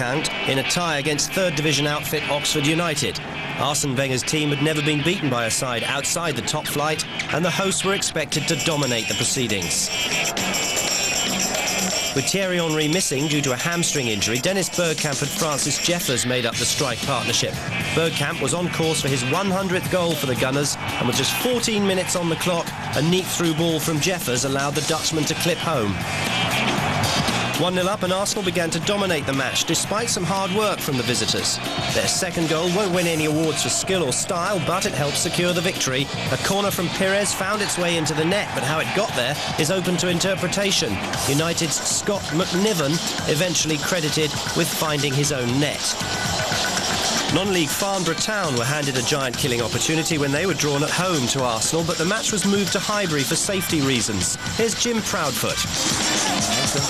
count in a tie against third division outfit Oxford United. Arsene Wenger's team had never been beaten by a side outside the top flight, and the hosts were expected to dominate the proceedings. With Thierry Henry missing due to a hamstring injury, Dennis Bergkamp and Francis Jeffers made up the strike partnership. Bergkamp was on course for his 100th goal for the Gunners, and with just 14 minutes on the clock, a neat through ball from Jeffers allowed the Dutchman to clip home. 1-0 up, and Arsenal began to dominate the match despite some hard work from the visitors. Their second goal won't win any awards for skill or style, but it helped secure the victory. A corner from Pires found its way into the net, but how it got there is open to interpretation. United's Scott McNiven eventually credited with finding his own net. Non-league Farnborough Town were handed a giant-killing opportunity when they were drawn at home to Arsenal, but the match was moved to Highbury for safety reasons. Here's Jim Proudfoot.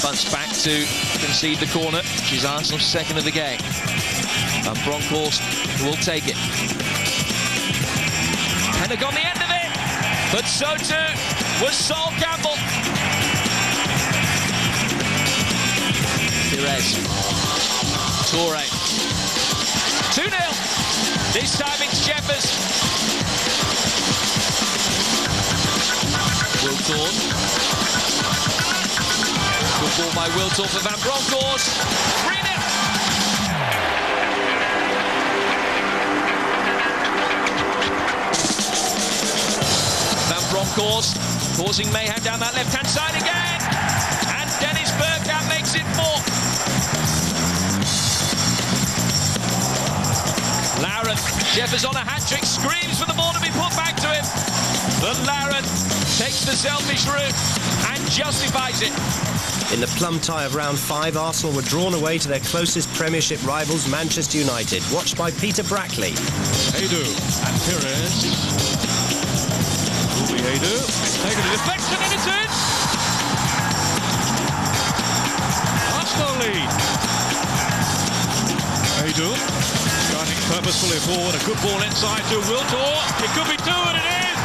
Bunts back to concede the corner, which is Arsenal's second of the game. And Bronckhorst will take it. Hennig on the end of it, but so too was Sol Campbell. Pires. Toure. 2-0. This time it's Jeffers. Wiltord. Good ball by Wiltord for Van Bronckhorst. 3-0. Van Bronckhorst causing mayhem down that left-hand side again. And Dennis Bergkamp makes it 4. Lauren, Jeffers on a hat-trick, screams for the ball to be put back to him. But Lauren takes the selfish route and justifies it. In the plum tie of round 5, Arsenal were drawn away to their closest Premiership rivals, Manchester United, watched by Peter Brackley. Edu and Pires. Will be Edu. Taking a deflection and it's in. Arsenal lead. Edu. Running purposefully forward, a good ball inside to Wiltord. It could be 2 and it is!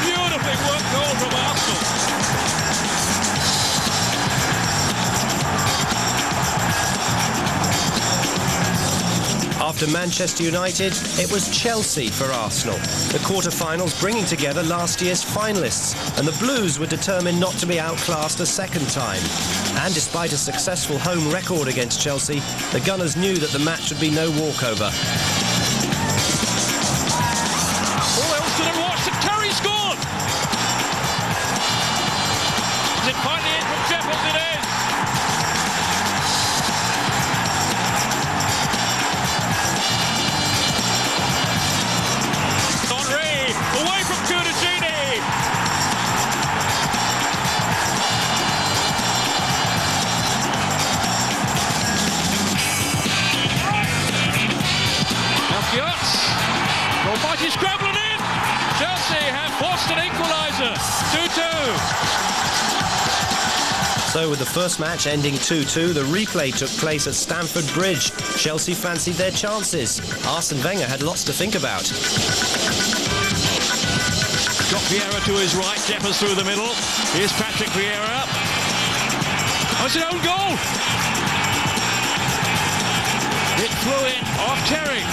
Beautifully worked goal from Arsenal. After Manchester United, it was Chelsea for Arsenal. The quarter-finals bringing together last year's finalists, and the Blues were determined not to be outclassed a second time. And despite a successful home record against Chelsea, the Gunners knew that the match would be no walkover. All Elston and watched, and Curry scored! Is it finally in from Jeffers? It is! Away from Cudicini! Alfiots. Almighty scrabbling in! Chelsea have forced an equaliser. 2-2. So with the first match ending 2-2, the replay took place at Stamford Bridge. Chelsea fancied their chances. Arsene Wenger had lots to think about. Got Vieira to his right, Jeffers through the middle. Here's Patrick Vieira. Oh, it's an own goal! It flew in off Terry.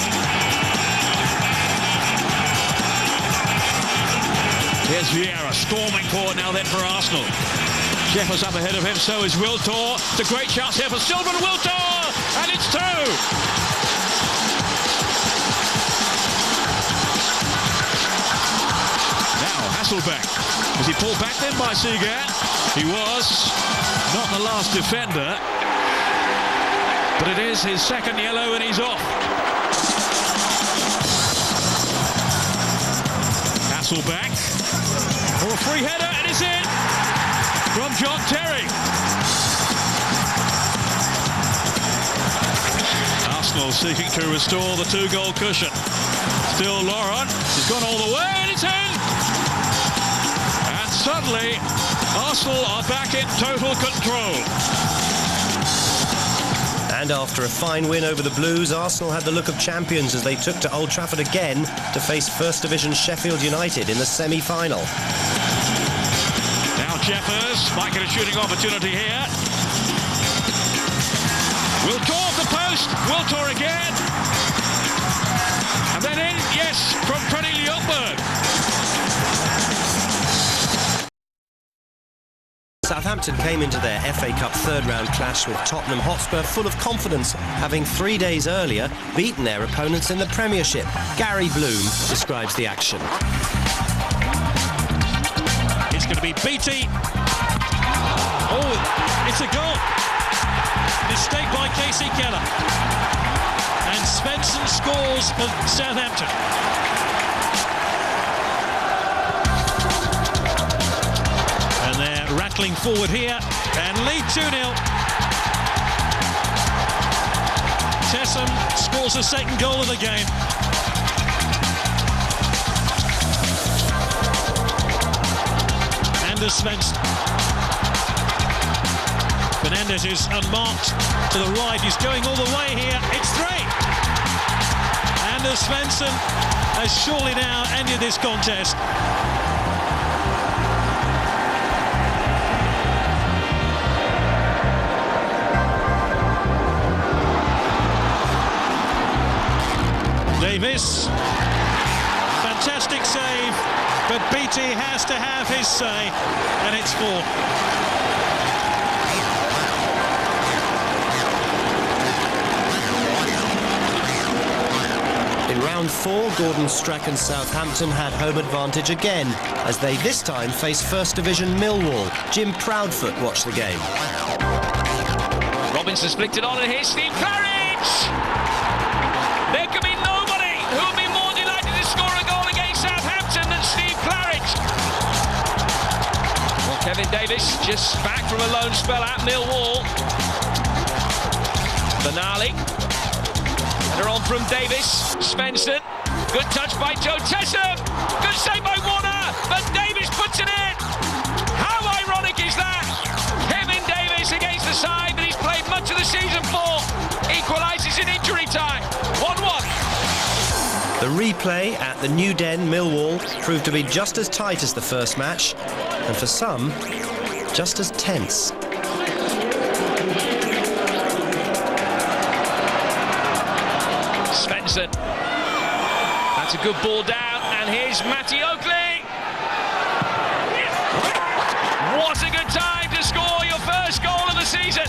Here's Vieira storming forward now then for Arsenal. Jeffers up ahead of him, so is Wiltord. It's a great chance here for Sylvan Wiltord! And it's 2! Hasselback. Was he pulled back then by Seagat? He was. Not the last defender. But it is his second yellow and he's off. Hasselback. For a free header and it's in. From John Terry. Arsenal seeking to restore the 2-goal cushion. Still Laurent. He's gone all the way and it's in. Suddenly, Arsenal are back in total control. And after a fine win over the Blues, Arsenal had the look of champions as they took to Old Trafford again to face First Division Sheffield United in the semi-final. Now Jeffers might get a shooting opportunity here. Wiltord the post. Wiltor again. And then in, yes, from Freddie Ljungberg. Southampton came into their FA Cup third-round clash with Tottenham Hotspur full of confidence, having 3 days earlier beaten their opponents in the Premiership. Gary Bloom describes the action. It's going to be Beattie. Oh, it's a goal. Mistake by Casey Keller. And Svensson scores for Southampton. And they're rattling forward here and lead 2-0. Tessum scores the second goal of the game. Anders Svensson. Fernandes is unmarked to the right. He's going all the way here. It's 3. Anders Svensson has surely now ended this contest. Davis, fantastic save, but Beattie has to have his say, and it's 4. In round 4, Gordon Strachan's Southampton had home advantage again, as they this time face First Division Millwall. Jim Proudfoot watched the game. Robinson's flicked it on, and here's Steve Claridge! There can be nobody who would be more delighted to score a goal against Southampton than Steve Claridge. Well, Kevin Davis just back from a loan spell at Millwall. Benali. They're on from Davis. Svensson. Good touch by Joe Tessum. Good save by Warner. But Davis puts it in. How ironic is that? Kevin Davis against the side that he's played much of the season for. Equalises in injury time. 1-1. The replay at the New Den, Millwall, proved to be just as tight as the first match, and for some, just as tense. Svensson. That's a good ball down, and here's Matty Oakley. What a good time to score your first goal of the season.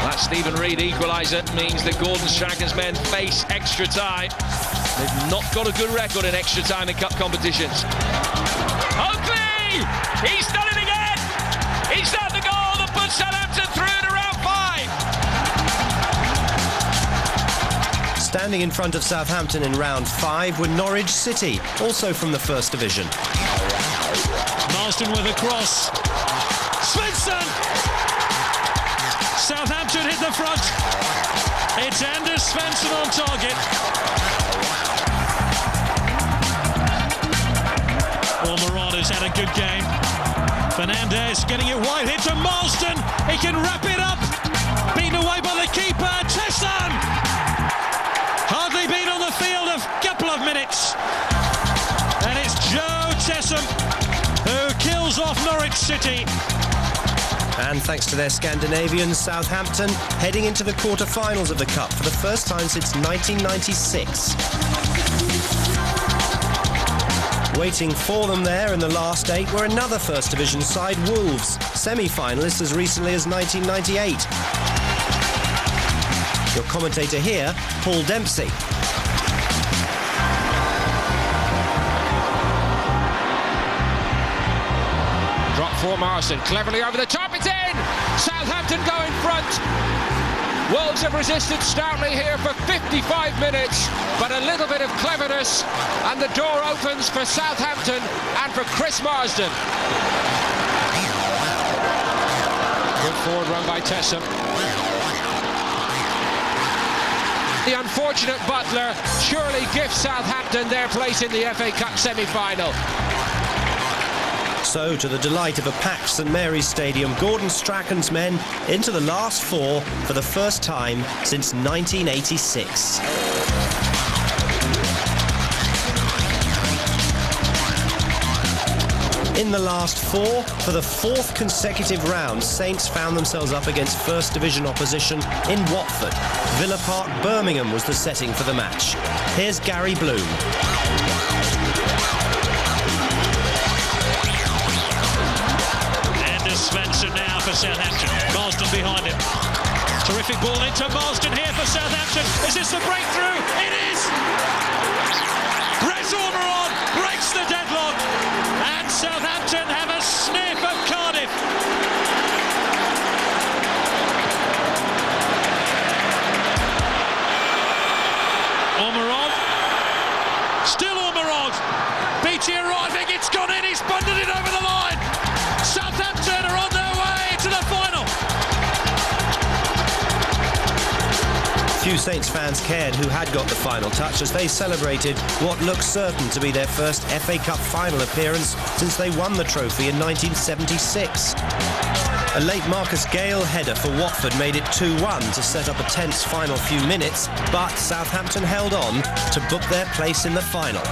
That Stephen Reid equaliser means that Gordon Strachan's men face extra time. They've not got a good record in extra time in cup competitions. Oakley! He's done it again! He's done the goal that puts Southampton through to round 5. Standing in front of Southampton in round 5 were Norwich City, also from the First Division. Marsden with a cross. Svensson! Southampton hit the front. It's Anders Svensson on target. Well, Marauders had a good game. Fernandes getting it wide, hit to Marsden. He can wrap it up. Beaten away by the keeper, Tessum. Hardly been on the field a couple of minutes. And it's Joe Tessum who kills off Norwich City. And thanks to their Scandinavians, Southampton heading into the quarter-finals of the Cup for the first time since 1996. Waiting for them there in the last 8 were another First Division side, Wolves, semi-finalists as recently as 1998. Your commentator here, Paul Dempsey. Drop for Marsden, cleverly over the top, it's in! Southampton go in front. Wolves have resisted stoutly here for 55 minutes, but a little bit of cleverness and the door opens for Southampton and for Chris Marsden. Good forward run by Tessum. The unfortunate Butler surely gives Southampton their place in the FA Cup semi-final. So, to the delight of a packed St Mary's Stadium, Gordon Strachan's men into the last 4 for the first time since 1986. In the last four, for the fourth consecutive round, Saints found themselves up against First Division opposition in Watford. Villa Park, Birmingham was the setting for the match. Here's Gary Bloom. Svensson now for Southampton. Marsden behind him. Terrific ball into Marsden here for Southampton. Is this the breakthrough? It is! Brett Ormeron breaks the deadlock, and Southampton have a sniff of Cardiff. Ormeron. Still Ormeron. Beatty arriving. It's gone in. He's bundled it over the line. Southampton are on their way to the final. Few Saints fans cared who had got the final touch as they celebrated what looks certain to be their first FA Cup final appearance since they won the trophy in 1976. A late Marcus Gale header for Watford made it 2-1 to set up a tense final few minutes, but Southampton held on to book their place in the final.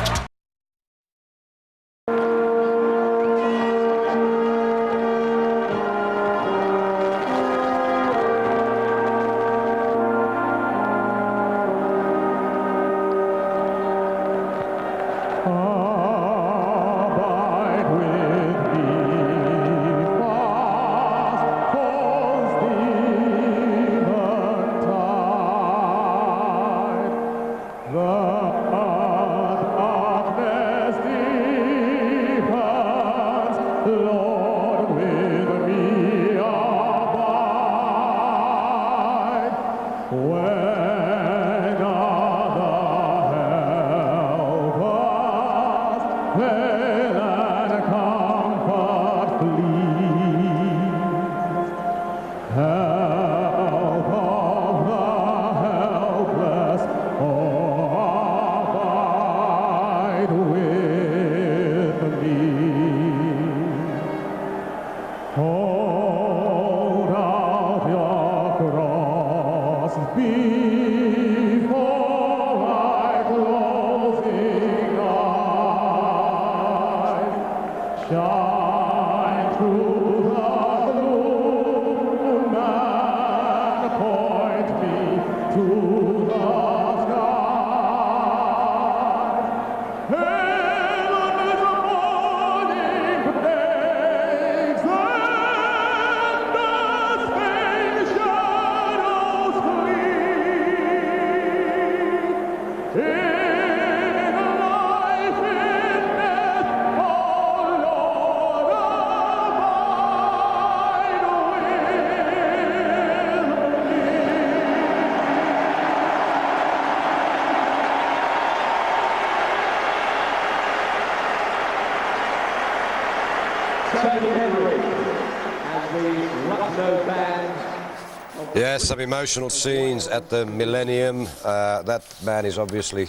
Yes, some emotional scenes at the Millennium. That man is obviously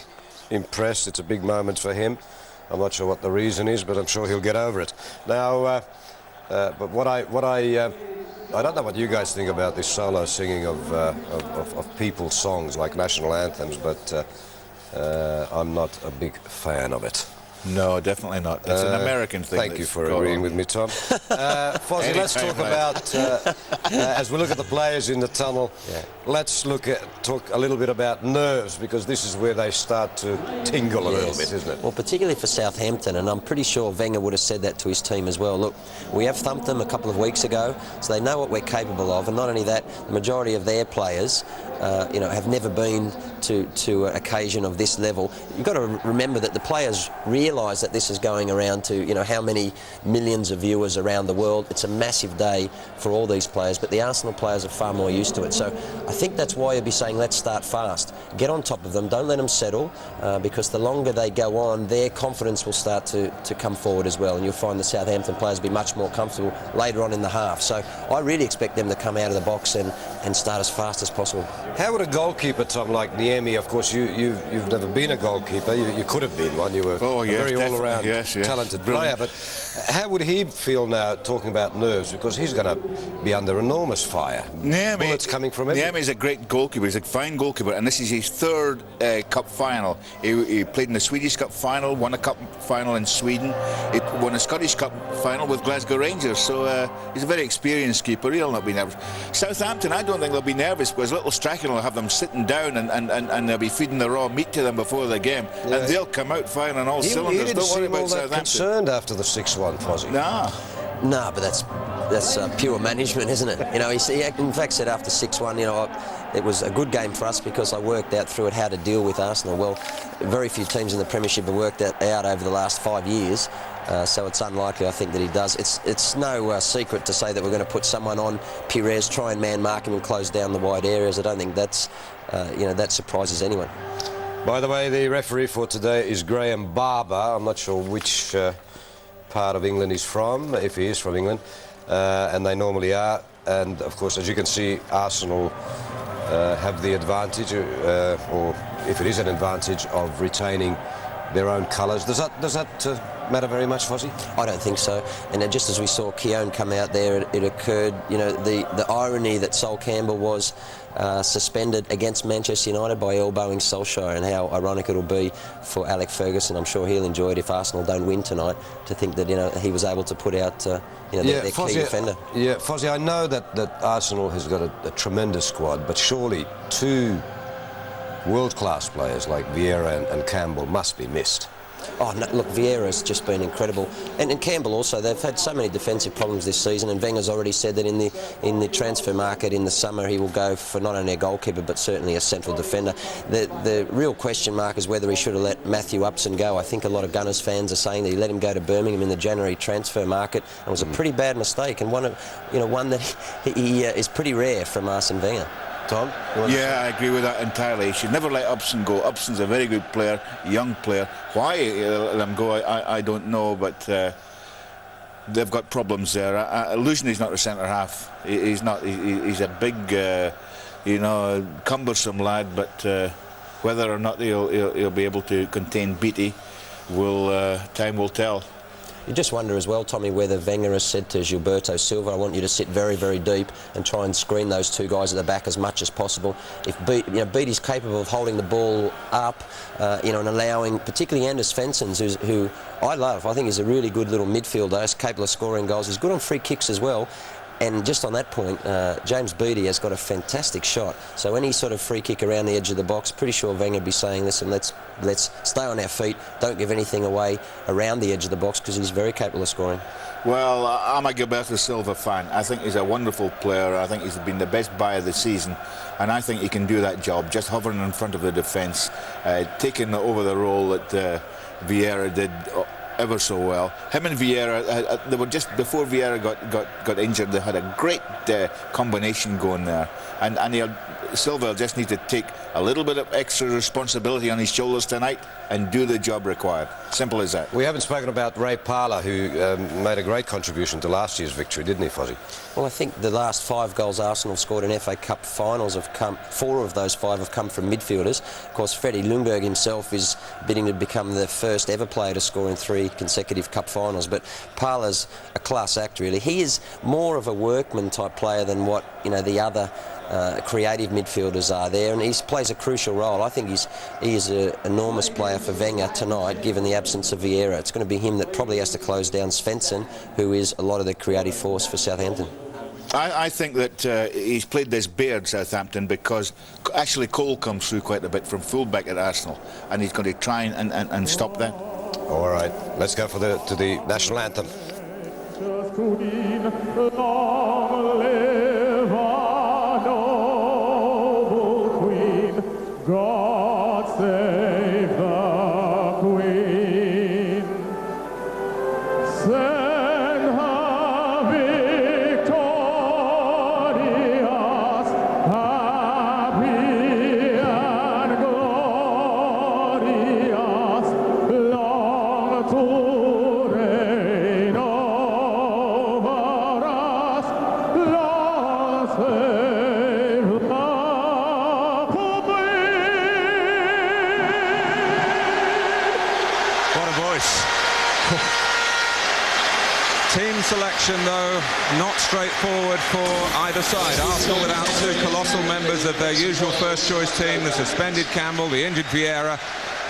impressed. It's a big moment for him. I'm not sure what the reason is, but I'm sure he'll get over it. Now, but what I don't know what you guys think about this solo singing of people's songs like national anthems, but I'm not a big fan of it. No, definitely not. It's an American thing. Thank you for agreeing with me, Tom. Fozzie, let's talk about, as we look at the players in the tunnel, let's talk a little bit about nerves, because this is where they start to tingle a little bit, isn't it? Well, particularly for Southampton, and I'm pretty sure Wenger would have said that to his team as well. Look, we have thumped them a couple of weeks ago, so they know what we're capable of, and not only that, the majority of their players, have never been to an occasion of this level. You've got to remember that the players realise that this is going around to, how many millions of viewers around the world. It's a massive day for all these players, but the Arsenal players are far more used to it. So I think that's why you'd be saying, let's start fast. Get on top of them, don't let them settle, because the longer they go on, their confidence will start to come forward as well, and you'll find the Southampton players be much more comfortable later on in the half. So I really expect them to come out of the box and start as fast as possible. How would a goalkeeper, Tom, like Niemi, of course you've never been a goalkeeper, you could have been one, you were a very all-around talented player, but How would he feel now, talking about nerves, because he's going to be under enormous fire? Bullets coming from him. Niemi is a great goalkeeper. He's a fine goalkeeper, and this is his third cup final. He played in the Swedish Cup final, won a cup final in Sweden. He won a Scottish Cup final with Glasgow Rangers. So he's a very experienced keeper. He'll not be nervous. Southampton, I don't think they'll be nervous, because little Strachan will have them sitting down, and they'll be feeding the raw meat to them before the game, and they'll come out firing on all cylinders. Don't worry about Southampton. Concerned after the 6-1, Fozzie. No, but that's pure management, isn't it? You know, he in fact said after 6-1, you know, it was a good game for us because I worked out through it how to deal with Arsenal. Well, very few teams in the Premiership have worked that out over the last 5 years, so it's unlikely, I think, that he does. It's no secret to say that we're going to put someone on Pires, try and man-mark him and close down the wide areas. I don't think that's, you know, that surprises anyone. By the way, the referee for today is Graham Barber. I'm not sure which part of England he's from, if he is from England, and they normally are. And of course, as you can see, Arsenal have the advantage, or if it is an advantage, of retaining their own colours. Does that matter very much, Fozzie? I don't think so. And just as we saw Keown come out there, it occurred, you know, the irony that Sol Campbell was suspended against Manchester United by elbowing Solskjaer, and how ironic it'll be for Alec Ferguson. I'm sure he'll enjoy it if Arsenal don't win tonight, to think that, you know, he was able to put out you know, their key defender. Yeah, Fozzie, I know that Arsenal has got a tremendous squad, but surely two world-class players like Vieira and Campbell must be missed. Oh, no, look, Vieira's just been incredible, and Campbell also. They've had so many defensive problems this season, and Wenger's already said that in the transfer market in the summer he will go for not only a goalkeeper but certainly a central defender. The real question mark is whether he should have let Matthew Upson go. I think a lot of Gunners fans are saying that he let him go to Birmingham in the January transfer market, and it was a pretty bad mistake, and one that he is pretty rare from Arsene Wenger. Tom? Yeah, I agree with that entirely. He should never let Upson go. Upson's a very good player, young player. Why he let him go, I don't know, but they've got problems there. Illusion is not a centre half. He's not. He's a big, you know, cumbersome lad. But whether or not he'll be able to contain Beattie, time will tell. You just wonder as well, Tommy, whether Wenger has said to Gilberto Silva, I want you to sit very, very deep and try and screen those two guys at the back as much as possible. If Beattie's capable of holding the ball up, you know, and allowing, particularly Anders Svensson, who I love. I think he's a really good little midfielder. He's capable of scoring goals. He's good on free kicks as well. And just on that point, James Beattie has got a fantastic shot. So any sort of free kick around the edge of the box, pretty sure Wenger would be saying, listen, let's stay on our feet, don't give anything away around the edge of the box, because he's very capable of scoring. Well, I'm a Gilberto Silva fan. I think he's a wonderful player. I think he's been the best buy of the season, and I think he can do that job, just hovering in front of the defence, taking over the role that Vieira did ever so well. Him and Vieira, they were just before Vieira got injured. They had a great combination going there, and Silva will just need to take a little bit of extra responsibility on his shoulders tonight and do the job required. Simple as that. We haven't spoken about Ray Parlour, who made a great contribution to last year's victory, didn't he, Fozzie? Well, I think the last 5 goals Arsenal scored in FA Cup finals have come, 4 of those 5 have come from midfielders. Of course, Freddie Ljungberg himself is bidding to become the first ever player to score in 3 consecutive cup finals, but Parlour's a class act, really. He is more of a workman type player than what, you know, the other creative midfielders are there, and he plays a crucial role. I think he is an enormous player for Wenger tonight, given the absence of Vieira. It's going to be him that probably has to close down Svensson, who is a lot of the creative force for Southampton. I think that he's played this beard, Southampton, because actually Cole comes through quite a bit from fullback at Arsenal, and he's going to try and stop that. All right, let's go to the national anthem. God save the Queen. Send her victorious, happy and glorious, long to reign over us. selection, though, not straightforward for either side. Arsenal without two colossal members of their usual first-choice team, the suspended Campbell, the injured Vieira.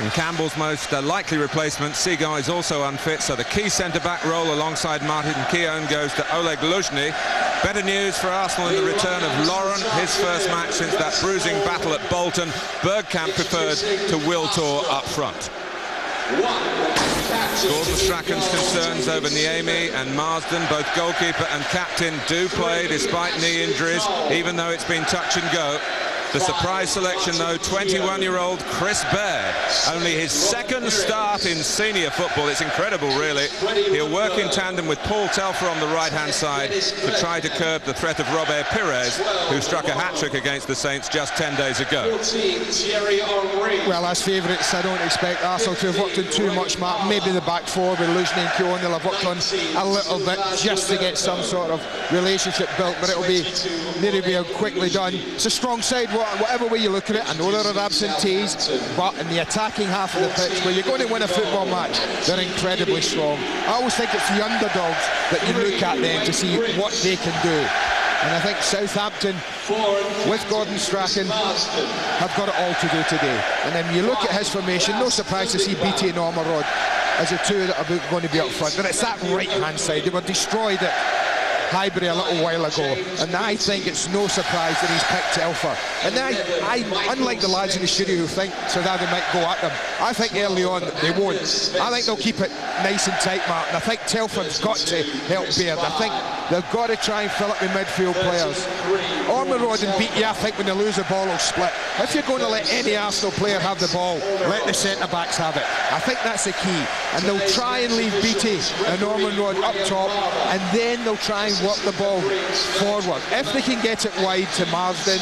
In Campbell's most likely replacement, Seagull is also unfit, so the key centre-back role alongside Martin Keown goes to Oleg Luzhny. Better news for Arsenal in the return of Lauren, his first match since that bruising battle at Bolton. Bergkamp preferred to Wiltor up front. Gordon Strachan's concerns over Niemi and Marsden, both goalkeeper and captain, do play despite knee injuries, even though it's been touch and go. The surprise selection, though, 21-year-old Chris Baird. Only his second start in senior football. It's incredible, really. He'll work in tandem with Paul Telfer on the right-hand side to try to curb the threat of Robert Pires, who struck a hat-trick against the Saints just 10 days ago. Well, as favourites, I don't expect Arsenal to have worked on too much, Mark. Maybe the back four with Luzhny and Keown, they'll have worked on a little bit just to get some sort of relationship built, but it'll be quickly done. It's a strong side, whatever way you look at it. I know there are absentees, but in the attacking half of the pitch, where you're going to win a football match, they're incredibly strong. I always think it's the underdogs that you look at then to see what they can do. And I think Southampton, with Gordon Strachan, have got it all to do today. And then you look at his formation, no surprise to see BT and Ormerod as the two that are going to be up front. But it's that right-hand side. They were destroyed at Highbury a little while ago, and I think it's no surprise that he's picked Telfer. And I unlike the lads in the studio who think Southampton might go at them, I think early on they won't. I think they'll keep it nice and tight, Mark, and I think Telfer's got to help Baird. I think they've got to try and fill up with midfield players. Ormerod and Beattie, I think when they lose the ball will split. If you're going to let any Arsenal player have the ball, let the centre-backs have it. I think that's the key. And they'll try and leave Beattie and Ormerod up top, and then they'll try and work the ball forward. If they can get it wide to Marsden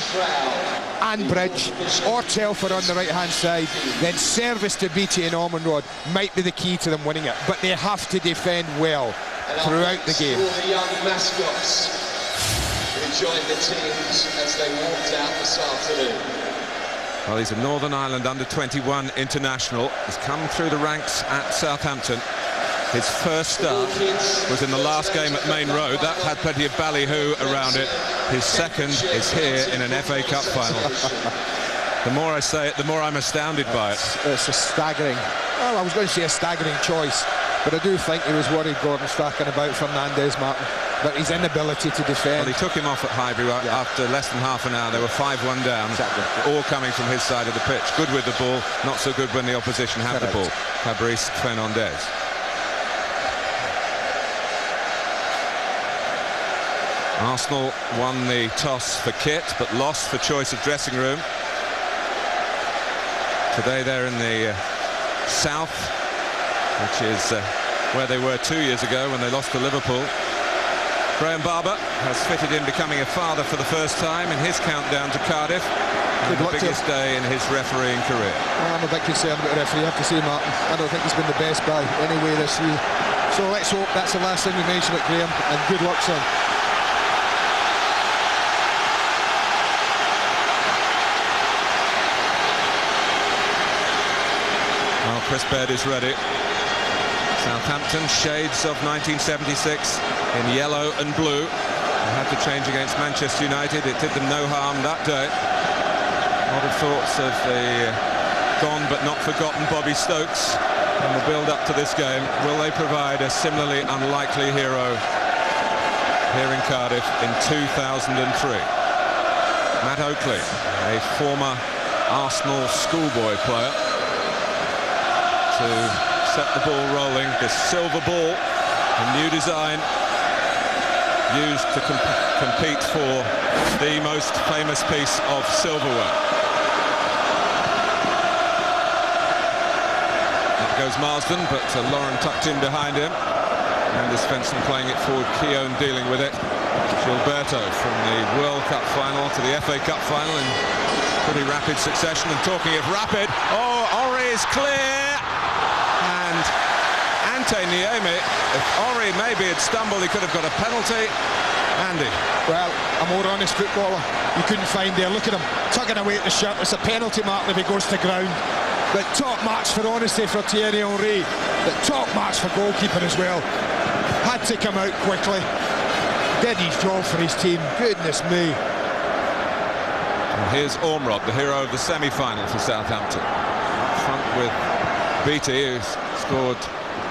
and Bridge or Telfer on the right-hand side, then service to Beattie and Ormerod might be the key to them winning it. But they have to defend well throughout the game. All the young mascots who joined the teams as they walked out this afternoon. Well, he's a Northern Ireland under-21 international. He's come through the ranks at Southampton. His first start was in the last game at Main Road. That had plenty of ballyhoo around it. His second is here in an FA Cup final. The more I say it, the more I'm astounded by it. It's a staggering, well, I was going to say a staggering choice, but I do think he was worried, Gordon Strachan, about Fernandez, Martin, but his inability to defend. Well, he took him off at Highbury after less than half an hour. They were 5-1 down, all coming from his side of the pitch. Good with the ball, not so good when the opposition had the ball. Fabrice Fernandez. Arsenal won the toss for kit, but lost for choice of dressing room. Today they're in the south, which is where they were 2 years ago when they lost to Liverpool. Graham Barber has fitted in becoming a father for the first time in his countdown to Cardiff. The biggest day in his refereeing career. I'm a bit concerned about the referee, I have to say, Martin. I don't think he's been the best by any way this year. So let's hope that's the last thing we mention at Graham, and good luck, son. Well, Chris Baird is ready. Southampton, shades of 1976 in yellow and blue. They had to change against Manchester United. It did them no harm that day. A lot of thoughts of the gone but not forgotten Bobby Stokes in the build-up to this game. Will they provide a similarly unlikely hero here in Cardiff in 2003? Matt Oakley, a former Arsenal schoolboy player, to set the ball rolling. This silver ball, a new design used to compete for the most famous piece of silverware. That goes Marsden, but Lauren tucked in behind him. And Svensson playing it forward, Keown dealing with it. Gilberto from the World Cup final to the FA Cup final in pretty rapid succession. And talking of rapid, Ori is clear. And Ante Niemi, if Ori maybe had stumbled, he could have got a penalty. Andy. Well, a more honest footballer you couldn't find there. Look at him tugging away at the shirt. It's a penalty, mark, if he goes to ground. But top match for honesty for Thierry Henry. But top match for goalkeeping as well. Had had to come out quickly. Did his job for his team. Goodness me. And here's Ormrod, the hero of the semi-final for Southampton. Up front with Beattie, who's scored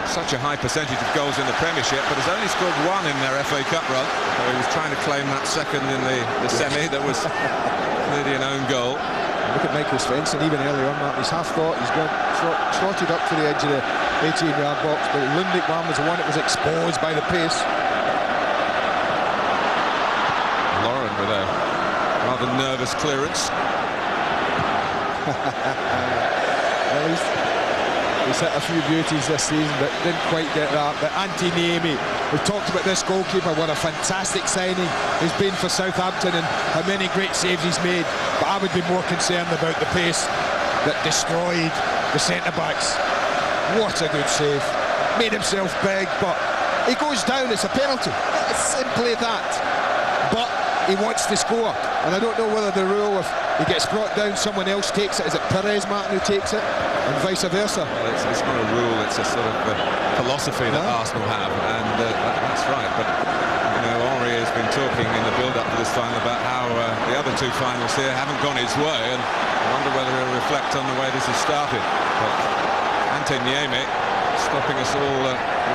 such a high percentage of goals in the Premiership, but has only scored one in their FA Cup run. So he was trying to claim that second in the semi that was nearly an own goal. Look at Michael Svensson, even earlier on, Mark. He's half thought he's gone trotted up to the edge of the 18-yard box, but Lundvik one was the one that was exposed by the pace. Lauren with a rather nervous clearance. Well, he's hit a few beauties this season, but didn't quite get that. But Antti Niemi, we've talked about this goalkeeper, what a fantastic signing he's been for Southampton and how many great saves he's made. But I would be more concerned about the pace that destroyed the centre-backs. What a good save. Made himself big, but he goes down, it's a penalty. It's simply that. But he wants to score, and I don't know whether the rule, if he gets brought down, someone else takes it. Is it Perez, Martin, who takes it? And vice versa. Well, it's not a rule, it's a sort of philosophy that Arsenal have, and that's right. But you know, Henry has been talking in the build-up to this final about how the other two finals here haven't gone his way, and I wonder whether he'll reflect on the way this has started. But Antti Niemi stopping us all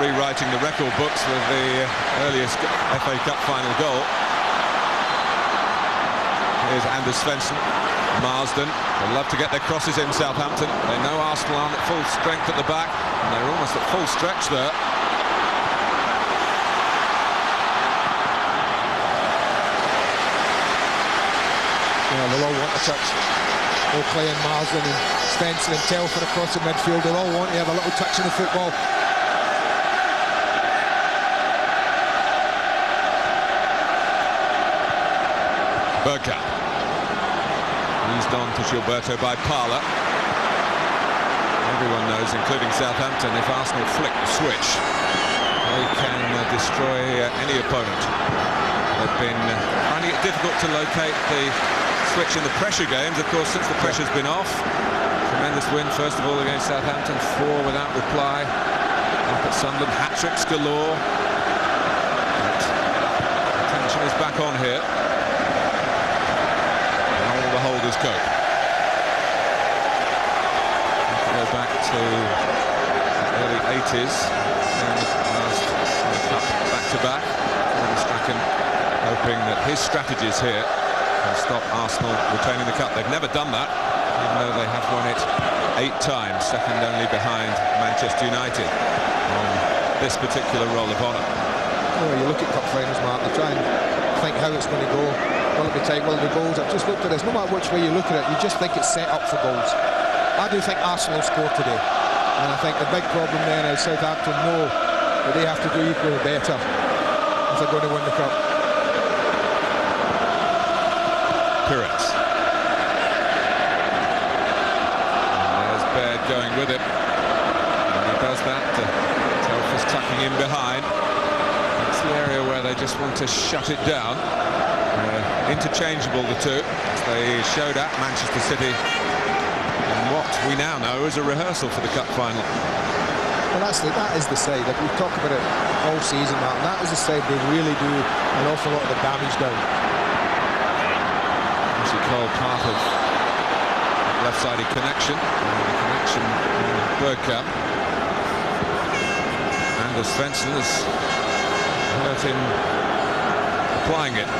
rewriting the record books with the earliest FA Cup final goal. Here's Anders Svensson. Marsden, they love to get their crosses in, Southampton. They know Arsenal aren't at full strength at the back, and they're almost at full stretch there. Yeah, they'll all want a touch. Oakley and Marsden and Svensson and Telford across the midfield. They'll all want to have a little touch in the football. Bergkamp. Eased on to Gilberto by Parler. Everyone knows, including Southampton, if Arsenal flick the switch, they can destroy any opponent. They've been finding it difficult to locate the switch in the pressure games, of course, since the pressure's been off. Tremendous win, first of all, against Southampton, 4 without reply. Up at Sunderland, hat-tricks galore. But attention is back on here. The holders cope. Go back to the early 80s and last cup back-to-back. Strachan hoping that his strategies here will stop Arsenal retaining the cup. They've never done that, even though they have won it 8 times, second only behind Manchester United on this particular roll of honour. Oh, you look at cup finals, Mark, you try and think how it's going to go. Will it be tight? Will it be goals? I've just looked at this. No matter which way you look at it, you just think it's set up for goals. I do think Arsenal scored today, and I think the big problem then is Southampton know that they have to do equally better if they're going to win the cup. Pires. And there's Baird going with it. And he does that. Telfer's tucking in behind. It's the area where they just want to shut it down. Interchangeable, the two, as they showed at Manchester City in what we now know is a rehearsal for the cup final. Well, that is the side. Like, we've talked about it all season, Martin. That is the side they really do an awful lot of the damage down. Actually called part of left-sided connection. The connection in Bergkamp. Anders Svensson has hurt him applying it.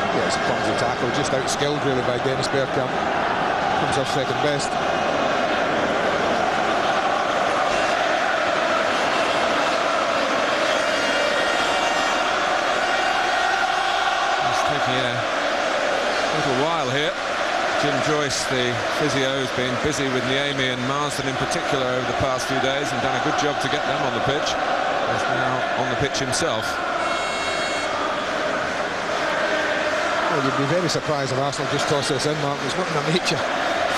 Yeah, it's a clumsy tackle, just outskilled really by Dennis Bergkamp. Comes off second best. It's taking a little while here. Jim Joyce, the physio, has been busy with Niemi and Marsden in particular over the past few days and done a good job to get them on the pitch. He's now on the pitch himself. Well, you'd be very surprised if Arsenal just toss this in, Mark. There's nothing in nature.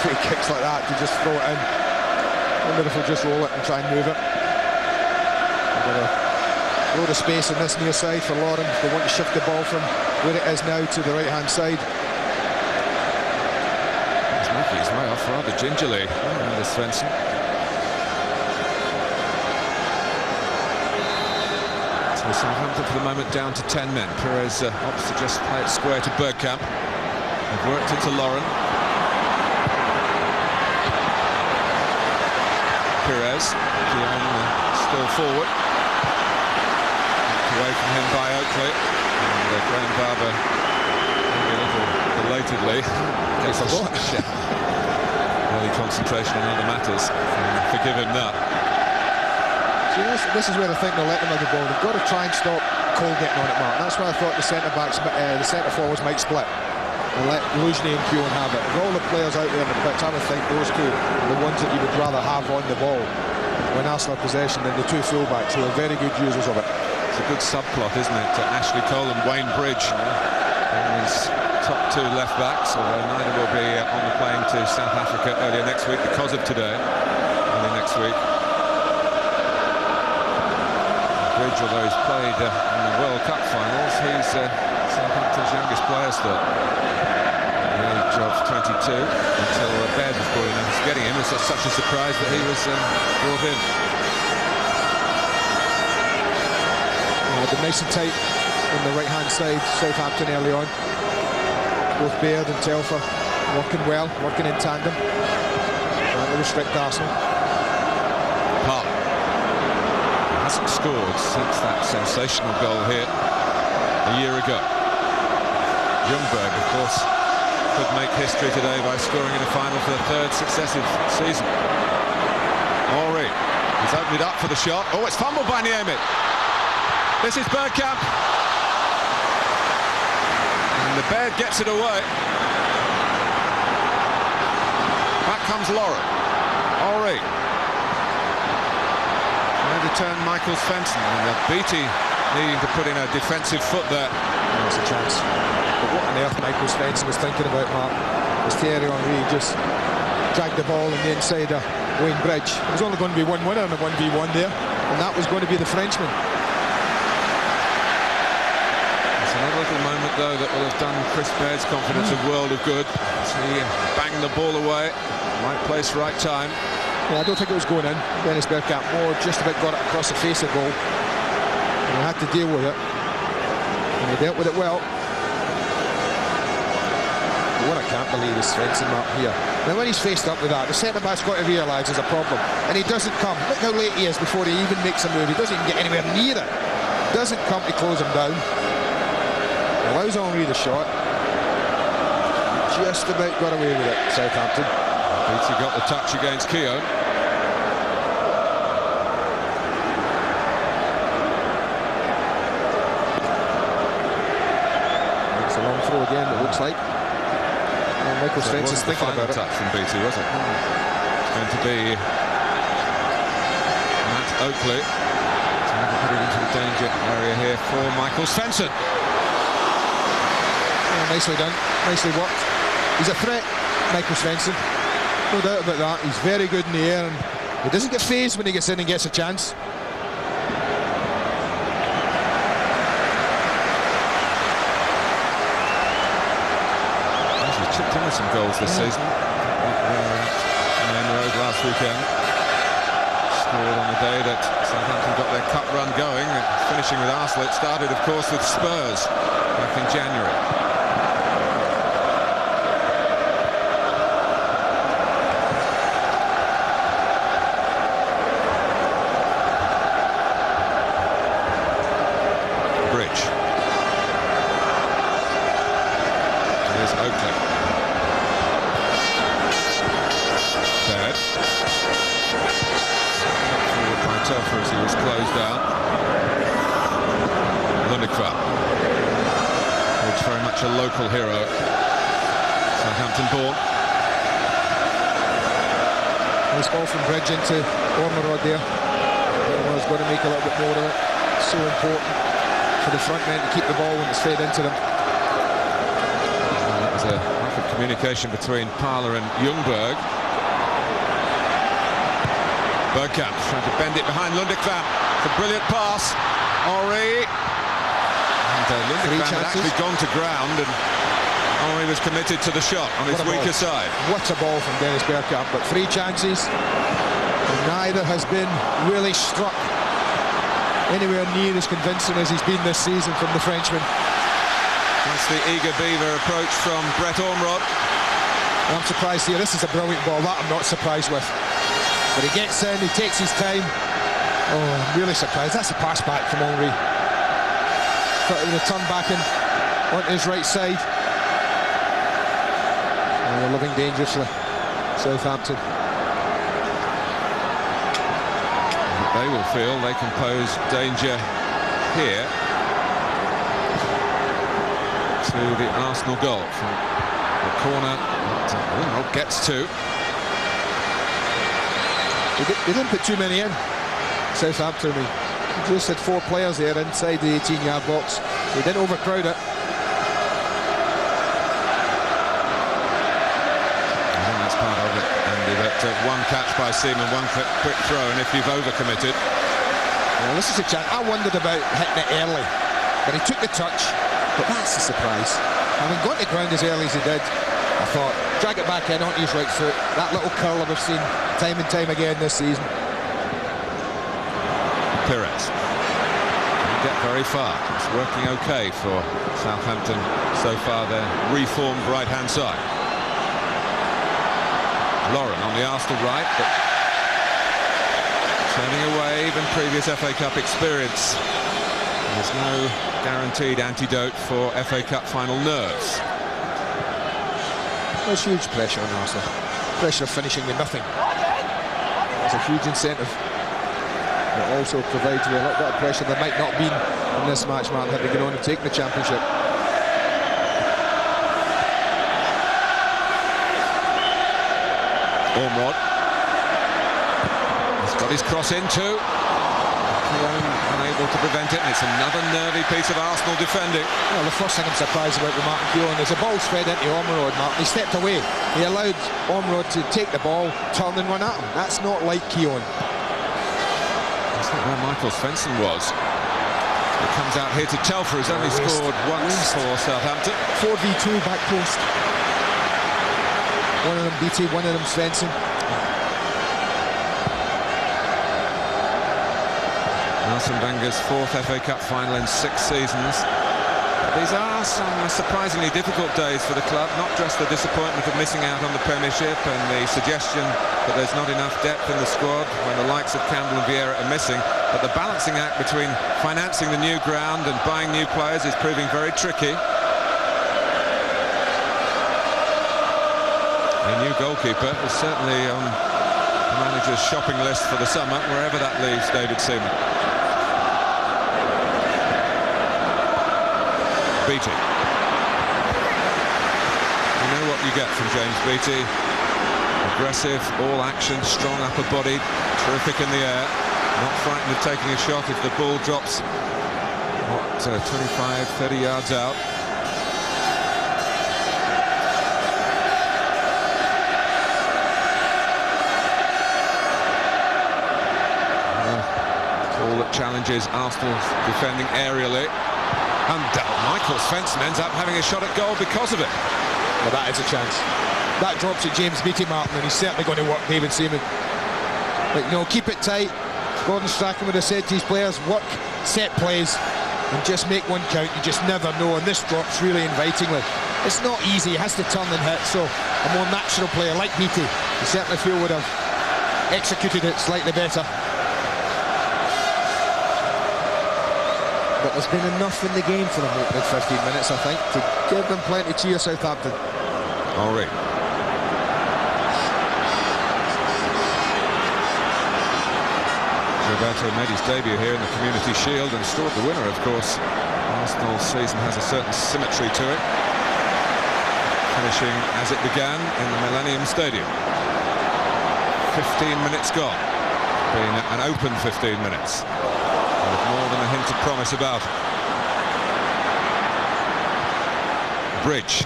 Free kicks like that, you just throw it in. I wonder if we'll just roll it and try and move it. We've got a load of space in this near side for Lauren. They want to shift the ball from where it is now to the right-hand side. He's making his way off rather gingerly, Anders Svensson. To So Southampton for the moment down to 10 men. Perez opts to just play it square to Bergkamp. They've worked it to Lauren. Perez, still forward. Away from him by Oakley. And Graham Barber, maybe a little belatedly, gets a early concentration on other matters. Forgive him that. See, this is where I think they'll let them have the ball. They've got to try and stop Cole getting on it, Mark. That's why I thought the centre-backs, the centre-forwards might split and let Lujny and Keown have it. Of all the players out there in the pitch, I would think those two are the ones that you would rather have on the ball when Arsenal have possession than the two full-backs who are very good users of it. It's a good subplot, isn't it, to Ashley Cole and Wayne Bridge. And his top two left-backs, although neither will be on the plane to South Africa earlier next week because of today. Early next week. Bridge, although he's played in the World Cup finals, he's Southampton's youngest player still. At the age of 22, until Baird was brought in and was getting him. It's such a surprise that he was brought in. They're nice and tight on the right-hand side, Southampton early on. Both Baird and Telfer working well, working in tandem. Trying to restrict Arsenal. Park hasn't scored since that sensational goal here a year ago. Ljungberg, of course, could make history today by scoring in a final for the third successive season. Henry, he's opened it up for the shot. Oh, it's fumbled by Niemi. This is Bergkamp. And the Baird gets it away. Back comes Lauren. Henry. Trying to turn Michael Svensson. And Beattie needing to put in a defensive foot there. That's a chance. But what on earth Michael Svensson was thinking about, Mark, was Thierry Henry just dragged the ball on the inside of Wayne Bridge. There was only going to be one winner in a 1v1 there, and that was going to be the Frenchman. Another little moment, though, that will have done Chris Baird's confidence a world of good. He banged the ball away, right place, right time. Yeah, I don't think it was going in. Dennis Bergkamp more just about got it across the face of the goal. And he had to deal with it. And he dealt with it well. But what I can't believe is Svensson up here. Now, when he's faced up with that, the centre-back's got to realise there's a problem. And he doesn't come. Look how late he is before he even makes a move. He doesn't even get anywhere near it. Doesn't come to close him down. Allows Henry the shot. Just about got away with it, Southampton. Beattie got the touch against Keown. It's a long throw again, it looks like. And Michael Svensson's thinking about it. Touch from Beattie, was it? It's going to be Matt Oakley. Trying to put it into the danger area here for Michael Svensson. Nicely done, nicely worked. He's a threat, Michael Svensson. No doubt about that. He's very good in the air and he doesn't get phased when he gets in and gets a chance. He's chipped in with some goals this season. Main Road last weekend. Scored on the day that Southampton got their cup run going, finishing with Arsenal. It started, of course, with Spurs back in January. As he was closed down. Lundekvam, who's very much a local hero, Southampton born. Nice ball from Bridge into Ormerod there. Ormerod's got to make a little bit more of it. So important for the front men to keep the ball when it's fed into them. That was a lack of communication between Parler and Ljungberg. Bergkamp trying to bend it behind Lundekvam. It's a brilliant pass. Henry. And Lundekvam had actually gone to ground and Henry was committed to the shot on his weaker side. What a ball from Dennis Bergkamp, but 3 chances. And neither has been really struck. anywhere near as convincing as he's been this season from the Frenchman. That's the eager beaver approach from Brett Ormrod. I'm surprised here. This is a brilliant ball. That I'm not surprised with. But he gets in, he takes his time. Oh, I'm really surprised. That's a pass back from Henry. Thought he would have turned back in onto his right side. Oh, they're living dangerously, Southampton. They will feel they can pose danger here to the Arsenal goal from the corner. Ormrod gets two. They didn't put too many in, Southampton. They just had 4 players there inside the 18-yard box. They didn't overcrowd it. I think that's part of it, Andy, that one catch by Seaman, one quick throw, and if you've overcommitted. Well, this is a chance. I wondered about hitting it early, but he took the touch. But that's a surprise. Having got the ground as early as he did, I thought, drag it back in onto his right foot. That little curl I've seen time and time again this season. Pires didn't get very far. It's working okay for Southampton so far, their reformed right-hand side. Lauren on the Arsenal right, but turning away even previous FA Cup experience. There's no guaranteed antidote for FA Cup final nerves. There's huge pressure on Arsenal. Pressure of finishing with nothing. It's a huge incentive. It also provides you a little bit of pressure there might not been in this match, Martin, had they gone on and taken the championship. Ormrod. He's got his cross in too. Unable to prevent it, and it's another nervy piece of Arsenal defending. Well, the first thing I'm surprised about with Martin Keown is the ball's fed into Ormrod, Martin. He stepped away. He allowed Ormrod to take the ball, turn and run at him. That's not like Keown. That's not where Michael Svensson was. He comes out here to Telfer, who's only scored once for Southampton. 4v2 back post. One of them BT, one of them Svensson. Arsene Wenger's 4th FA Cup final in 6 seasons. These are some surprisingly difficult days for the club, not just the disappointment of missing out on the Premiership and the suggestion that there's not enough depth in the squad when the likes of Campbell and Vieira are missing, but the balancing act between financing the new ground and buying new players is proving very tricky. A new goalkeeper is certainly on the manager's shopping list for the summer, wherever that leaves David Seaman. Beattie. You know what you get from James Beattie. Aggressive, all action, strong upper body, terrific in the air, not frightened of taking a shot if the ball drops, 25, 30 yards out. Ball that challenges Arsenal's defending aerially. And Michael Svensson ends up having a shot at goal because of it. Well, that is a chance. That drops at James Beattie, Martin, and he's certainly going to work David Seaman. But, you know, keep it tight. Gordon Strachan would have said to his players, work set plays and just make one count. You just never know, and this drops really invitingly. It's not easy, he has to turn and hit, so a more natural player like Beattie, you certainly feel would have executed it slightly better. But there's been enough in the game for them opening 15 minutes, I think, to give them plenty to cheer Southampton. Henry. Roberto made his debut here in the Community Shield and scored the winner, of course. Arsenal's season has a certain symmetry to it, finishing as it began in the Millennium Stadium. 15 minutes gone, being an open 15 minutes. With more than a hint of promise about it. Bridge.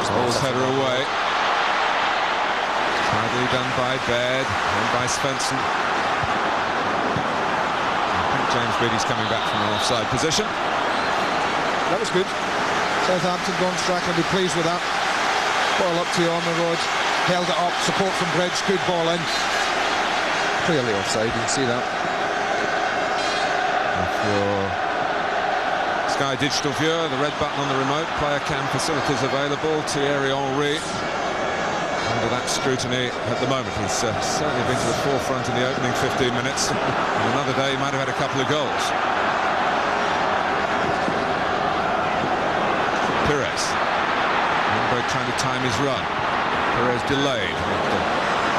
Ball's header away. Tidily done by Baird and by Svensson. I think James Beattie's coming back from an offside position. That was good. Southampton, Gordon Strachan will be pleased with that. Ball up to Ormrod, held it up, support from Bridge, good ball in. clearly offside, you can see that. For Sky Digital Viewer, the red button on the remote, player cam facilities available. Thierry Henry under that scrutiny at the moment. He's certainly been to the forefront in the opening 15 minutes. And another day he might have had a couple of goals. Perez. Lundberg trying to time his run. Perez delayed.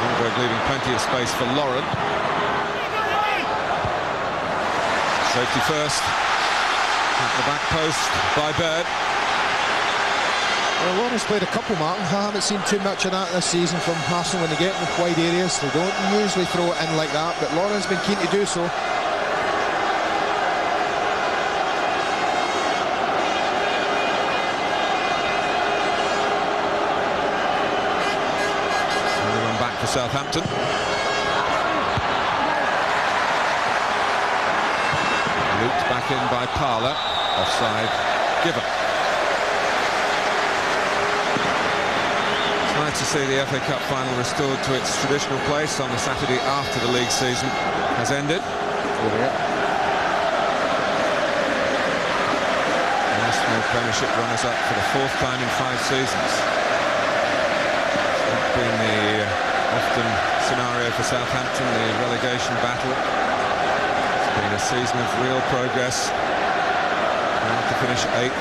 Lundberg leaving plenty of space for Lauren. Safety first. At the back post by Baird. Well, Lawrence played a couple, Martin. I haven't seen too much of that this season from Arsenal when they get in the wide areas. They don't usually throw it in like that, but Lawrence has been keen to do so. For Southampton. Looped back in by Parler. Offside given. It's nice to see the FA Cup final restored to its traditional place on the Saturday after the league season has ended. National Premiership runners-up for the 4th time in 5 seasons. It's been the often scenario for Southampton, the relegation battle. It's been a season of real progress. Now to finish 8th.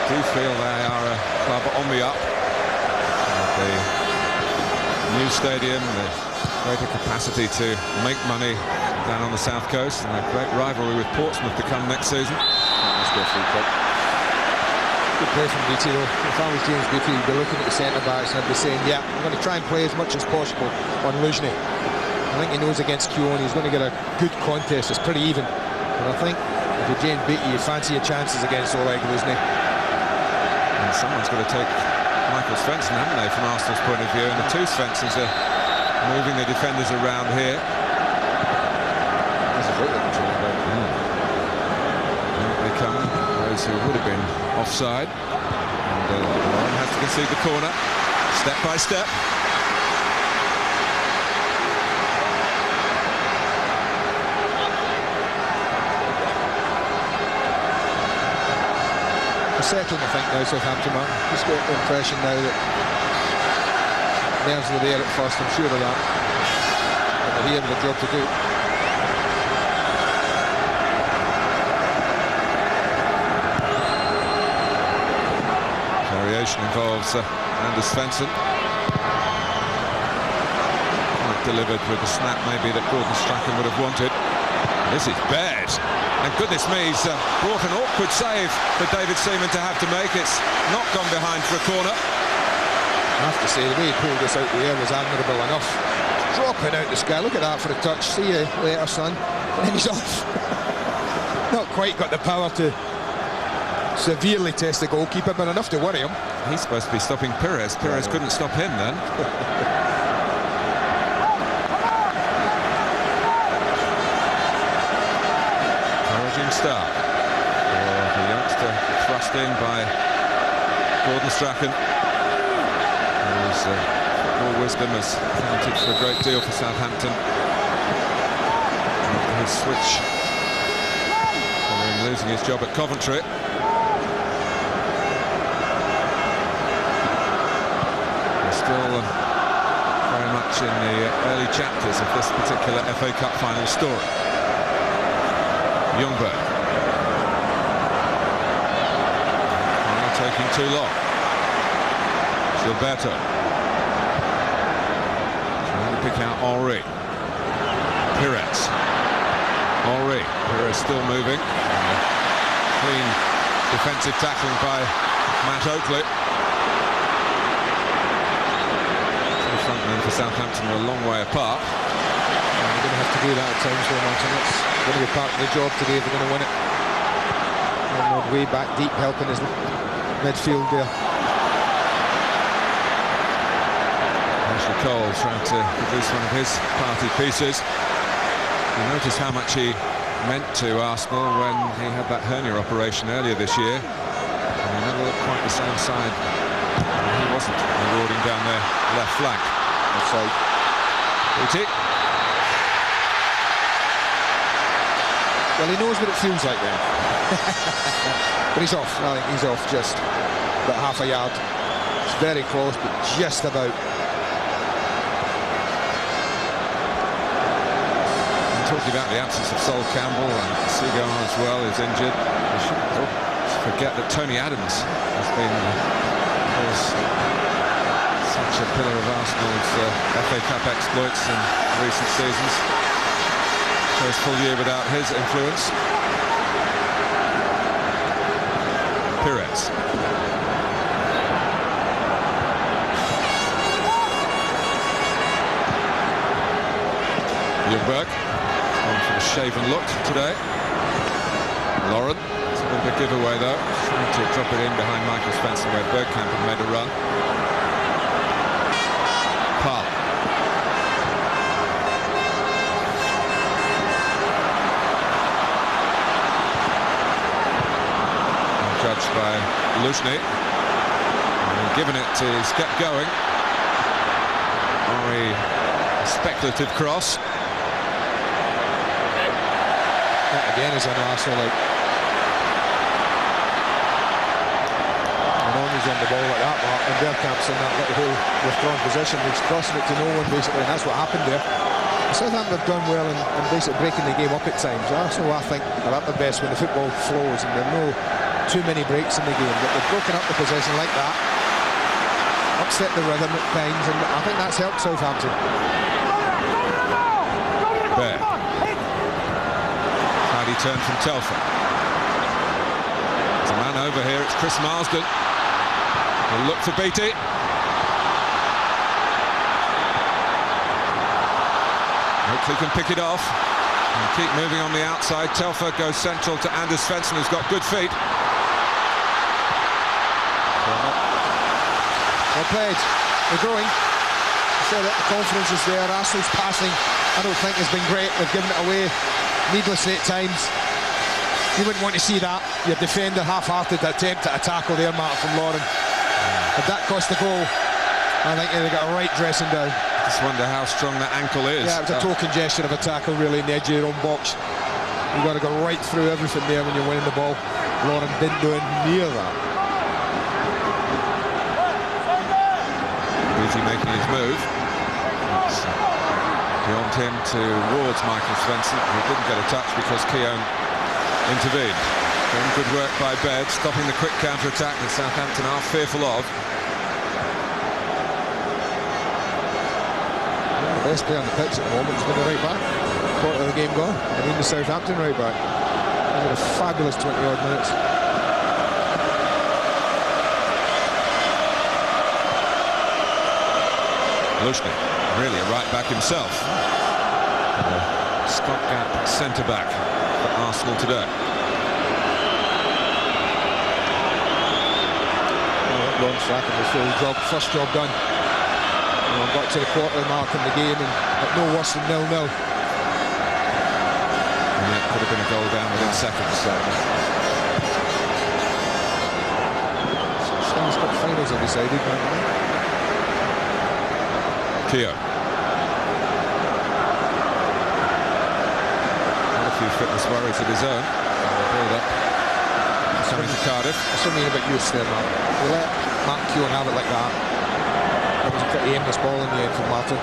Do feel they are a club on the up. The new stadium, the greater capacity to make money down on the south coast, and a great rivalry with Portsmouth to come next season. Let's go free kick. Good play from BT though. If I was James Beattie, he'd be looking at the centre-backs and I'd be saying, yeah, I'm going to try and play as much as possible on Luzhny. I think he knows against Keown he's going to get a good contest. It's pretty even. But I think if you're James Beattie, you fancy your chances against Oleg Luzhny. And someone's got to take Michael Svensson, haven't they, from Arsenal's point of view? And the two Svenssons are moving the defenders around here. That's a foot control. They come, those who would have been offside, and Lauren has to concede the corner, step by step. They're settling, I think, now, Southampton, man. Just got the impression now that nerves were there at first, I'm sure of that. But they're here with a job to do. Variation involves Anders Svensson. Not delivered with the snap maybe that Gordon Strachan would have wanted. This is Baird. And goodness me, he's brought an awkward save for David Seaman to have to make. It's not gone behind for a corner. I have to say, the way he pulled this out the air was admirable enough. Dropping out the sky. Look at that for a touch. See you later, son. And then he's off. Not quite got the power to severely test the goalkeeper, but enough to worry him. He's supposed to be stopping Perez. Perez couldn't stop him then. Encouraging start for the youngster thrust in by Gordon Strachan, whose football wisdom has counted for a great deal for Southampton. After his switch following losing his job at Coventry. Still very much in the early chapters of this particular FA Cup final story. Ljungberg. Not taking too long. Gilberto. Trying to pick out Henry. Perez. Henry. Perez still moving. Clean defensive tackling by Matt Oakley. Frontmen for Southampton are a long way apart. They're going to have to do that at times, though, Martin. It's going to be part of the job today if they're going to win it. Arnold way back deep, helping his midfield there. Ashley Cole trying to produce one of his party pieces. You notice how much he meant to Arsenal when he had that hernia operation earlier this year. And he never looked quite the same side. He wasn't marauding down their left flank. Outside. Booty. Well, he knows what it feels like then. But he's off. I think he's off just about half a yard. It's very close, but just about. Talking about the absence of Sol Campbell and Seagal as well is injured. We shouldn't forget that Tony Adams has been, of course, such a pillar of Arsenal's FA Cup exploits in recent seasons. First full year without his influence. Pires. Ljungberg. For the shaven look today. Lauren, it's a bit of a giveaway though, trying to drop it in behind Michael Spencer where Bergkamp had made a run. Parr. Judged by Luzhny. And given it to get going. Very speculative cross. That again is an Arsenal out. And he's on the ball like that, Mark, and Bergkamp's in that little hole withdrawn position. He's crossing it to no one basically, and that's what happened there. Southampton have done well in basically breaking the game up at times. Arsenal, I think, are at their best when the football flows and there are no too many breaks in the game. But they've broken up the possession like that, upset the rhythm at times, and I think that's helped Southampton. Bear. Tidy turn from Telfer. There's a man over here, it's Chris Marsden. He'll look to beat it. Hopefully can pick it off and keep moving on the outside. Telfer goes central to Anders Svensson, who's got good feet. Well played. They're growing. I said that the confidence is there. Arsenal's passing, I don't think, has been great. They've given it away needlessly at times. You wouldn't want to see that. Your defender half-hearted attempt at a tackle there, Mark, from Lauren. If that cost the goal, I think they got a right dressing down. Just wonder how strong that ankle is. Yeah, it was a token gesture of a tackle, really, in the edge of your own box. You've got to go right through everything there when you're winning the ball. Lauren didn't do it near that. Beattie making his move. It's beyond him towards Michael Svensson, who didn't get a touch because Keown intervened. Doing good work by Baird, stopping the quick counter-attack that Southampton are fearful of. The best player on the pitch at the moment has been the right back. Quarter of the game gone. I mean, the Southampton right back. He's had a fabulous 20-odd minutes. Luzhny, really a right back himself. Stopgap centre back for Arsenal today. Ron Strachan was full job, first job done. Got to the quarter mark in the game and at no worse than 0-0. And it could have been a goal down within seconds. He's got finals are decided, man. Keown. Had a few fitness worries of his own. Build up. Coming to Cardiff. That's what I mean about use there, Mark. They let Mark Keown have it like that. That was a pretty aimless ball in the end from Martin.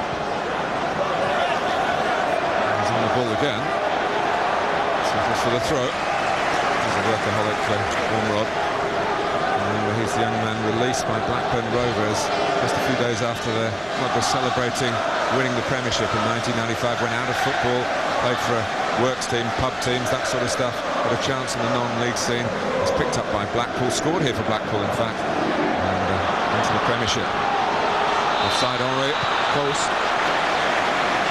He's on the ball again. Settles for the throw. He's a workaholic for Ormerod. Remember, he's the young man released by Blackburn Rovers just a few days after the club was celebrating winning the Premiership in 1995. Went out of football, played for a works team, pub teams, that sort of stuff. Got a chance in the non-league scene. Was picked up by Blackpool, scored here for Blackpool, in fact, and into the Premiership. Offside, Henry. Close.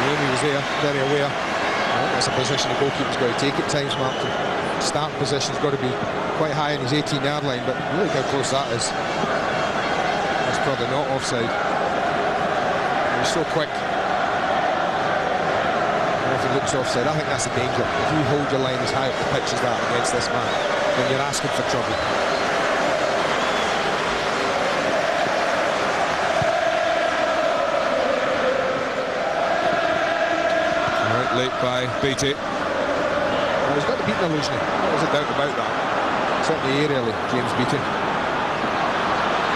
Amy was there, very aware. That's a position the goalkeeper's got to take at times, Mark. The starting position's got to be quite high in his 18-yard line, but look how close that is. That's probably not offside. He's so quick. And if he looks offside, I think that's the danger. If you hold your line as high up the pitch as that against this man, then you're asking for trouble. Leap by Beattie. Well, he's got to beat Illusion. There's a doubt about that. Certainly aerially, James beat him.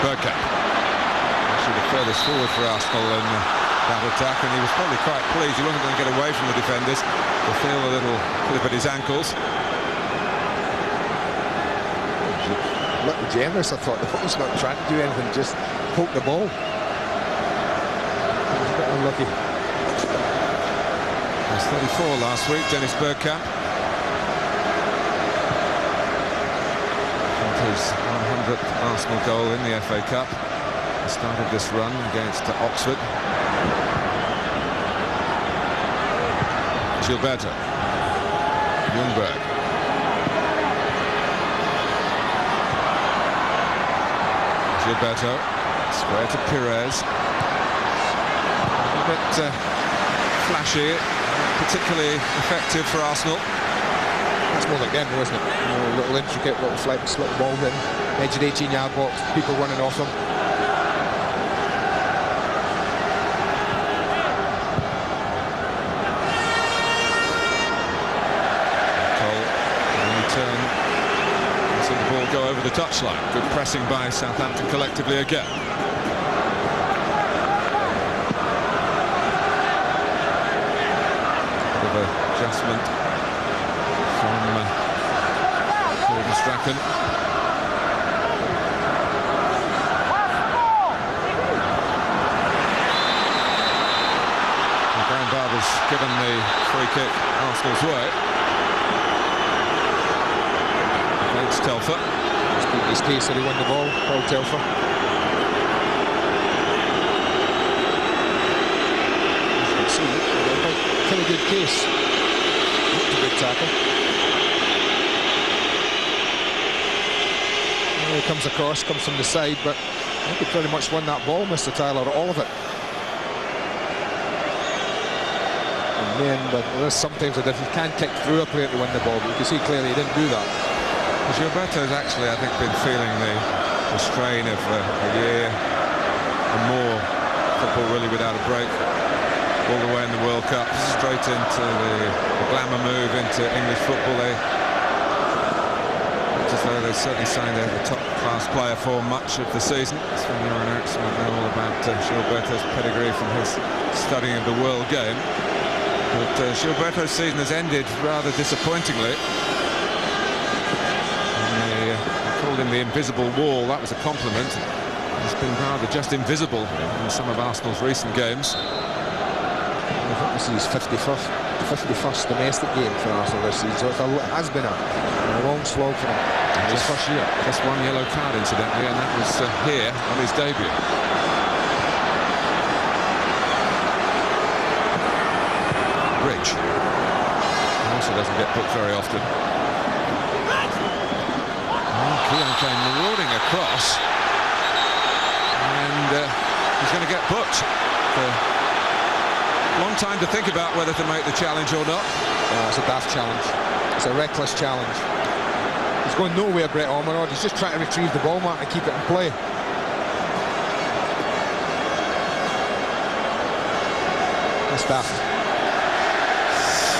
Bergkamp. Actually the furthest forward for Arsenal in that attack, and he was probably quite pleased. He wasn't going to get away from the defenders to feel a little clip at his ankles. A little generous, I thought. The ball's not trying to do anything, just poke the ball. He was a bit unlucky. He was 34 last week, Dennis Bergkamp. And his 100th Arsenal goal in the FA Cup. He started this run against Oxford. Gilberto. Ljungberg. Gilberto. Square to Pires. A bit flashy, particularly effective for Arsenal. That's more like them, wasn't it? You know, a little intricate, little flips, little ball in, edge of the 18-yard box, people running off them. Go over the touchline. Good pressing by Southampton collectively again. Bit of adjustment from Gordon Strachan. Graham Barber's given the free kick Arsenal's way. Against Telfer. Beat his case that he won the ball, Paul Telfer. As you can see, a pretty good case. That's a good tackle. Well, he comes across, comes from the side, but I think he pretty much won that ball, Mr. Tyler, all of it. And then, but there's sometimes a difference. You can kick through a player to win the ball, but you can see clearly he didn't do that. Gilberto's actually, I think, been feeling the strain of a year and more football really without a break. All the way in the World Cup, straight into the glamour move into English football. As though they certainly signed a top-class player for much of the season. Sven-Göran Eriksson will know all about Gilberto's pedigree from his studying of the world game. But Gilberto's season has ended rather disappointingly. Called him the invisible wall. That was a compliment. He's been rather just invisible in some of Arsenal's recent games. I think this is his 51st domestic game for Arsenal this season, so it has been a long slog for him in his first year. Just one yellow card, incidentally, and that was here on his debut. Bridge. He also doesn't get booked very often. Keown came marauding across, and he's going to get booked. A long time to think about whether to make the challenge or not. It's a daft challenge. It's a reckless challenge. He's going nowhere, Brett Ormerod. He's just trying to retrieve the ball, Mark, and keep it in play. That's daft.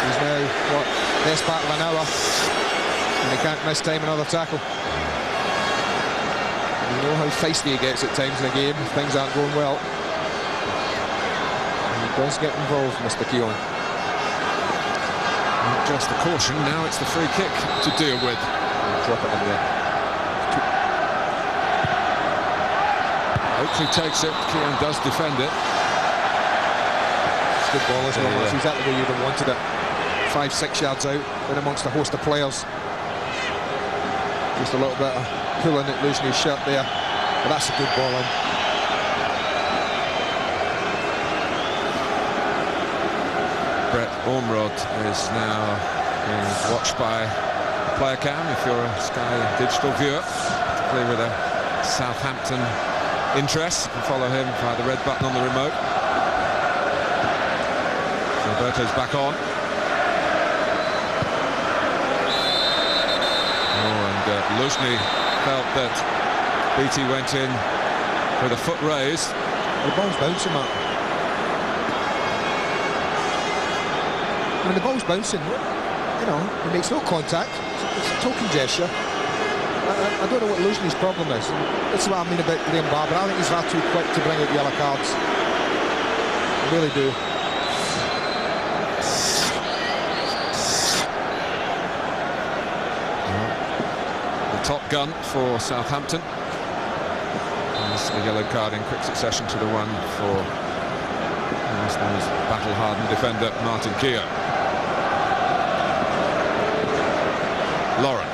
He's now, what, best part of an hour, and he can't miss time another tackle. You know how feisty he gets at times in a game if things aren't going well. And he does get involved, Mr. Keown. Not just the caution, now it's the free kick to deal with. Drop it in there. Oakley takes it, Keown does defend it. It's a good ball as well. That's exactly where you'd have wanted it. 5-6 yards out, in amongst a host of players. Just a little bit of pulling it, losing his shirt there, but that's a good ball in. Brett Ormerod is now being watched by the player cam if you're a Sky digital viewer, particularly with a Southampton interest. You can follow him via the red button on the remote. Gilberto's back on. Luzhny felt that Beattie went in with a foot raised. The ball's bouncing, Mark. I mean, the ball's bouncing. you know, he makes no contact. It's a token gesture. I don't know what Luzhny's problem is. That's what I mean about Graham Barber. I think he's far too quick to bring out yellow cards. I really do. The top gun for Southampton. There's a yellow card in quick succession to the one for Arsenal's battle-hardened defender Martin Keogh. Lauren.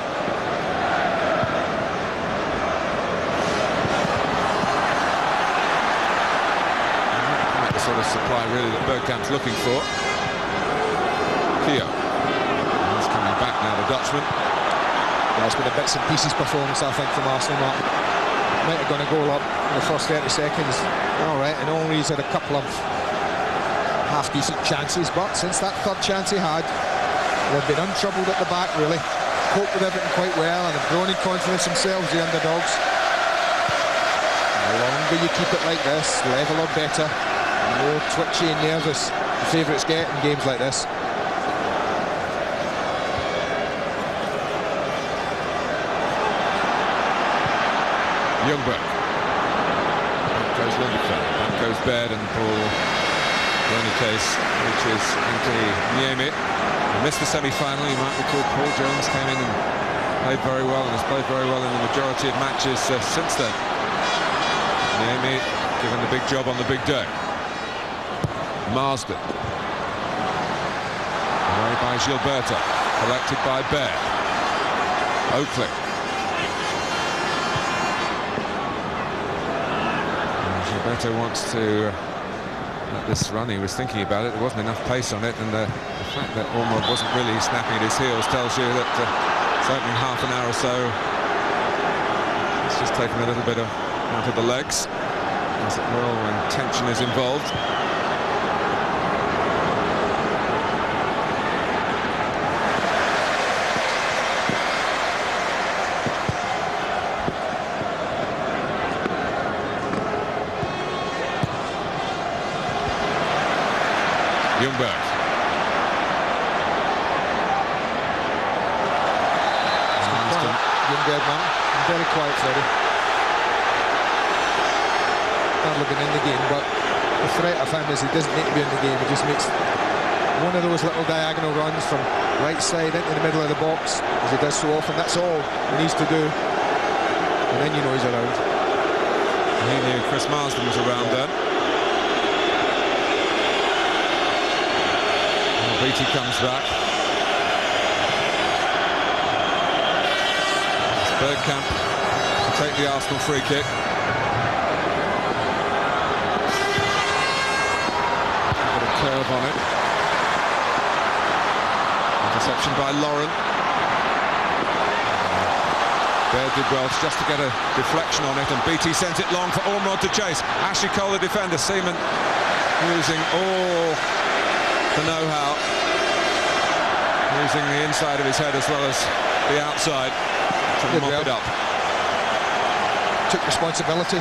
The sort of supply really that Bergkamp's looking for. Keogh. He's coming back now, the Dutchman. Yeah, it's been a bits and pieces performance, I think, from Arsenal, Mark. Might have gone a goal up in the first 30 seconds. All right, and Henry's had a couple of half-decent chances, but since that third chance he had, they've been untroubled at the back, really. Coped with everything quite well, and have grown in confidence themselves, the underdogs. The longer you keep it like this, level or better, the more twitchy and nervous the favourites get in games like this. Ljungberg. Back goes Lindelof. Back goes Baird, and ball, in any case, reaches Anthony Niemi. He missed the semi-final. You might recall Paul Jones came in and played very well, and has played very well in the majority of matches since then. Niemi given the big job on the big day. Marsden. Away by Gilberto. Collected by Baird. Oakley. Gilberto wants to let this run. He was thinking about it. There wasn't enough pace on it, and the fact that Ormond wasn't really snapping at his heels tells you that it's opening half an hour or so. It's just taken a little bit out of the legs, as it will, when tension is involved. Ljungberg. Ljungberg, man. Very quiet, Freddie. Hardly been in the game, but the threat of him is he doesn't need to be in the game. He just makes one of those little diagonal runs from right side into the middle of the box, as he does so often. That's all he needs to do, and then you know he's around. He knew Chris Marsden was around then. Beatty comes back. It's Bergkamp to take the Arsenal free kick. Got a curve on it. Interception by Lauren. Baird did well just to get a deflection on it, and Beatty sent it long for Ormond to chase. Ashley Cole, the defender. Seaman using all the know-how, using the inside of his head as well as the outside to mop it up. Took responsibility.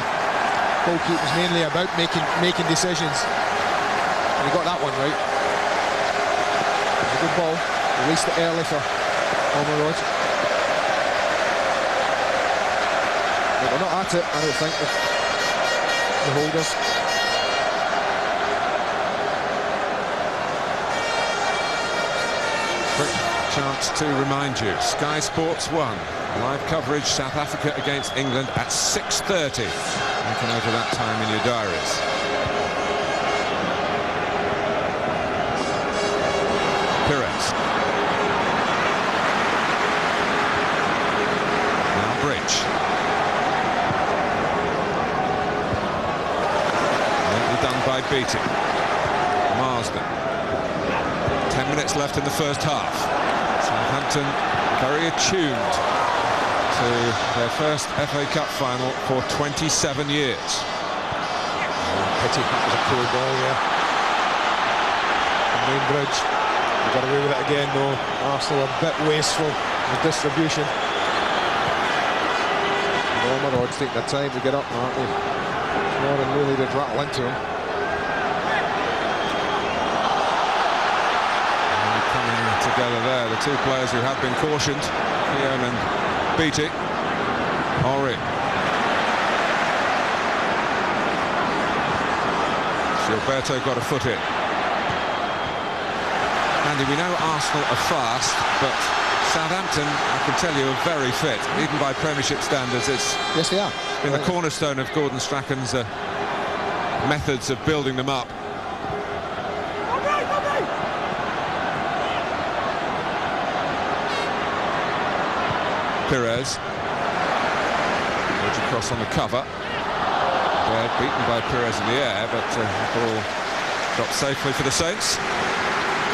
Goalkeeper's mainly about making decisions. And he got that one right. It was a good ball. Released it early for Ormond. But they're not at it, I don't think, the holders. Quick chance to remind you, Sky Sports 1, live coverage South Africa against England at 6:30. Make a note of that time in your diaries. Pires. Now Bridge. Neatly done by Beatty. Marsden. 10 minutes left in the first half. Southampton very attuned to their first FA Cup final for 27 years. Pity, that was a poor ball, yeah. Main Bridge. They got away with it again, though. Arsenal a bit wasteful with distribution. Ormond take their time to get up, aren't they? Lauren really did rattle into him. To together there. The two players who have been cautioned, Keown and Beattie. Henry. Gilberto got a foot in. Andy, we know Arsenal are fast, but Southampton, I can tell you, are very fit, even by Premiership standards. It's yes, they are. Been the cornerstone of Gordon Strachan's methods of building them up. Perez. Goes across on the cover. Beaten by Perez in the air, but the ball dropped safely for the Saints.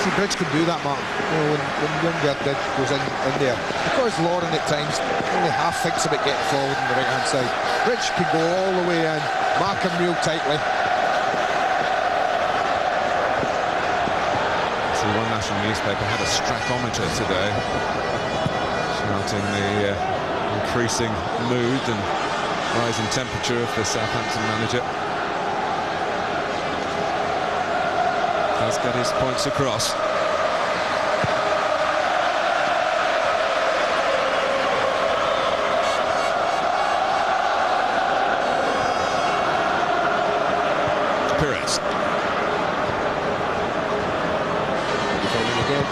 See, Bridge can do that, Mark. You know, when Youngberg goes in there, because Lauren at times only half thinks about getting forward on the right-hand side. Bridge can go all the way in, mark him real tightly. See, one national newspaper had a strachometer today, shouting the increasing mood and rising temperature of the Southampton manager. Does get his points across. Perez. Defending again.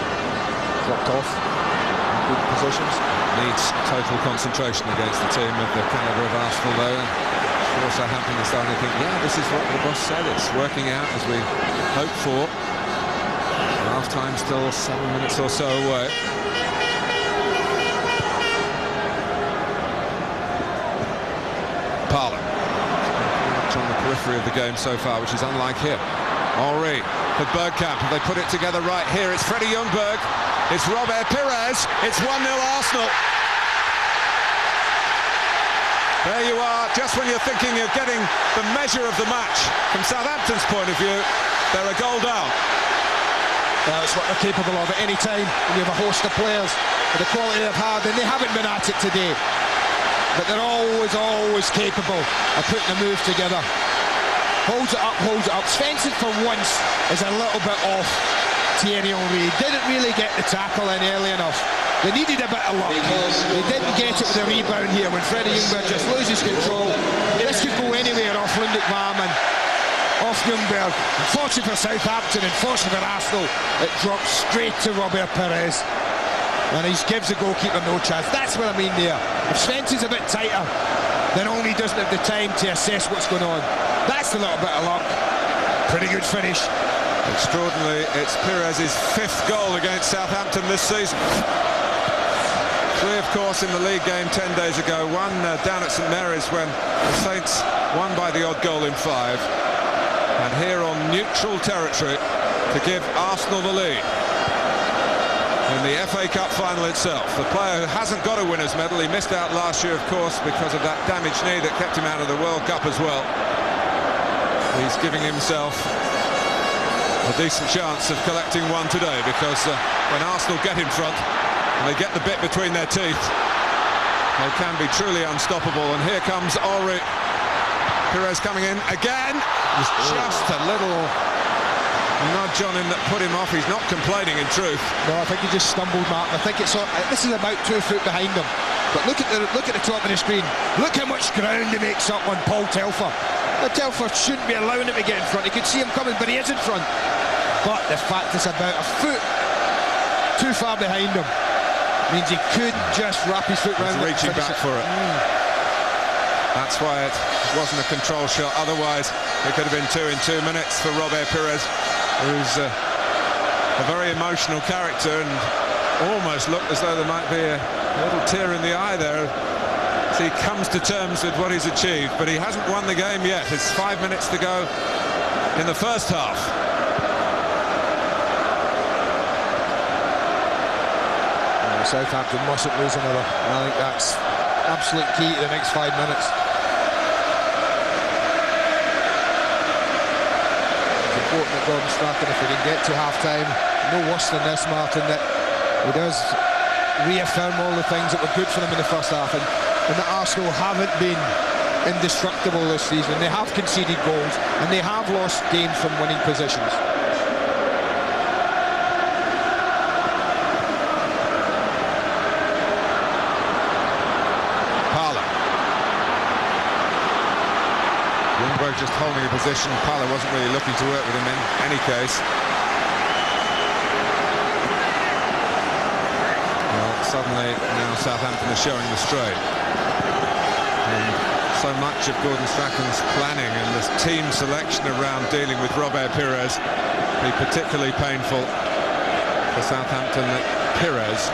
Dropped off. Good positions. Needs total concentration against the team of the calibre of Arsenal, though. Of course, Southampton is starting to think, yeah, this is what the boss said. It's working out as we hoped for. Half-time still 7 minutes or so away. Parlour. Much on the periphery of the game so far, which is unlike him. Henry for Bergkamp. They put it together right here. It's Freddie Ljungberg. It's Robert Perez. It's 1-0 Arsenal. There you are, just when you're thinking you're getting the measure of the match. From Southampton's point of view, they're a goal down. That's what they're capable of at any time when you have a host of players with the quality they've had, and they haven't been at it today. But they're always capable of putting a move together. Holds it up. Svensson for once is a little bit off Thierry Henry. Didn't really get the tackle in early enough. They needed a bit of luck. They didn't get it with the rebound here when Freddie Ljungberg just loses control. This could go anywhere off Lundvik Varman, off Ljungberg. Unfortunately for Southampton, unfortunately for Arsenal, it drops straight to Robert Perez. And he gives the goalkeeper no chance. That's what I mean there. If Svensson's a bit tighter, then only doesn't have the time to assess what's going on. That's a little bit of luck. Pretty good finish. Extraordinarily, it's Perez's 5th goal against Southampton this season. 3, of course, in the league game 10 days ago. 1 down at St Mary's when the Saints won by the odd goal in 5. And here on neutral territory to give Arsenal the lead. In the FA Cup final itself. The player who hasn't got a winner's medal, he missed out last year, of course, because of that damaged knee that kept him out of the World Cup as well. He's giving himself a decent chance of collecting one today, because when Arsenal get in front and they get the bit between their teeth, they can be truly unstoppable. And here comes Henry. Perez coming in again. Just a little nudge on him that put him off. He's not complaining, in truth. No, I think he just stumbled, Mark. I think it's this is about 2 foot behind him. But look at the top of the screen. Look how much ground he makes up on Paul Telfer. Now, Telfer shouldn't be allowing him to get in front. You could see him coming, but he is in front. But the fact it's about a foot too far behind him means he could just wrap his foot round it. He's reaching back for it. That's why it wasn't a control shot. Otherwise, it could have been 2 in 2 minutes for Robert Perez, who's a very emotional character, and almost looked as though there might be a little tear in the eye there as he comes to terms with what he's achieved. But he hasn't won the game yet. It's 5 minutes to go in the first half. Southampton mustn't lose another. I think that's absolute key to the next 5 minutes. It's important that Gordon Strachan, if we can get to half-time, no worse than this, Martin, that he does reaffirm all the things that were good for them in the first half, and that Arsenal haven't been indestructible this season. They have conceded goals, and they have lost games from winning positions. Berg just holding a position. Parlour wasn't really looking to work with him in any case. Well, suddenly now Southampton are showing the strain. And so much of Gordon Strachan's planning and the team selection around dealing with Robert Pires be particularly painful for Southampton that Pires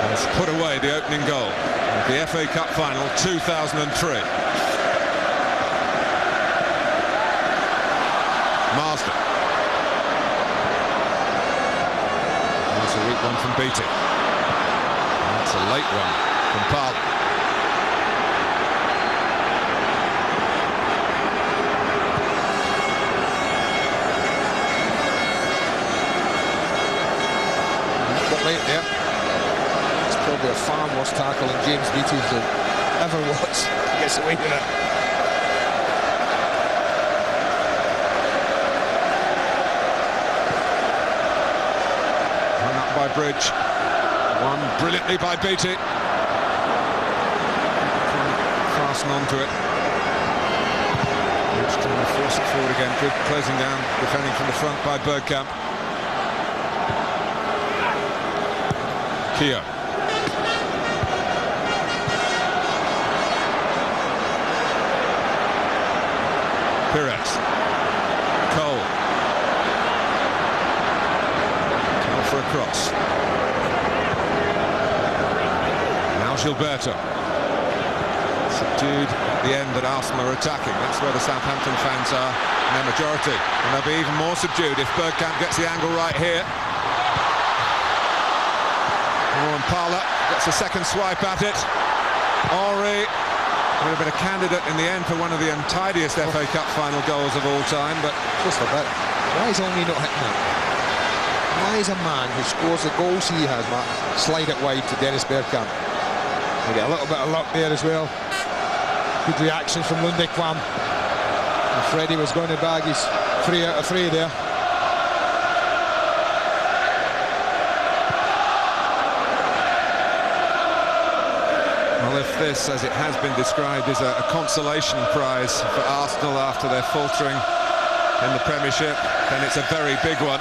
has put away the opening goal of the FA Cup final 2003. Marsden. That's a weak one from Beattie. That's a late one from Parlour. Late there. It's probably a far worse tackle than James Beattie's ever was. He gets away with it. Run up by Bridge. One brilliantly by Beattie. Fasten onto it. Bridge trying to force it forward again. Good closing down, defending from the front by Bergkamp. Keogh. Pires. Cole. Cole for a cross. Now Gilberto. Subdued at the end that Arsenal are attacking. That's where the Southampton fans are in their majority. And they'll be even more subdued if Bergkamp gets the angle right here. And Parlour gets a second swipe at it. Henry would have been a candidate in the end for one of the untidiest FA Cup final goals of all time, but just a bit. Why is Henry not hitting that? Why is a man who scores the goals he has, Matt, slide it wide to Dennis Bergkamp? They get a little bit of luck there as well. Good reaction from Lundekvam. And Freddie was going to bag his 3 out of 3 there. Well, if this, as it has been described, is a consolation prize for Arsenal after their faltering in the Premiership, then it's a very big one.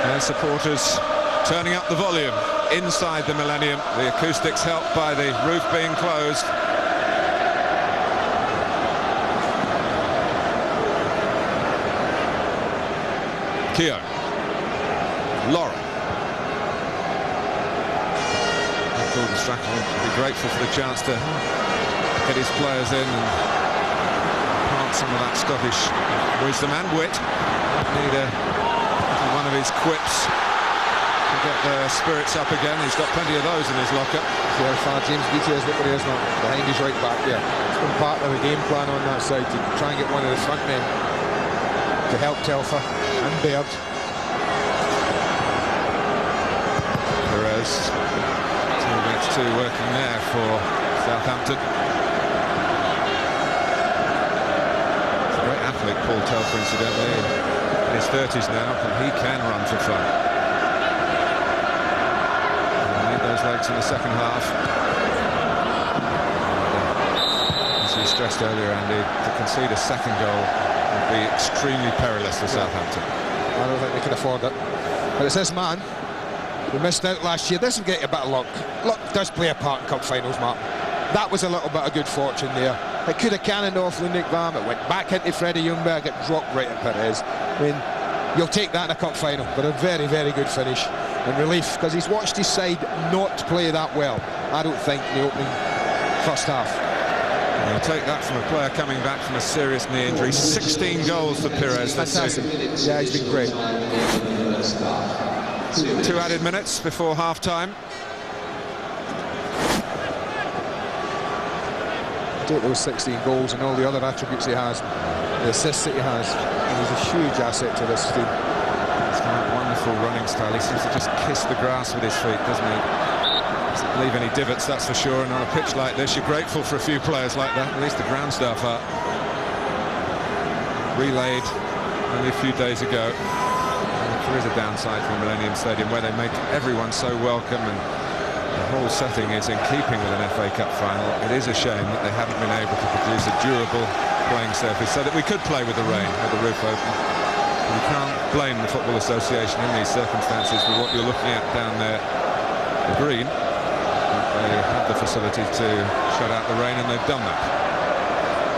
Their supporters turning up the volume inside the Millennium. The acoustics helped by the roof being closed. Keogh. Laura. Gordon Strachan will be grateful for the chance to get his players in and impart some of that Scottish wisdom and wit. Need one of his quips to get the spirits up again. He's got plenty of those in his locker. See how far James Beattie is, look what he is now, behind his right back there. It's been part of the game plan on that side to try and get one of the front men to help Telfer and Baird. Perez. 2 working there for Southampton. He's a great athlete, Paul Telfer, incidentally, in his 30s now, and he can run for fun. He'll need those legs in the second half. As you stressed earlier, Andy, to concede a second goal would be extremely perilous for Southampton. I don't think they can afford it. But it's this man who missed out last year, doesn't get a bit of luck. Luck does play a part in cup finals, Mark. That was a little bit of good fortune there. It could have cannoned off Lundekvam, it went back into Freddie Ljungberg, it dropped right at Perez. I mean, you'll take that in a cup final, but a very, very good finish and relief, because he's watched his side not play that well, I don't think, in the opening first half. You'll take that from a player coming back from a serious knee injury. 16 goals for Pires this season. Yeah, he's been great. 2 added minutes before half-time. Take those 16 goals and all the other attributes he has, the assists that he has, and he's a huge asset to this team. He's got a wonderful running style. He seems to just kiss the grass with his feet, doesn't he? Doesn't leave any divots, that's for sure. And on a pitch like this, you're grateful for a few players like that. At least the ground staff are. Relayed only a few days ago. There is a downside for the Millennium Stadium where they make everyone so welcome, and The whole setting is in keeping with an FA Cup final. It is a shame that they haven't been able to produce a durable playing surface so that we could play with the rain, with the roof open. You can't blame the Football Association in these circumstances for what you're looking at down there, the green. They have the facility to shut out the rain, and they've done that.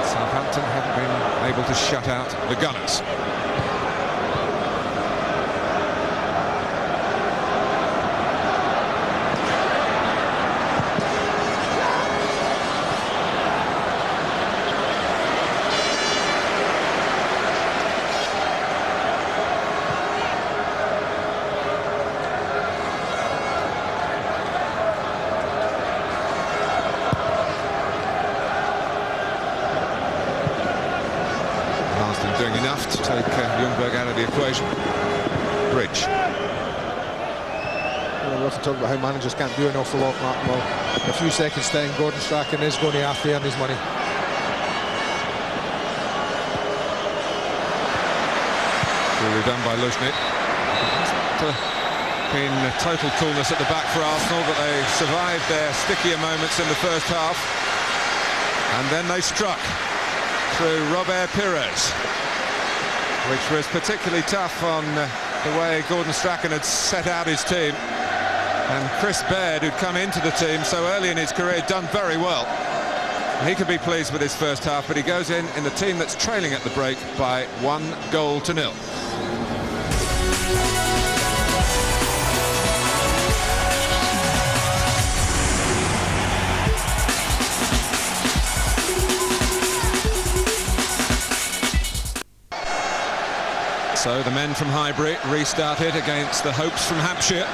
Southampton haven't been able to shut out the Gunners. Doing enough to take Ljungberg out of the equation. Bridge. Well, we often talk about how managers can't do an awful lot, Martin. Well, a few seconds time, Gordon Strachan is going to have to earn his money. Poorly done by Luznik. Been total coolness at the back for Arsenal, but they survived their stickier moments in the first half. And then they struck through Robert Pires, which was particularly tough on the way Gordon Strachan had set out his team. And Chris Baird, who'd come into the team so early in his career, done very well. He could be pleased with his first half, but he goes in the team that's trailing at the break by 1-0. So the men from Highbury restarted against the Hopes from Hampshire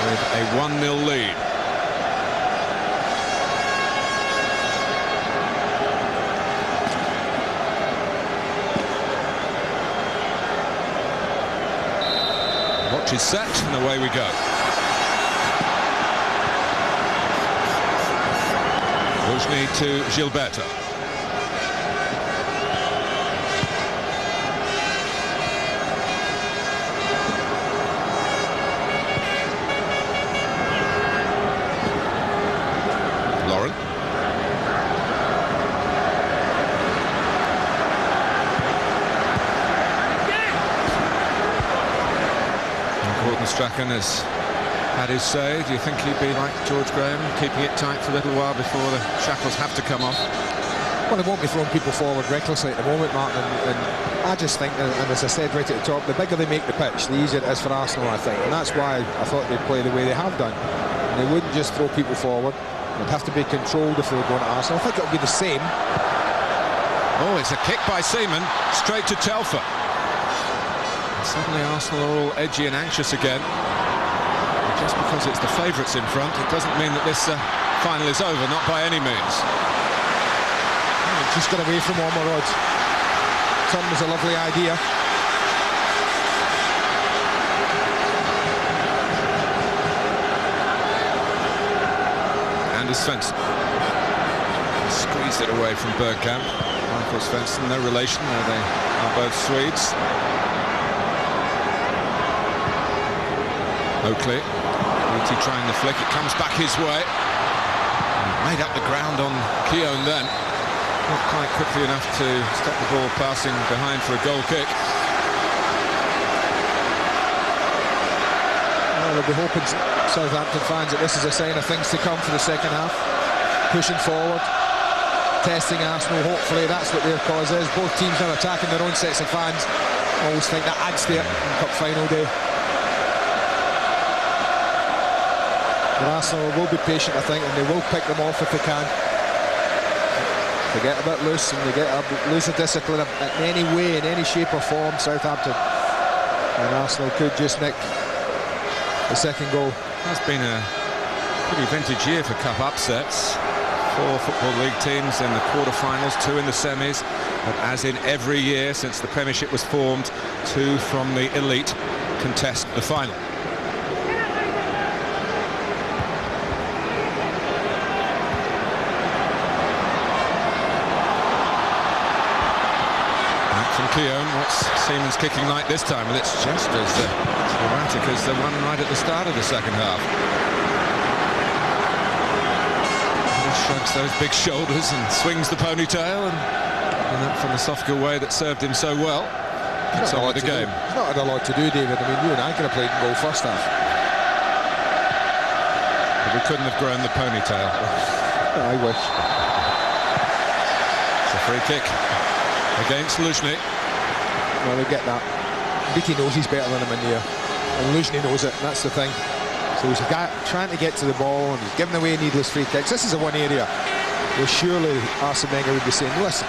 with a 1-0 lead. Watch is set and away we go. Luznik to Gilberto. Strachan has had his say. Do you think he'd be like George Graham, keeping it tight for a little while before the shackles have to come off? Well, they won't be throwing people forward recklessly at the moment, Martin, and I just think, and as I said right at the top, the bigger they make the pitch, the easier it is for Arsenal, I think, and that's why I thought they'd play the way they have done. And they wouldn't just throw people forward. They'd have to be controlled if they were going to Arsenal. I think it'll be the same. Oh, it's a kick by Seaman, straight to Telfer. Suddenly Arsenal are all edgy and anxious again. Just because it's the favourites in front, it doesn't mean that this final is over, not by any means. Just got away from Ormerod. Turn was a lovely idea. Anders Svensson squeezed it away from Bergkamp. Michael Svensson, no relation, they are both Swedes. Oakley, Beatty trying the flick, it comes back his way. Made up the ground on Keown then. Not quite quickly enough to stop the ball passing behind for a goal kick. Well, we'll be hoping Southampton fans that this is a sign of things to come for the second half. Pushing forward, testing Arsenal, hopefully that's what their cause is. Both teams now attacking their own sets of fans. I always think that adds to it on Cup final day. But Arsenal will be patient, I think, and they will pick them off if they can. They get a bit loose and they get a lose of discipline in any way, in any shape or form, Southampton. And Arsenal could just nick the second goal. That's been a pretty vintage year for cup upsets. 4 Football League teams in the quarter-finals, 2 in the semis. But as in every year since the Premiership was formed, 2 from the elite contest the final. Keown, what's Seaman's kicking like this time? Well, it's just as erratic as the one right at the start of the second half. Works those big shoulders and swings the ponytail, and in that philosophical way that served him so well. Gets on with the game. He's not had a lot to do, David. I mean, you and I could have played goal first half. But we couldn't have grown the ponytail. I wish. It's a free kick against Luzhny. Well, they get that. Beattie knows he's better than him in there, and Luzhny knows it, and that's the thing. So he's trying to get to the ball, and he's giving away needless free kicks. This is the one area where surely Arsene Wenger would be saying, listen,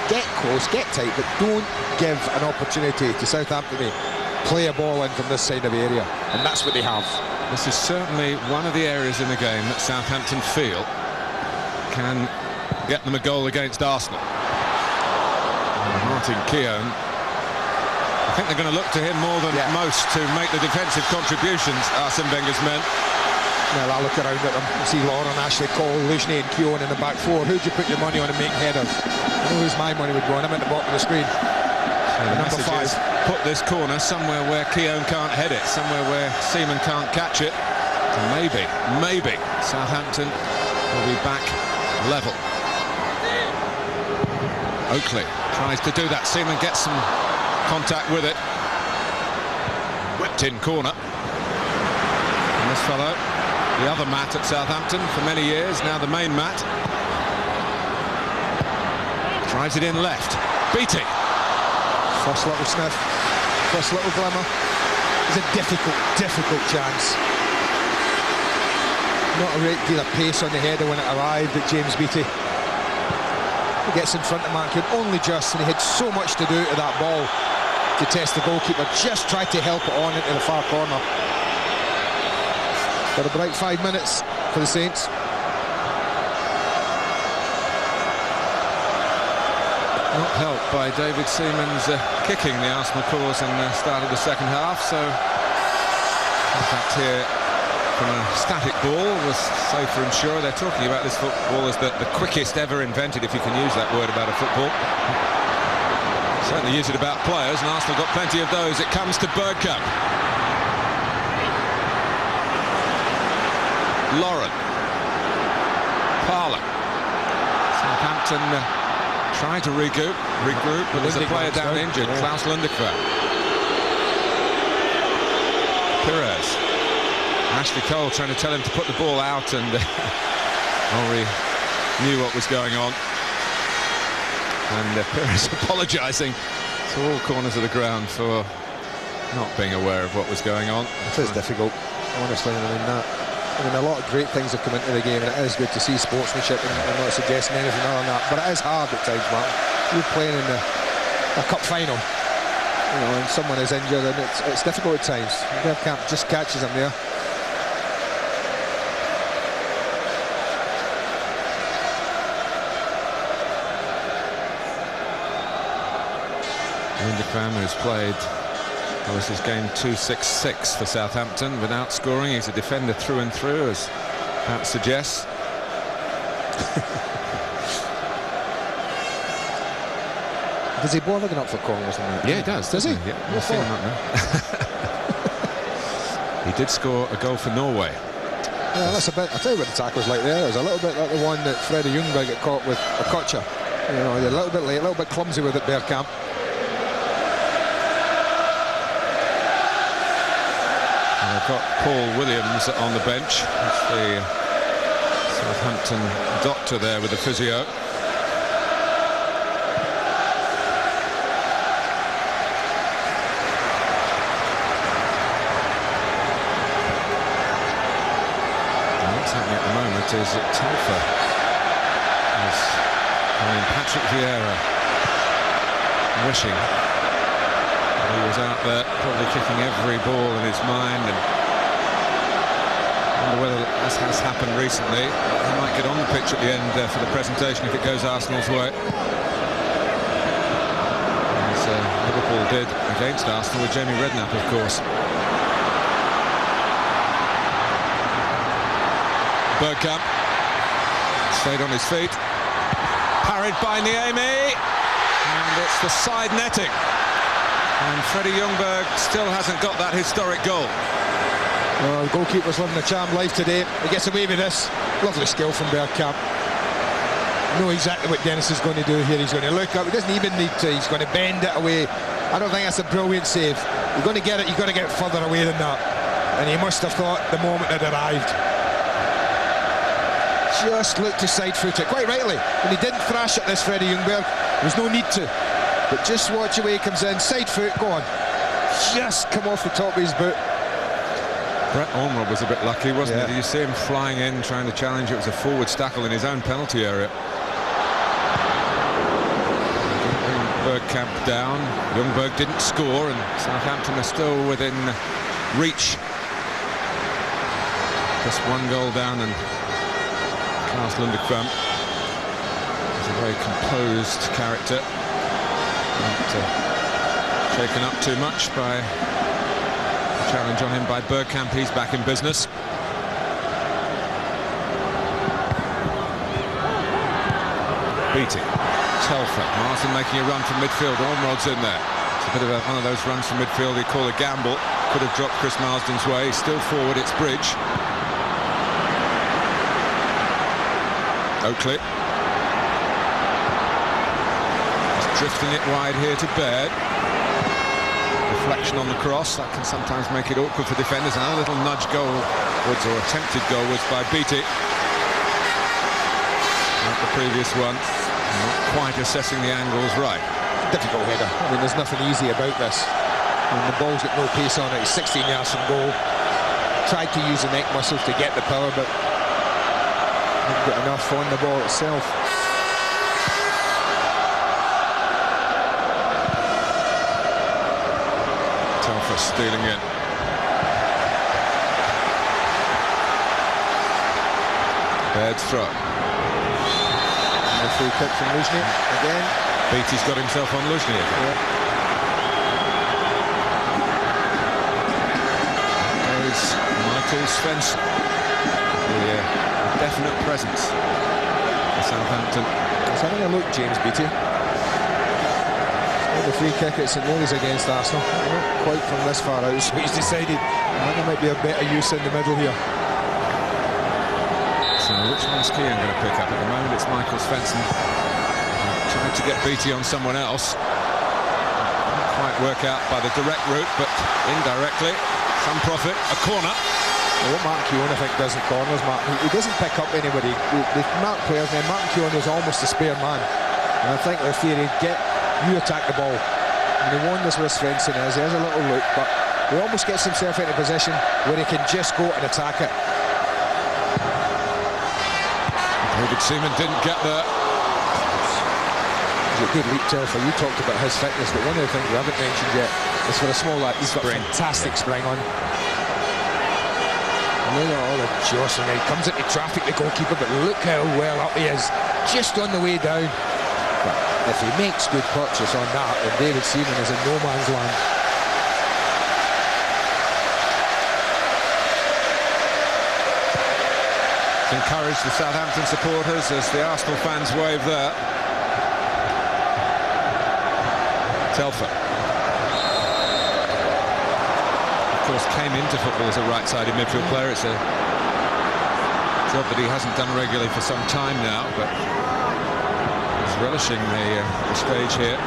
get close, get tight, but don't give an opportunity to Southampton to play a ball in from this side of the area, and that's what they have. This is certainly one of the areas in the game that Southampton feel can get them a goal against Arsenal. And Martin Keown, I think they're going to look to him more than most to make the defensive contributions, Arsene Wenger's men. Well, I look around at them, see Lauren, Ashley Cole, Luzhny and Keown in the back four. Who'd you put your money on and make headers? I know who's my money would go on. I'm at the bottom of the screen. So the message is, put this corner somewhere where Keown can't head it, somewhere where Seaman can't catch it. And maybe Southampton will be back level. Oakley tries to do that. Seaman gets some contact with it. Whipped in corner. And this fellow, the other Matt at Southampton for many years, now the main Matt. Tries it in left. Beattie. First little sniff, first little glimmer. It's a difficult chance. Not a great deal of pace on the header when it arrived at James Beattie. He gets in front of Mankin only just, and he had so much to do to that ball to test the goalkeeper. Just tried to help it on into the far corner. Got a bright 5 minutes for the Saints. Not helped by David Seaman's kicking the Arsenal cause in the start of the second half, so contact here from a static ball was safer and surer. They're talking about this football as the quickest ever invented, if you can use that word about a football. Certainly use it about players, and Arsenal got plenty of those. It comes to Bergkamp. Lauren. Parler. Southampton trying to regroup, but there's a player down injured, Klaus Lundekvam. Perez. Ashley Cole trying to tell him to put the ball out, and Henry knew what was going on. And Perez apologising to all corners of the ground for not being aware of what was going on. It is difficult, honestly. I mean, a lot of great things have come into the game, and it is good to see sportsmanship, and I'm not suggesting anything other than that, but it is hard at times, Martin. You're playing in a cup final, and someone is injured, and it's difficult at times. Bergkamp just catches him there. Lundekvam, who's played, well, this is game 266 for Southampton without scoring. He's a defender through and through, as that suggests. Does he bother going up for corners? Yeah, he does. Does he? Yeah, we'll see him up now. He did score a goal for Norway. Yeah, that's a bit. I'll tell you what the tackle's like there. It was a little bit like the one that Freddie Ljungberg got caught with Okocha. You know, a little bit late, a little bit clumsy with it, Bergkamp. They've got Paul Williams on the bench. That's the Southampton doctor there with the physio. And what's happening at the moment is that Telfer is playing Patrick Vieira, wishing he was out there probably kicking every ball in his mind, and I wonder whether, as has happened recently, he might get on the pitch at the end for the presentation if it goes Arsenal's way. As Liverpool did against Arsenal with Jamie Redknapp, of course. Bergkamp stayed on his feet. Parried by Niemi, and it's the side netting. And Freddie Ljungberg still hasn't got that historic goal. Well, the goalkeeper's living a charmed life today. He gets away with this. Lovely skill from Bergkamp. Know exactly what Dennis is going to do here. He's going to look up. He doesn't even need to. He's going to bend it away. I don't think that's a brilliant save. You're going to get it. You've got to get further away than that. And he must have thought the moment had arrived. Just looked to side-foot it, quite rightly. When he didn't thrash at this, Freddie Ljungberg, there was no need to. But just watch the way he comes in, side-foot, go on. Just come off the top of his boot. Brett Ormerod was a bit lucky, wasn't he? Did you see him flying in, trying to challenge? It was a forward tackle in his own penalty area. Bergkamp down. Ljungberg didn't score, and Southampton are still within reach. Just one goal down, and Klaus Lundekvam is a very composed character. Not shaken up too much by challenge on him by Bergkamp. He's back in business. Beattie, Telfer, Marsden making a run from midfield. Ormerod's in there. It's a bit of one of those runs from midfield he call a gamble. Could have dropped Chris Marsden's way. Still forward, it's Bridge. Oakley. He's drifting it wide here to Baird. Reflection on the cross, that can sometimes make it awkward for defenders. Another little nudge goalwards, or attempted goalwards, by Beattie. Like the previous one, not quite assessing the angles right. Difficult header. I mean, there's nothing easy about this. I mean, the ball's got no pace on it. He's 16 yards from goal. Tried to use the neck muscles to get the power, but didn't get enough on the ball itself. Stealing in. Baird's throw. And a free kick from Luzhny again. Beattie's got himself on Luzhny again. There's Michael Svensson. The definite presence for Southampton. He's having a look, James Beattie. The free kick at St Mary's against Arsenal. Not quite from this far out, so he's decided I think there might be a better use in the middle here. So which one's Keane going to pick up? At the moment it's Michael Svensson. Trying to get Beattie on someone else. Didn't quite work out by the direct route, but indirectly, some profit. A corner. Well, what Martin Keown, I think, does in corners, Mark, he doesn't pick up anybody. They mark players, and Martin Keown is almost a spare man. And I think their theory, you attack the ball. And he wonders where Svensson is. There's a little look, but he almost gets himself into a position where he can just go and attack it. David Seaman didn't get there. He's a good leap, Telfer. You talked about his fitness, but one of the things we haven't mentioned yet is for a small lad, he's got a fantastic spring on. And look at all the jostling. He comes into traffic, the goalkeeper, but look how well up he is, just on the way down. But if he makes good purchase on that, then David Seaman is in no man's land. Encourage the Southampton supporters as the Arsenal fans wave there. Telfer. Of course, came into football as a right-sided midfield player. It's a job that he hasn't done regularly for some time now, but he's relishing the stage here.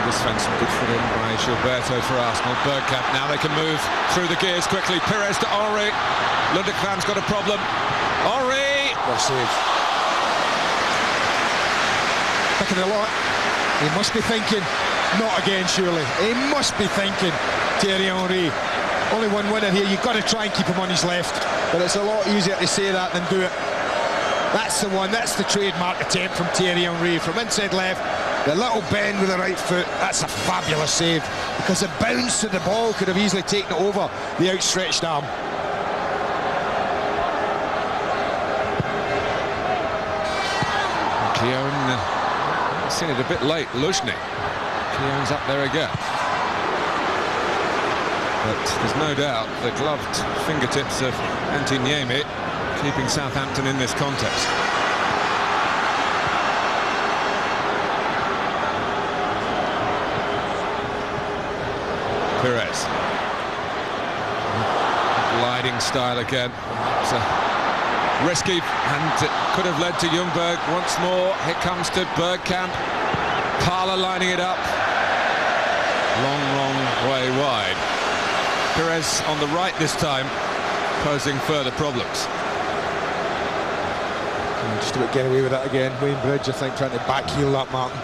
Svensson, good foot in by Gilberto for Arsenal. Bergkamp, now they can move through the gears quickly. Pires to Henry. Lundekvan's got a problem. Henry! Well saved. Picking a lot. He must be thinking, not again surely. He must be thinking, Thierry Henry. Only one winner here, you've got to try and keep him on his left. But it's a lot easier to say that than do it. That's the one, that's the trademark attempt from Thierry Henry. From inside left, the little bend with the right foot, that's a fabulous save, because the bounce of the ball could have easily taken it over the outstretched arm. Keown, seen it a bit late. Luzhny. Keown's up there again. But there's no doubt the gloved fingertips of Antti Niemi keeping Southampton in this contest. Perez. Gliding style again. It's risky, and it could have led to Ljungberg once more. Here comes to Bergkamp. Parler lining it up. Long way wide. Perez on the right this time, posing further problems. Just about getting away with that again. Wayne Bridge, I think, trying to backheel that, Martin.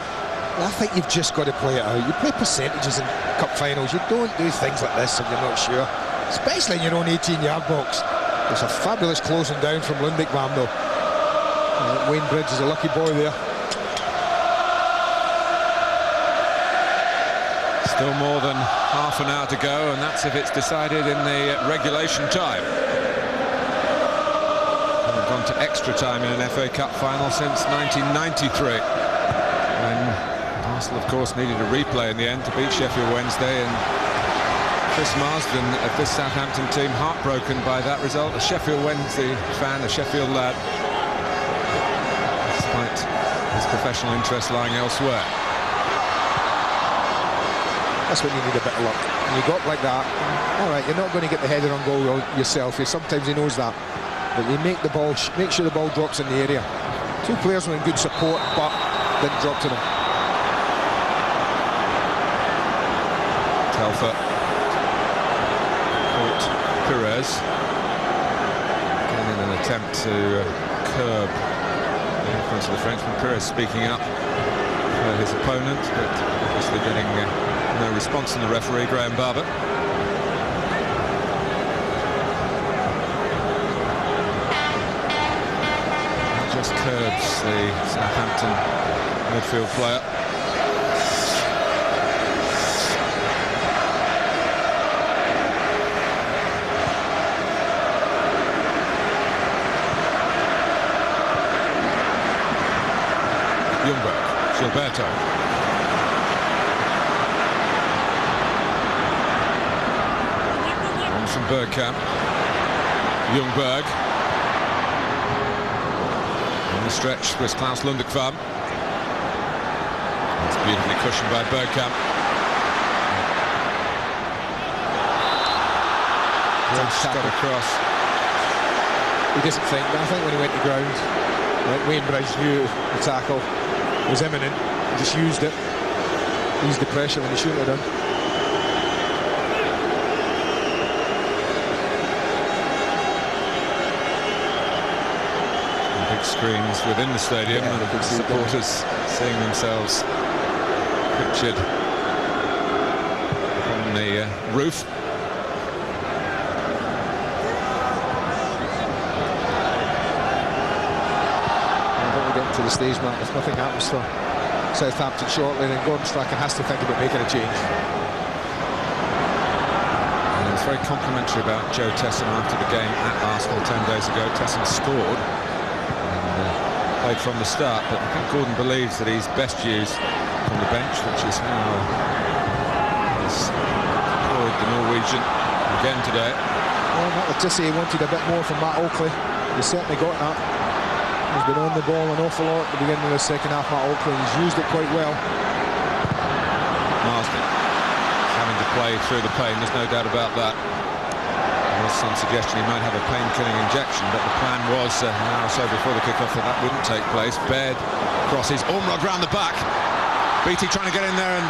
I think you've just got to play it out. You play percentages in cup finals. You don't do things like this if you're not sure, especially in your own 18-yard box. There's a fabulous closing down from Lundekvam, though. Wayne Bridge is a lucky boy there. Still more than half an hour to go, and that's if it's decided in the regulation time. Haven't gone to extra time in an FA Cup final since 1993, when Arsenal, of course, needed a replay in the end to beat Sheffield Wednesday, and Chris Marsden of this Southampton team heartbroken by that result. A Sheffield Wednesday fan, a Sheffield lad, despite his professional interest lying elsewhere. That's when you need a bit of luck. When you go up like that, all right, you're not going to get the header on goal yourself. Sometimes he knows that. But you make the ball, make sure the ball drops in the area. Two players were in good support, but didn't drop to them. Telfer caught Perez. Again in an attempt to curb the influence of the Frenchman. Perez speaking up for his opponent, but obviously getting no response from the referee, Graham Barber. That just curbs the Southampton midfield player. Ljungberg, Gilberto. From Bergkamp, Ljungberg on the stretch was Klaus Lundekvam. It's beautifully cushioned by Bergkamp. Got across. He doesn't think, but I think when he went to ground, Wayne Bridge knew the tackle was imminent. He just used it, eased the pressure when he shouldn't have done. Screens within the stadium, and the supporters seeing themselves pictured on the roof. We're getting to the stage, Matt. If nothing happens for Southampton shortly, then Gordon Strachan has to think about making a change. And it was very complimentary about Joe Tesson after the game at Arsenal 10 days ago. Tesson scored. Played from the start, but I think Gordon believes that he's best used from the bench, which is how he's deployed the Norwegian again today. Well, Matt Letizia wanted a bit more from Matt Oakley. He's certainly got that. He's been on the ball an awful lot at the beginning of the second half, Matt Oakley. He's used it quite well. Marsden having to play through the pain, there's no doubt about that. There was some suggestion he might have a pain-killing injection, but the plan was an hour or so before the kick-off that wouldn't take place. Baird crosses, Ormrod round the back. Beattie trying to get in there and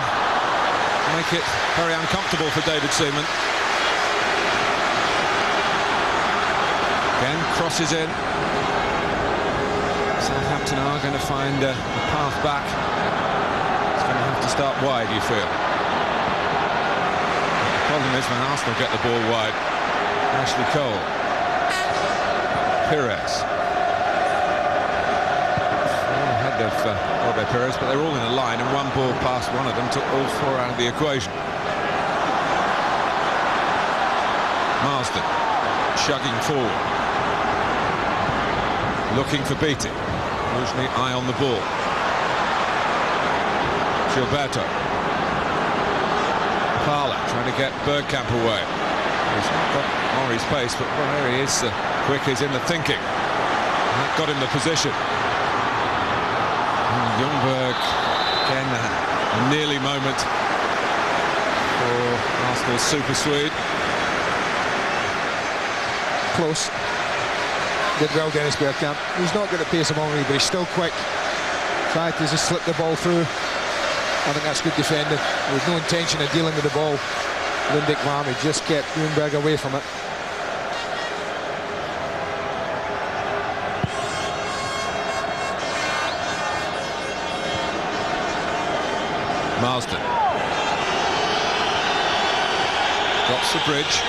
make it very uncomfortable for David Seaman. Again, crosses in. Southampton are going to find a path back. It's going to have to start wide, you feel. The problem is when Arsenal get the ball wide, Ashley Cole, Perez, ahead of Robert Perez, but they're all in a line, and one ball past one of them took all four out of the equation. Marsden chugging forward, looking for Beattie, usually eye on the ball. Gilberto, Parler trying to get Bergkamp away. He's not got Murray's pace, but where he is quick is in the thinking. And that got him the position. And Ljungberg, again, a nearly moment for Arsenal super Swede. Close. Did well, Dennis Bergkamp. He's not going to pace him on me, but he's still quick. Tried to just slip the ball through. I think that's good defending. There was no intention of dealing with the ball. Lindick Varmy just kept Ljungberg away from it. Marsden drops the bridge.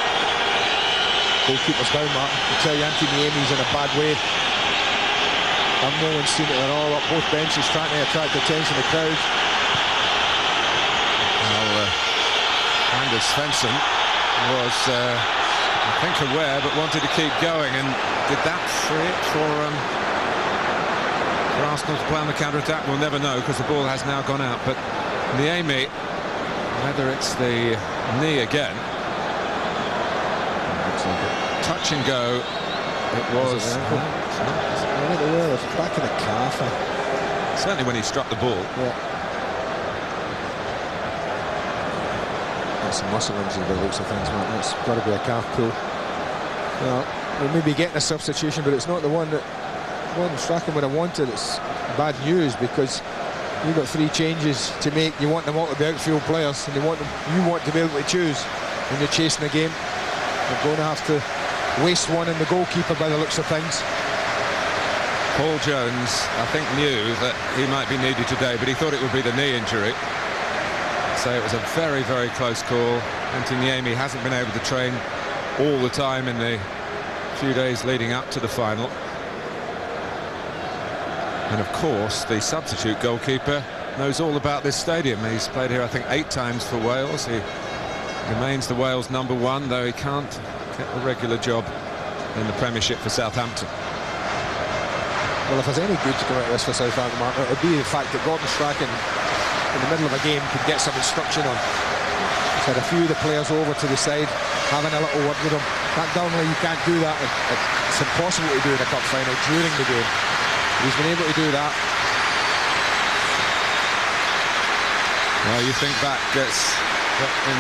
Goalkeeper's down, Martin. I tell you, Anthony Amy's in a bad way. And no one's seen it. They're all up both benches trying to attract the attention of the crowd. Well, Anders Svensson was, I think, aware, but wanted to keep going, and did that free it for Arsenal to play on the counter-attack? We'll never know, because the ball has now gone out. But Niemi, whether it's the knee again, touch and go. It was. Back of the calf. Certainly when he struck the ball. Yeah. That's a muscle injury by the looks of things, man. That's got to be a calf pull. Well, we may be getting a substitution, but it's not the one that Strachan would have wanted. It's bad news because you've got 3 changes to make. You want them all to be outfield players, and you want to be able to choose when you're chasing the game. You're going to have to waste one in the goalkeeper by the looks of things. Paul Jones, I think, knew that he might be needed today, but he thought it would be the knee injury. So it was a very, very close call. Anthony Niemi hasn't been able to train all the time in the few days leading up to the final. And of course, the substitute goalkeeper knows all about this stadium. He's played here, I think, 8 times for Wales. He remains the Wales #1, though he can't get the regular job in the Premiership for Southampton. Well, if there's any good to come out of this for Southampton, Martin, it would be the fact that Gordon Strachan, in the middle of a game, could get some instruction on. He's had a few of the players over to the side, having a little word with them. That Donnelly, you can't do that. It's impossible to do in a cup final during the game. He's been able to do that. Well, you think back, in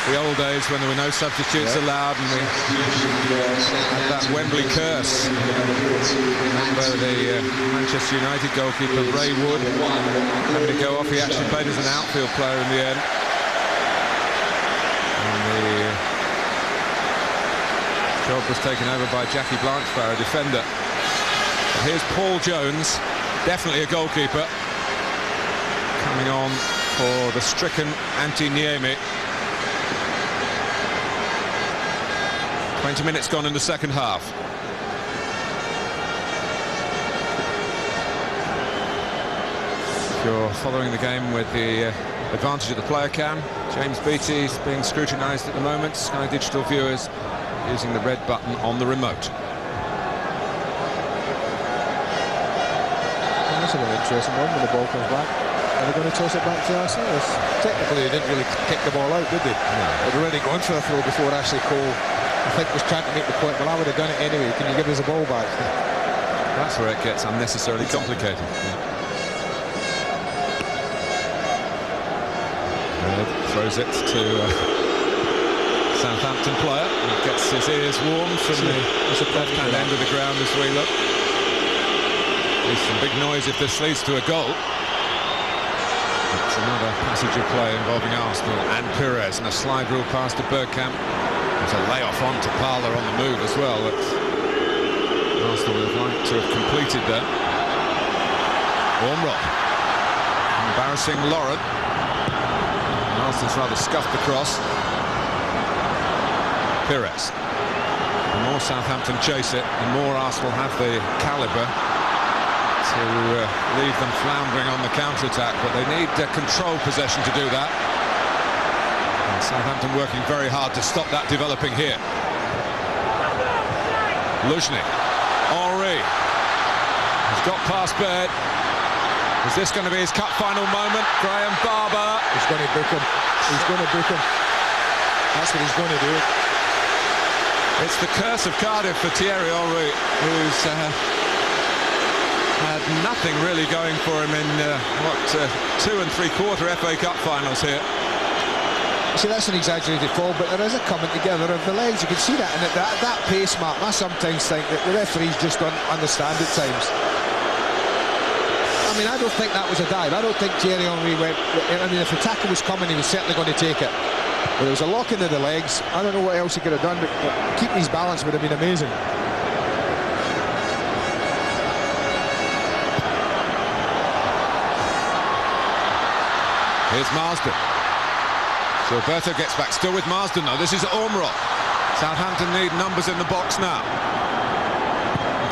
the old days when there were no substitutes allowed, and we had that Wembley curse. Remember the Manchester United goalkeeper Ray Wood having to go off. He actually played as an outfield player in the end. And the job was taken over by Jackie Blanchflower, a defender. But here's Paul Jones, definitely a goalkeeper, coming on for the stricken Antti Niemi. 20 minutes gone in the second half. If you're following the game with the advantage of the player cam, James Beattie's being scrutinised at the moment. Sky Digital viewers using the red button on the remote. That's a very interesting one when the ball comes back. Are they going to toss it back to Arsenal? Technically, they didn't really kick the ball out, did they? No. They'd already gone for a throw before Ashley Cole, I think, was trying to make the point. Well, I would have done it anyway. Can you give us the ball back? That's where it gets unnecessarily complicated. Throws it to Southampton player. He gets his ears warm from the left-hand end of the ground as we look. There's some big noise if this leads to a goal. It's another passage of play involving Arsenal and Pires, and a slide rule pass to Bergkamp. There's a layoff on to Parler on the move as well. That Arsenal would have liked to have completed that. Ormrod. Embarrassing Lauren. Arsenal's rather scuffed the cross. Pires. The more Southampton chase it, the more Arsenal have the calibre to leave them floundering on the counter-attack, but they need control possession to do that. And Southampton working very hard to stop that developing here. Luzhny. Henry. He's got past Baird. Is this going to be his cup final moment? Graham Barber. He's going to book him. He's going to book him. That's what he's going to do. It's the curse of Cardiff for Thierry Henry, who's had nothing really going for him in 2 3/4 FA Cup finals here. See, that's an exaggerated fall, but there is a coming together of the legs. You can see that, and at that pace, Mark, I sometimes think that the referees just don't understand at times. I mean, I don't think that was a dive. I don't think Thierry Henry went... I mean, if the tackle was coming, he was certainly going to take it. But there was a lock into the legs. I don't know what else he could have done, but keeping his balance would have been amazing. Here's Marsden. Gilberto gets back, still with Marsden though. This is Ormerod. Southampton need numbers in the box now.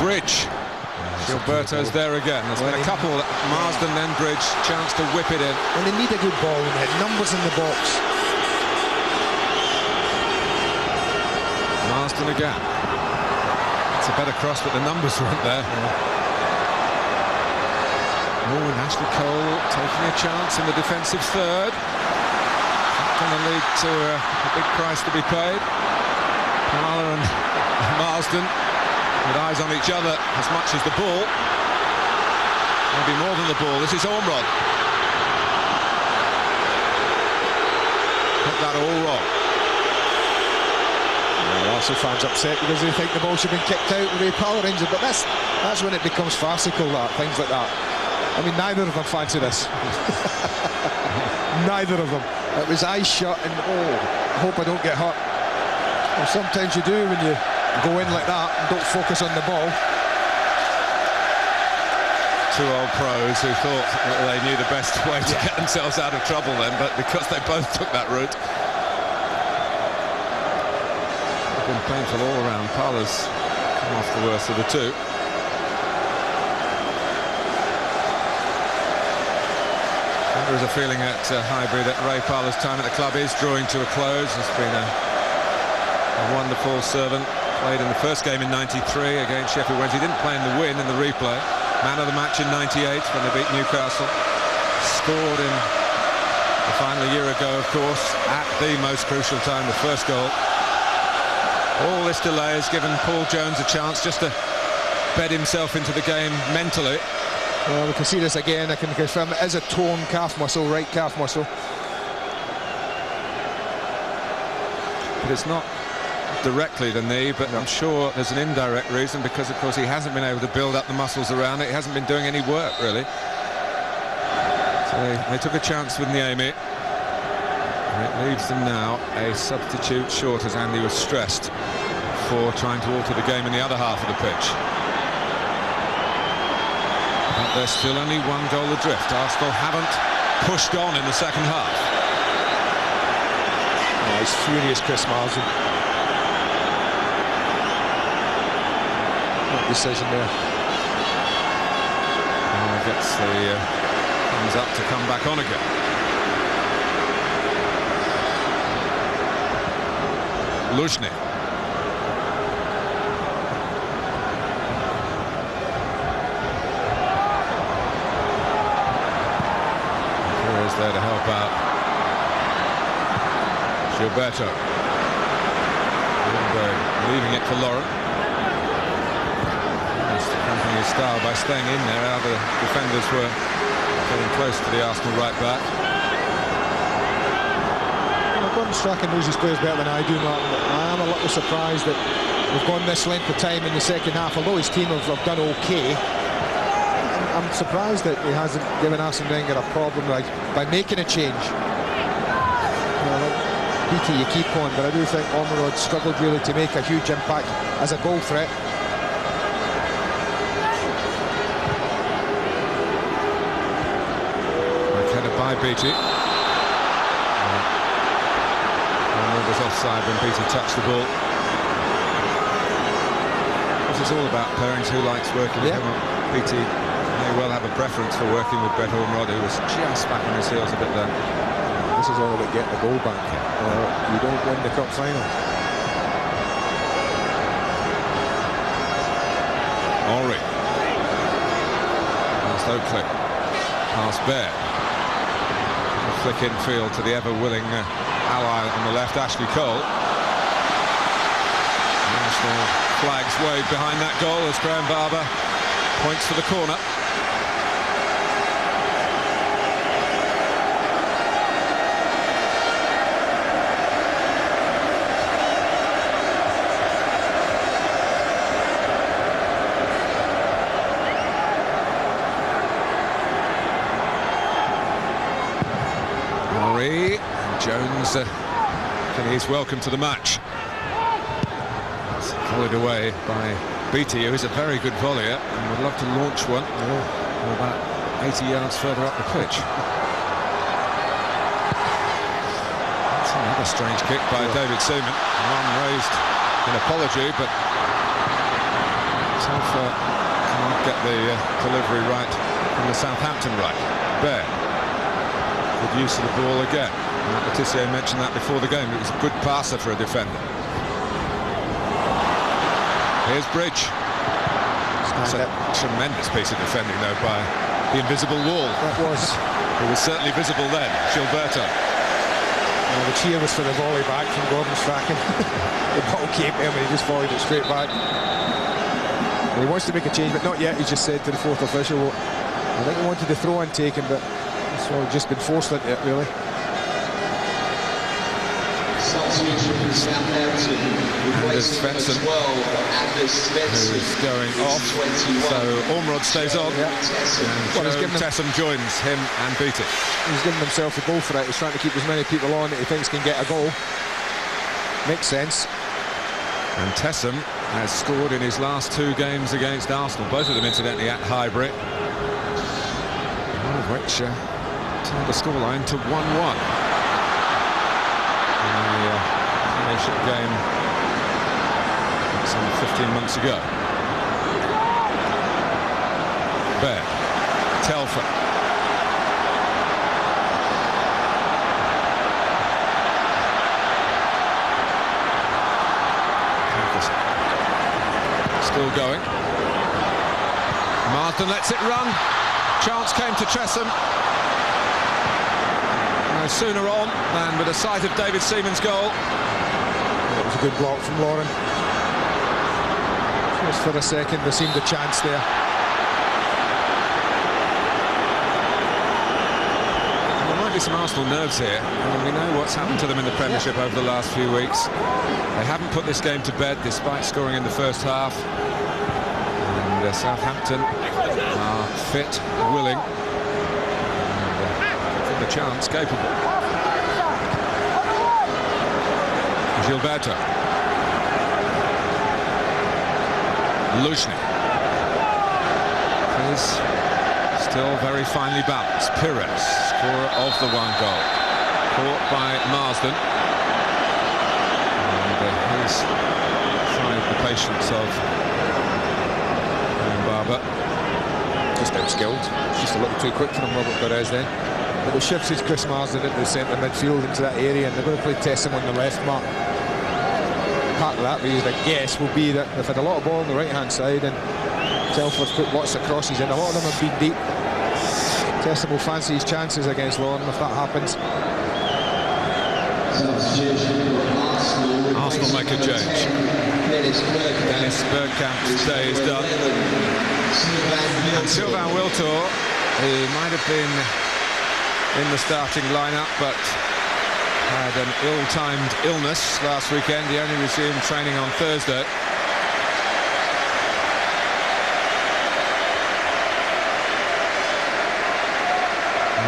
Bridge. Gilberto's there again. There's been a couple, Marsden then Bridge, chance to whip it in. When they need a good ball in it, numbers in the box. Marsden again. It's a better cross, but the numbers weren't there. Oh, and Ashley Cole taking a chance in the defensive third. That's going to lead to a big price to be paid. Parler and Marsden with eyes on each other as much as the ball. Maybe more than the ball. This is Ormerod. Got that all wrong. Arsenal fans upset because they think the ball should have been kicked out with Ray Parler injured, but that's when it becomes farcical, things like that. I mean, neither of them fancy this. Neither of them. It was eyes shut and, I hope I don't get hurt. Well, sometimes you do when you go in like that and don't focus on the ball. Two old pros who thought that they knew the best way to get themselves out of trouble then, but because they both took that route. It's been painful all around. Parler's come off the worst of the two. There is a feeling at Highbury that Ray Parler's time at the club is drawing to a close. He's been a wonderful servant. Played in the first game in '93 against Sheffield Wednesday. Didn't play in the win in the replay. Man of the match in '98 when they beat Newcastle. Scored in the final a year ago, of course, at the most crucial time, the first goal. All this delay has given Paul Jones a chance just to bed himself into the game mentally. Well, we can see this again. I can confirm it is a torn calf muscle, right calf muscle. But it's not directly the knee, but I'm sure there's an indirect reason, because of course he hasn't been able to build up the muscles around it. He hasn't been doing any work really. So they took a chance with Niemi. It leaves them now a substitute short, as Andy was stressed, for trying to alter the game in the other half of the pitch. But there's still only one goal adrift. Arsenal haven't pushed on in the second half. Oh, he's furious, Chris Marsden. What decision there. Gets the thumbs up to come back on again. Luzhny. Is there to help out Gilberto. Lindbergh leaving it for Lauren. He's accompanying his style by staying in there. Other defenders were getting close to the Arsenal right back. Gordon Strachan knows his players better than I do, Martin, but I am a little surprised that we've gone this length of time in the second half. Although his team have done okay, I'm surprised that he hasn't given Arsene Wenger a problem by making a change. Peaty, you keep on, but I do think Ormerod struggled really to make a huge impact as a goal threat. Headed by Beattie. Ormerod was offside when Beattie touched the ball. This is all about pairings. Who likes working with him? Beattie may well have a preference for working with Brett Ormerod, who was just back on his heels a bit there. This is all about getting the goal back. You don't win the cup final. Henry. Past Oakley. Past Bear. A flick infield to the ever-willing ally on the left, Ashley Cole. National flags waved behind that goal as Graham Barber points for the corner. Evans, and he's welcome to the match. It's volleyed away by Beattie, who is a very good volleyer and would love to launch one from about 80 yards further up the pitch. That's another strange kick by David Seaman. Arm raised in apology, but Telfer can't get the delivery right from the Southampton right. Baird, good use of the ball again. Letitia mentioned that before the game. It was a good passer for a defender. Here's Bridge. That's a tremendous piece of defending, though, by the invisible wall. That was. It was certainly visible then, Gilberto. The cheer was for the volley back from Gordon Strachan. The ball came to him and he just volleyed it straight back. And he wants to make a change, but not yet. He just said to the fourth official, well, I think he wanted the throw-in taken, but it's all just been forced into it, really. Substitution for Southampton. Anders Svensson, who's going off, so Ormerod stays on. Yeah. Well, Tessum joins him and Beattie. He's giving himself a goal for it. He's trying to keep as many people on that he thinks can get a goal. Makes sense. And Tessum has scored in his last 2 games against Arsenal, both of them incidentally at Highbury, one of which turned the scoreline to 1-1 in the Premiership game some 15 months ago. Baird, Telfer. Still going. Marsden lets it run. Chance came to Tresham. No sooner on than with a sight of David Seaman's goal. It was a good block from Lauren. Just for a second, there seemed a chance there. There might be some Arsenal nerves here. I mean, we know what's happened to them in the Premiership over the last few weeks. They haven't put this game to bed despite scoring in the first half. And Southampton are fit, willing, and for the chance, capable. Gilberto. Luzhny is still very finely balanced. Pires, scorer of the 1 goal. Caught by Marsden. And he's tried the patience of Barber. Just outskilled. Just a little too quick for him, Robert Perez then. But the shift is Chris Marsden into the centre midfield, into that area, and they're going to play Tessum on the left, Mark. Part of that reason, I guess, will be that they've had a lot of ball on the right-hand side, and Telfer's put lots of crosses in. A lot of them have been deep. Tessum will fancy his chances against Lauren if that happens. Arsenal make a change. Dennis Bergkamp's day is done. And Sylvain Wiltor, who might have been in the starting lineup, but had an ill-timed illness last weekend. He only resumed training on Thursday.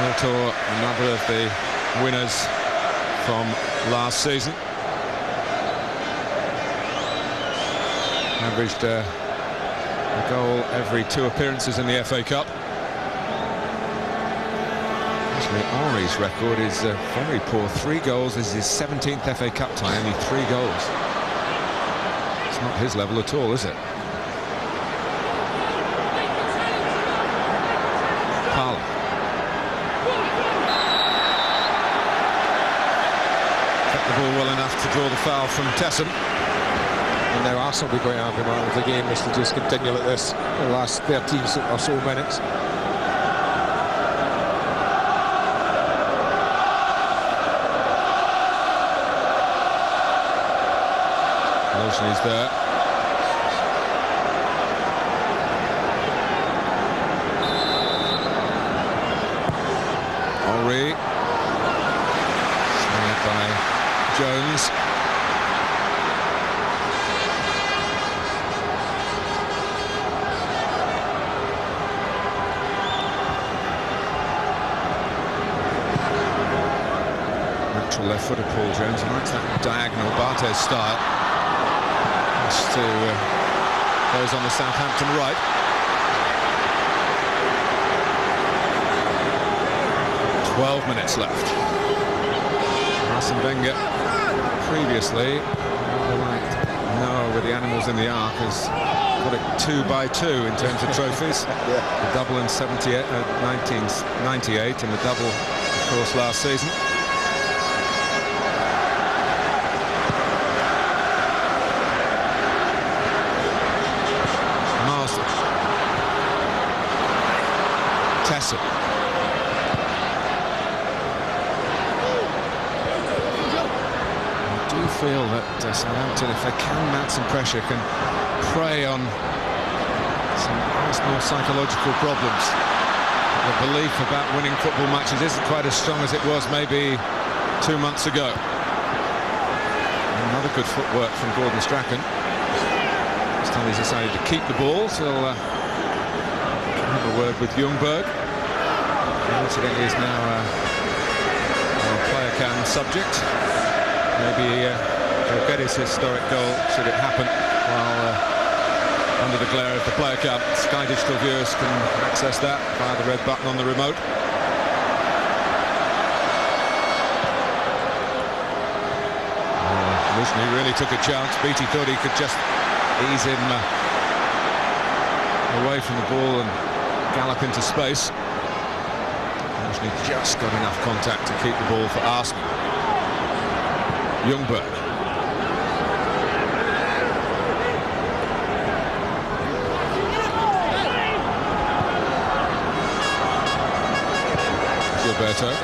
Wiltor, another of the winners from last season. Averaged a goal every 2 appearances in the FA Cup. Actually, Henri's record is very poor. 3 goals. This is his 17th FA Cup tie, only 3 goals. It's not his level at all, is it? Parler. Kept the ball well enough to draw the foul from Tessum. And now Arsenal will be quite happy, man, if the game is to just continue like this the last 13 or so minutes. Luzhny's there. Henri. Snared by Jones. natural left-footer, Paul Jones. He likes that diagonal Bartes style. As to those on the Southampton right. "12 minutes left. Arsene Wenger previously, with the animals in the ark, has got it 2-2 in terms of trophies. The double in 1998 and the double, of course, last season. Marsden. Tessa. Feel that Southampton, if they can mount some pressure, can prey on some Arsenal psychological problems. The belief about winning football matches isn't quite as strong as it was maybe 2 months ago. Another good footwork from Gordon Strachan. This time he's decided to keep the ball, so he'll have a word with Ljungberg. Incidentally, is now a player cam subject. Maybe he'll get his historic goal should it happen while under the glare of the player cam. Sky Digital viewers can access that via the red button on the remote. Luzhny really took a chance. Beattie thought he could just ease him away from the ball and gallop into space. Luzhny just got enough contact to keep the ball for Arsenal. Ljungberg. Gilberto.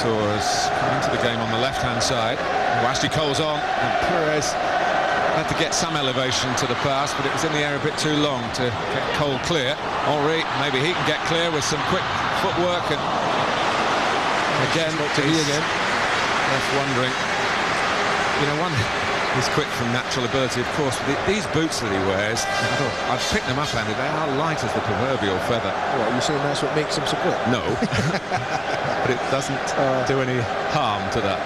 Torres coming into the game on the left-hand side. Ashley Cole's on, and Perez had to get some elevation to the pass, but it was in the air a bit too long to get Cole clear. Henry, maybe he can get clear with some quick footwork, and again, to me again. Left wondering. You know, he's quick from natural ability, of course. But these boots that he wears, I've picked them up, Andy. They are light as the proverbial feather. What, are you saying that's what makes him so quick? No. But it doesn't do any harm to that.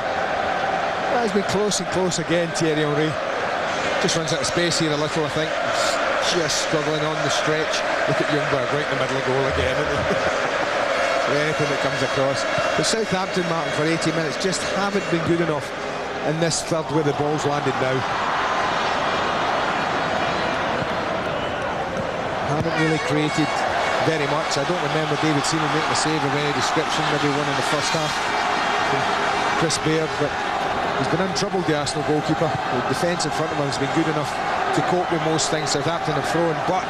Well, he's been close and close again, Thierry Henry. Just runs out of space here a little, I think. Just struggling on the stretch. Look at Ljungberg right in the middle of goal again. Anything that comes across. But Southampton, Martin, for 80 minutes just haven't been good enough in this third where the ball's landed now. Haven't really created very much. I don't remember David Seaman making a save of any description, maybe one in the first half. Chris Baird, but he's been untroubled, the Arsenal goalkeeper. The defence in front of him has been good enough to cope with most things Southampton have thrown, but,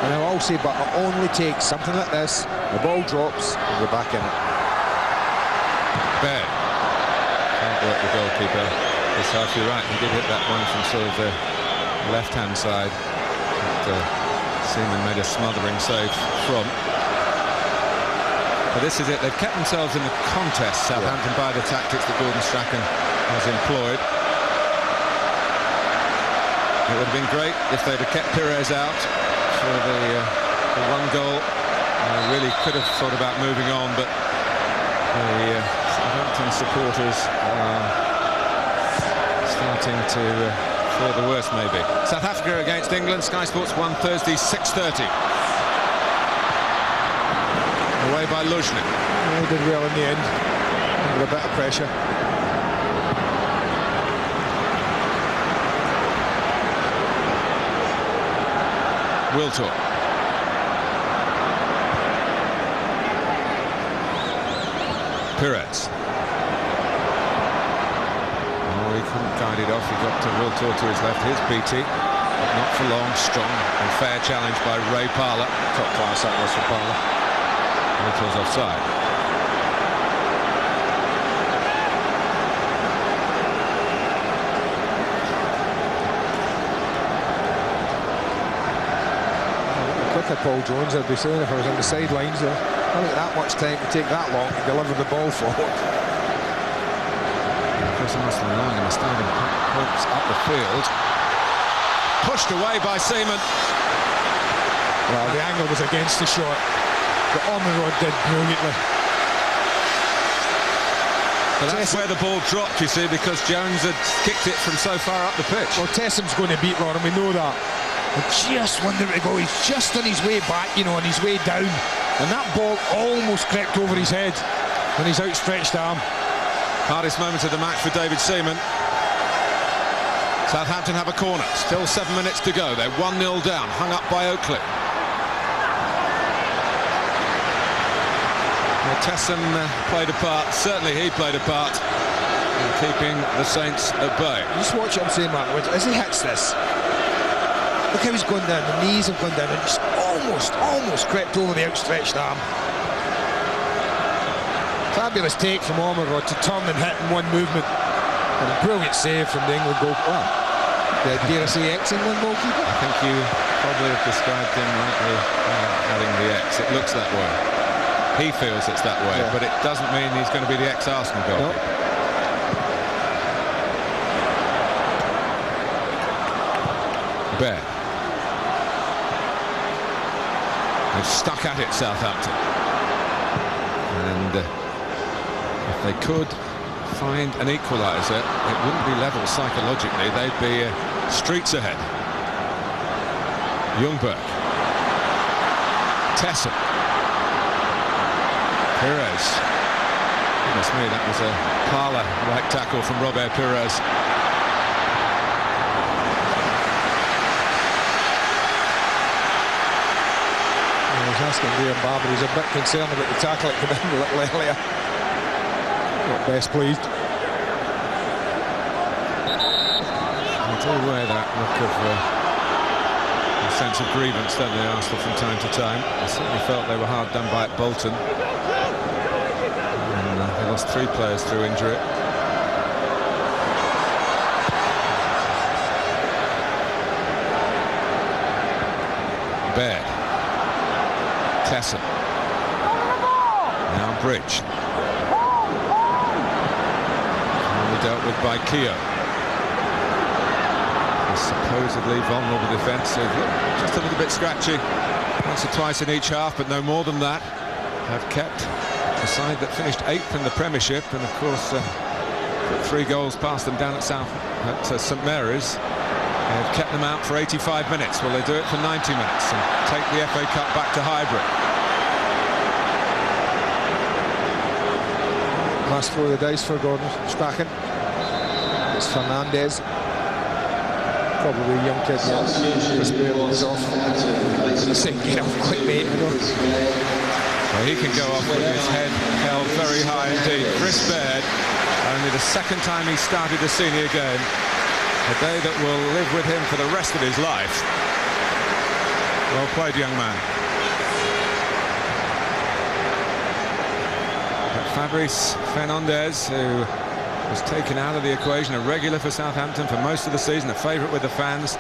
and I'll say, but it only takes something like this. The ball drops and we're back in it. Baird can't work the goalkeeper. This half, you're right, he did hit that one from sort of the left-hand side. But, Seaman made a smothering save from. But this is it, they've kept themselves in the contest, Southampton, by the tactics that Gordon Strachan has employed. It would have been great if they'd have kept Perez out for the one goal. Really could have thought about moving on, but the Southampton supporters are starting to fear the worst, maybe. South Africa against England, Sky Sports 1 Thursday, 6:30. Away by Luzhny. He did well in the end, under a bit of pressure. Wiltor. Perez. Oh, he couldn't guide it off. He got to Wiltor to his left. Here's Beattie, but not for long. Strong and fair challenge by Ray Parlour. Top class that was from Parlour. Wiltor's offside. Quicker Paul Jones, I'd be saying, if I was on the sidelines there. I think that much time to take that long to deliver the ball forward. Chris Arsenal allowing him a starting points up the field. Pushed away by Seaman. Well, the angle was against the shot, but Ormerod did brilliantly. But that's where the ball dropped, you see, because Jones had kicked it from so far up the pitch. Well, Tessam's going to beat Ron, and we know that. I just wonder where to go. He's just on his way back, you know, on his way down. And that ball almost crept over his head on his outstretched arm. Hardest moment of the match for David Seaman. Southampton have a corner. Still 7 minutes to go. They're 1-0 down, hung up by Oakley. Well, Tessam played a part. Certainly he played a part in keeping the Saints at bay. Just watch what I'm saying, Martin. As he hits this, look how he's gone down. The knees have gone down and just almost crept over the outstretched arm. Fabulous take from Ormerod to turn and hit in one movement. And a brilliant save from the England goalkeeper. Well, dare I say ex-England goalkeeper? I think you probably have described him rightly having the X. It looks that way. He feels it's that way, but it doesn't mean he's going to be the ex-Arsenal goalkeeper. No. Bear. They've stuck at it, Southampton. And if they could find an equaliser, it wouldn't be level psychologically. They'd be streets ahead. Ljungberg. Tessam. Perez. Goodness me, that was a parlour-like tackle from Robert Perez. He's asking Graham Barber. He's a bit concerned about the tackle that came in a little earlier. Not best pleased. I do wear that look of a sense of grievance, don't they, Arsenal, from time to time. I certainly felt they were hard done by at Bolton. And they lost 3 players through injury. Baird. Tessam. Now Bridge. Only dealt with by Keogh. A supposedly vulnerable defensive. Just a little bit scratchy. Once or twice in each half, but no more than that. Have kept the side that finished 8th in the Premiership and, of course, put 3 goals past them down at St Mary's. They've kept them out for 85 minutes. Will they do it for 90 minutes and take the FA Cup back to Highbury? Last throw of the dice for Gordon Strachan. It's Fernandez. Probably a young kid. Chris Baird is off. He's saying get off quick, mate. Well, he can go off with his head held very high indeed. Chris Baird, only the 2nd time he started a senior game. A day that will live with him for the rest of his life. Well played, young man. But Fabrice Fernandez, who was taken out of the equation, a regular for Southampton for most of the season, a favourite with the fans.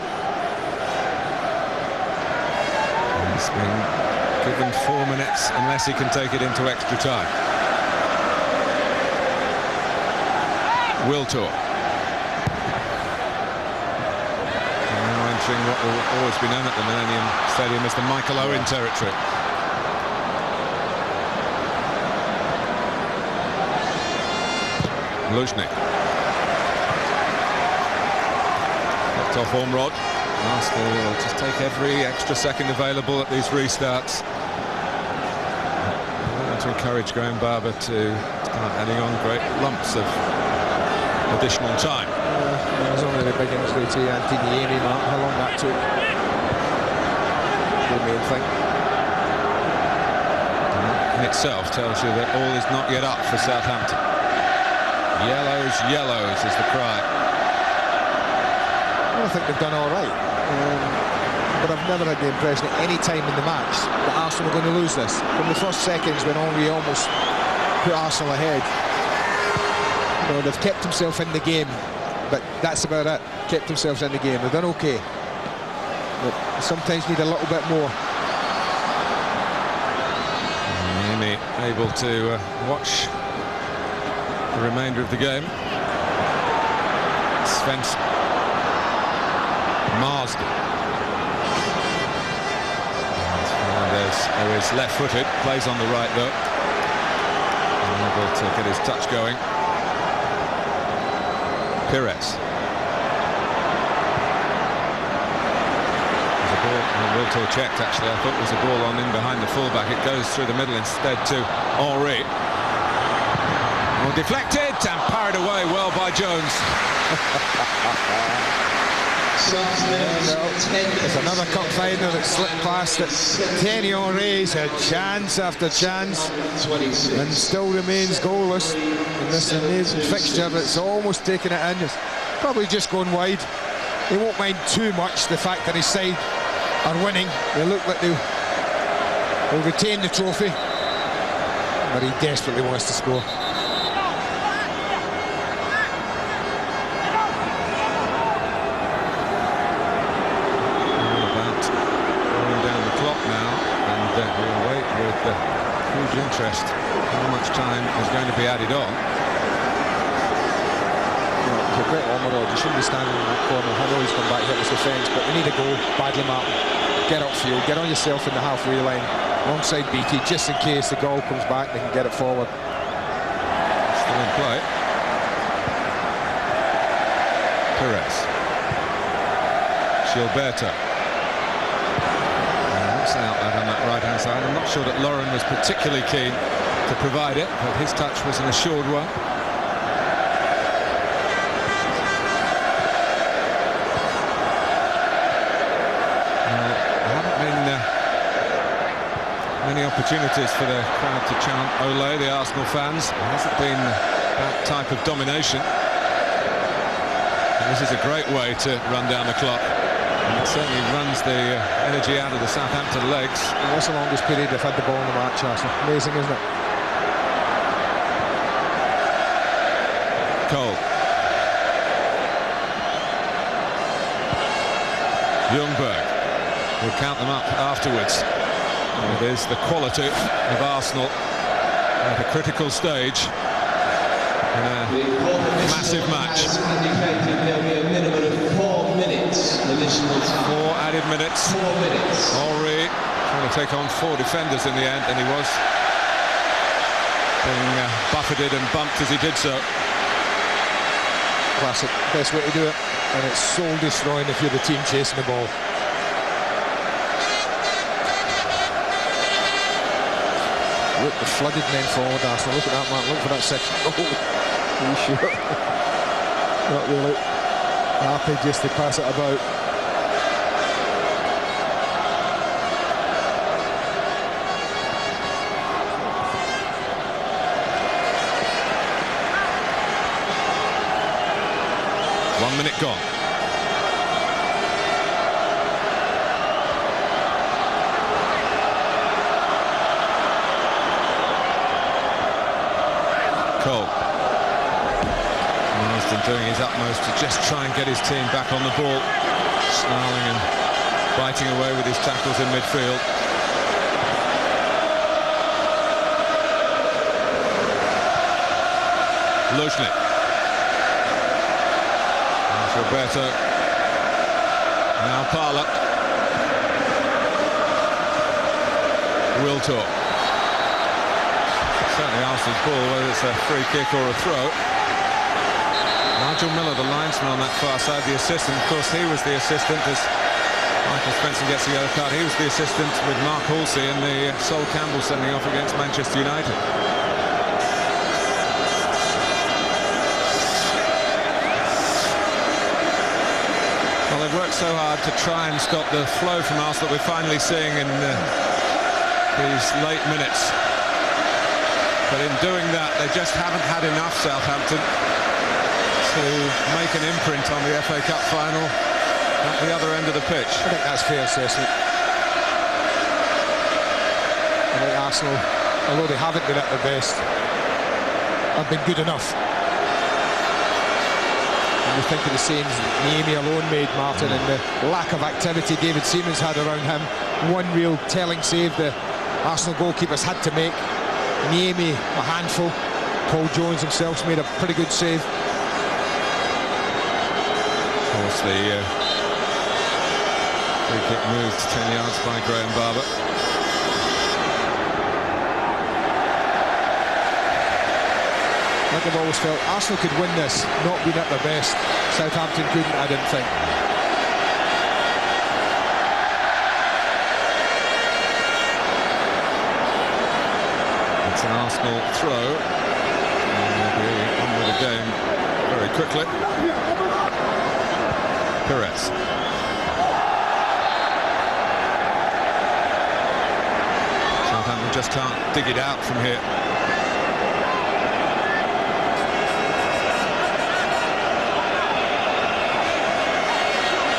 He's been given 4 minutes unless he can take it into extra time. Wiltor. What will always be known at the Millennium Stadium as the Michael Owen territory. Luzhnik. Knocked off Ormerod. Arsenal will just take every extra second available at these restarts. I want to encourage Graham Barber to start adding on great lumps of additional time. It was only the big injury to Anthony Amy, Mark. How long that took? The main thing. In itself tells you that all is not yet up for Southampton. Yellows, yellows is the cry. Well, I think they've done all right. But I've never had the impression at any time in the match that Arsenal are going to lose this. From the first seconds when Henry almost put Arsenal ahead. You know, they've kept themselves in the game. But that's about it. Kept themselves in the game. They've done okay. But sometimes need a little bit more. Amy able to watch the remainder of the game. Svensson. Marsden. Fernandez, who is left-footed, plays on the right though. Able to get his touch going. Pires. There's a ball, Wiltor checked actually, I thought there was a ball on in behind the fullback. It goes through the middle instead to Henry. Well, deflected and parried away well by Jones. There's another cup final that slipped past it. Thierry Henry's had chance after chance and still remains goalless in this amazing fixture that's almost taken it in. It's probably just gone wide. He won't mind too much the fact that his side are winning. They look like they'll retain the trophy, but he desperately wants to score. Huge interest. How much time is going to be added on? He's a great honour. You shouldn't be standing in that corner. I know he's come back hit his defence, but we need a goal badly, Martin. Get upfield, get on yourself in the halfway line, alongside Beattie, just in case the goal comes back, they can get it forward. Still in play. Pires. Gilberto. An outlet on that right-hand side. I'm not sure that Lauren was particularly keen to provide it, but his touch was an assured one. There haven't been many opportunities for the crowd to chant Ole, the Arsenal fans. There hasn't been that type of domination. And this is a great way to run down the clock. And it certainly runs the energy out of the Southampton legs. And that's the longest period they've had the ball in the match, Arsenal. Amazing, isn't it? Cole. Ljungberg will count them up afterwards. And it is the quality of Arsenal at a critical stage in a massive match. There'll be a minimum of 4 minutes. 4 added minutes. 4 minutes. Henry trying to take on 4 defenders in the end, and he was being buffeted and bumped as he did so. Classic, best way to do it, and it's soul destroying if you're the team chasing the ball. Look, the flooded men forward, Arsenal. Look at that, man. Look for that section. Oh, are you sure? Not really. Happy just to pass it about. One minute gone. Cole. Marsden doing his utmost to just try and get his team back on the ball. Snarling and biting away with his tackles in midfield. Luznik. Roberto. Now Parla. Wiltor. Certainly Arsenal's ball, whether it's a free kick or a throw. Nigel Miller, the linesman on that far side, the assistant. Of course, he was the assistant as Michael Spencer gets the yellow card. He was the assistant with Mark Halsey in the Sol Campbell sending off against Manchester United. Well, they've worked so hard to try and stop the flow from Arsenal that we're finally seeing in these late minutes. But in doing that, they just haven't had enough, Southampton, to make an imprint on the FA Cup final at the other end of the pitch. I think that's fair assessment. I think Arsenal, although they haven't been at their best, have been good enough. And you think of the saves Niemi alone made, Martin, and the lack of activity David Seaman's had around him. One real telling save the Arsenal goalkeepers had to make. Niemi a handful. Paul Jones himself's made a pretty good save. Of course, the free kick moved 10 yards by Graham Barber. I think I've always felt Arsenal could win this, not being at their best. Southampton couldn't, I didn't think. It's an Arsenal throw. And they'll be on with the game very quickly. Perez. Southampton just can't dig it out from here.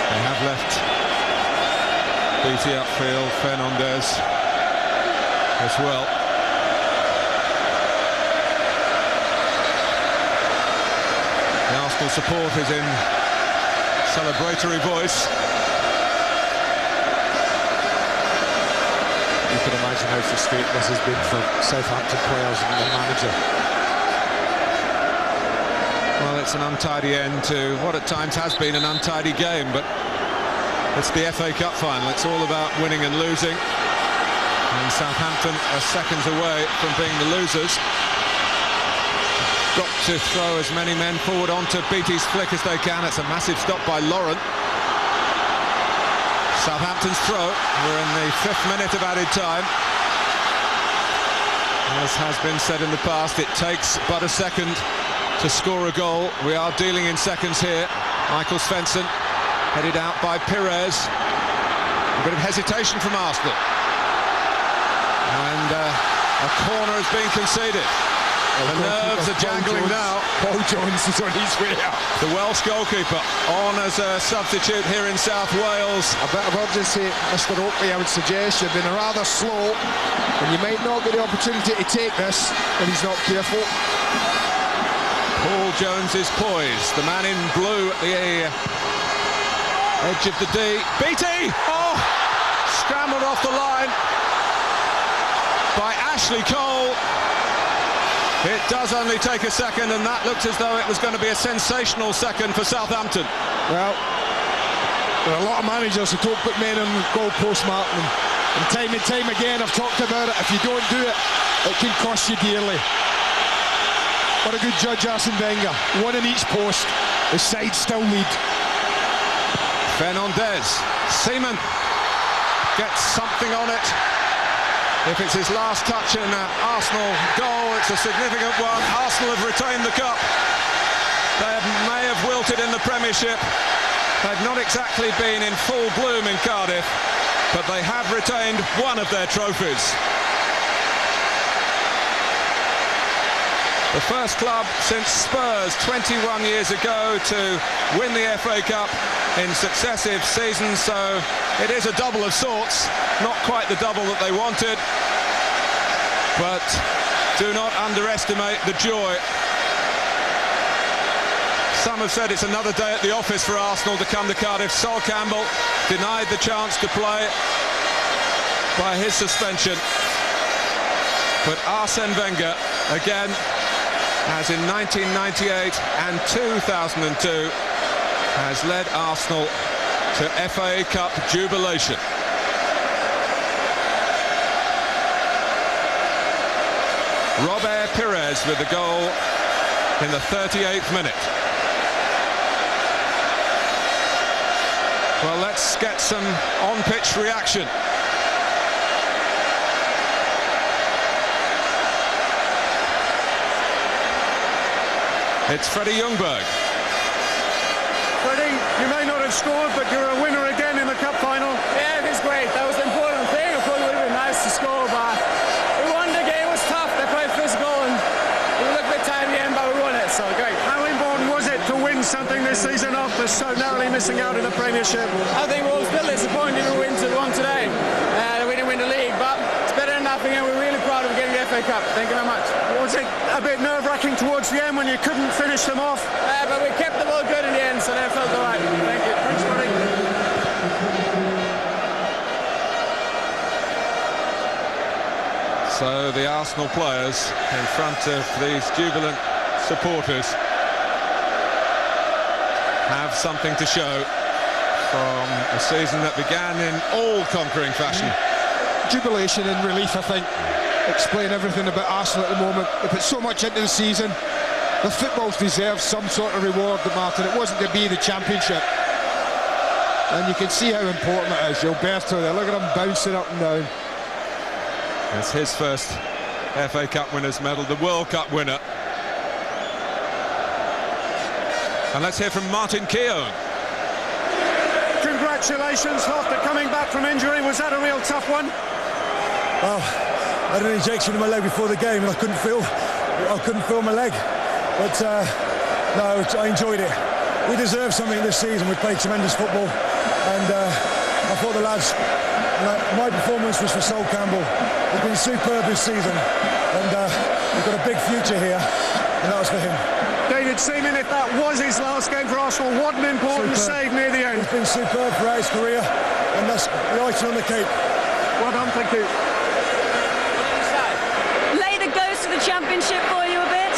They have left BT upfield, Fernandes as well. The Arsenal support is in celebratory voice. You can imagine how frustrating this has been for Southampton players and their manager. Well, it's an untidy end to what at times has been an untidy game, but it's the FA Cup final. It's all about winning and losing. And Southampton are seconds away from being the losers. Got to throw as many men forward onto BT's flick as they can. It's a massive stop by Lauren. Southampton's throw. We're in the 5th minute of added time. As has been said in the past, it takes but a second to score a goal. We are dealing in seconds here. Michael Svensson headed out by Perez. A bit of hesitation from Arsenal. And a corner has been conceded. The nerves are jangling now. Paul Jones is on his way out. The Welsh goalkeeper on as a substitute here in South Wales. A bit of urgency, Mr. Oakley, I would suggest. You've been rather slow, and you might not get the opportunity to take this if he's not careful. Paul Jones is poised. The man in blue at the edge of the D. BT! Oh! Scrambled off the line by Ashley Cole. It does only take a second, and that looked as though it was going to be a sensational second for Southampton. Well, there are a lot of managers who don't put men on goal post, Martin, and time again I've talked about it. If you don't do it, it can cost you dearly. What a good judge, Arsene Wenger. One in each post. The side still lead. Fernandes. Seaman gets something on it. If it's his last touch in an Arsenal goal, it's a significant one. Arsenal have retained the cup. They may have wilted in the Premiership. They've not exactly been in full bloom in Cardiff, but they have retained one of their trophies. The first club since Spurs 21 years ago to win the FA Cup in successive seasons, so it is a double of sorts. Not quite the double that they wanted, but do not underestimate the joy. Some have said it's another day at the office for Arsenal to come to Cardiff. Sol Campbell denied the chance to play by his suspension, but Arsene Wenger again, as in 1998 and 2002, has led Arsenal to FA Cup jubilation. Robert Perez with the goal in the 38th minute. Well, let's get some on-pitch reaction. It's Freddie Ljungberg. Freddie, you may not have scored, but you're a winner again in the cup final. Yeah, it was great. That was the important thing. Of course, it would have been nice to score, but we won the game. It was tough. They played physical, and we looked a bit tired in the end, but we won it, so great. How important was it to win something this season after so narrowly missing out in the Premiership? I think we're all still disappointed we won today. We didn't win the league, but it's better than nothing, and we're really proud of getting the FA Cup. Thank you very much. Was it a bit nerve-wracking towards the end when you couldn't finish them off? But we kept the ball good in the end, so that felt all right. Thank you. Thanks, Freddie. So the Arsenal players in front of these jubilant supporters have something to show from a season that began in all-conquering fashion. Jubilation and relief, I think, explain everything about Arsenal at the moment. They put so much into the season, The footballs deserve some sort of reward, Martin. It wasn't to be the championship. And you can see how important it is. Gilberto there, look at him bouncing up and down. That's his first FA Cup winners medal, the World Cup winner. And let's hear from Martin Keown. Congratulations after coming back from injury. Was that a real tough one? Well, I had an injection in my leg before the game and I couldn't feel my leg. But no, I enjoyed it. We deserve something this season. We played tremendous football, and I thought the lads. My performance was for Sol Campbell. He's been superb this season, and we've got a big future here, and that was for him. David Seaman, if that was his last game for Arsenal, what an important save near the end. He's been superb throughout his career, and that's the icing on the cake. Well done, thank you. Lay the ghost of the championship for you a bit?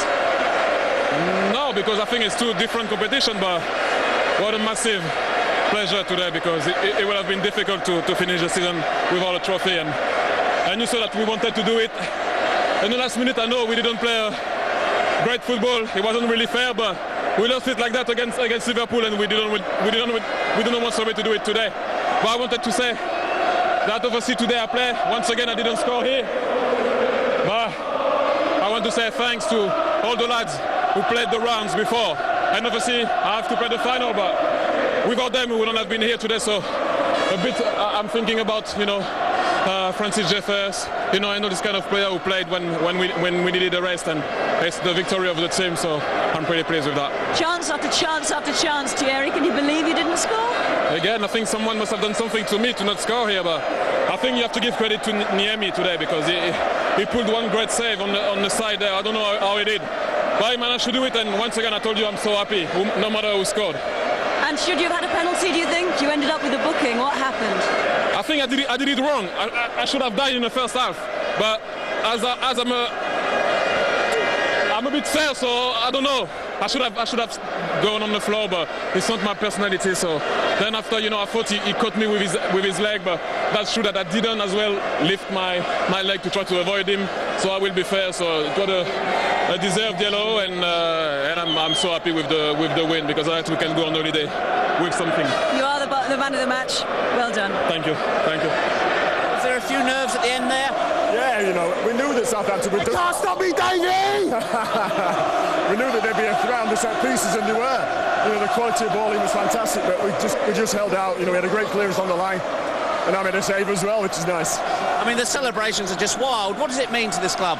No, because I think it's two different competitions, but what a massive pleasure today, because it would have been difficult to finish the season without a trophy, and I knew so that we wanted to do it. In the last minute, I know we didn't play great football. It wasn't really fair, but we lost it like that against Liverpool, and we didn't want Surrey to do it today. But I wanted to say that obviously today I play. Once again, I didn't score here, but I want to say thanks to all the lads who played the rounds before, and obviously I have to play the final, but without them we wouldn't have been here today. So a bit I'm thinking about, Francis Jeffers, I know this kind of player who played when we needed a rest, and it's the victory of the team, so I'm pretty pleased with that. Chance after chance after chance, Thierry. Can you believe you didn't score? Again, I think someone must have done something to me to not score here, but I think you have to give credit to Niemi today, because he pulled one great save on the side there. I don't know how he did, but he managed to do it, and once again I told you I'm so happy, no matter who scored. And should you have had a penalty, do you think? You ended up with a booking. What happened? I think I did it wrong. I should have died in the first half, but as I'm a bit fair, so I don't know. I should have gone on the floor, but it's not my personality. So then after, I thought he caught me with his leg, but that's true that I didn't as well lift my leg to try to avoid him. So I will be fair. So it got a deserved yellow, and I'm so happy with the win, because I think we can go on holiday with something. You are the man of the match. Well done. Thank you. Was there a few nerves at the end there? Yeah, we knew that Southampton would do. Can't stop me, Davey! We knew that they'd be a threat on the set pieces, and they were. The quality of bowling was fantastic, but we just held out. We had a great clearance on the line, and I made a save as well, which is nice. I mean, the celebrations are just wild. What does it mean to this club?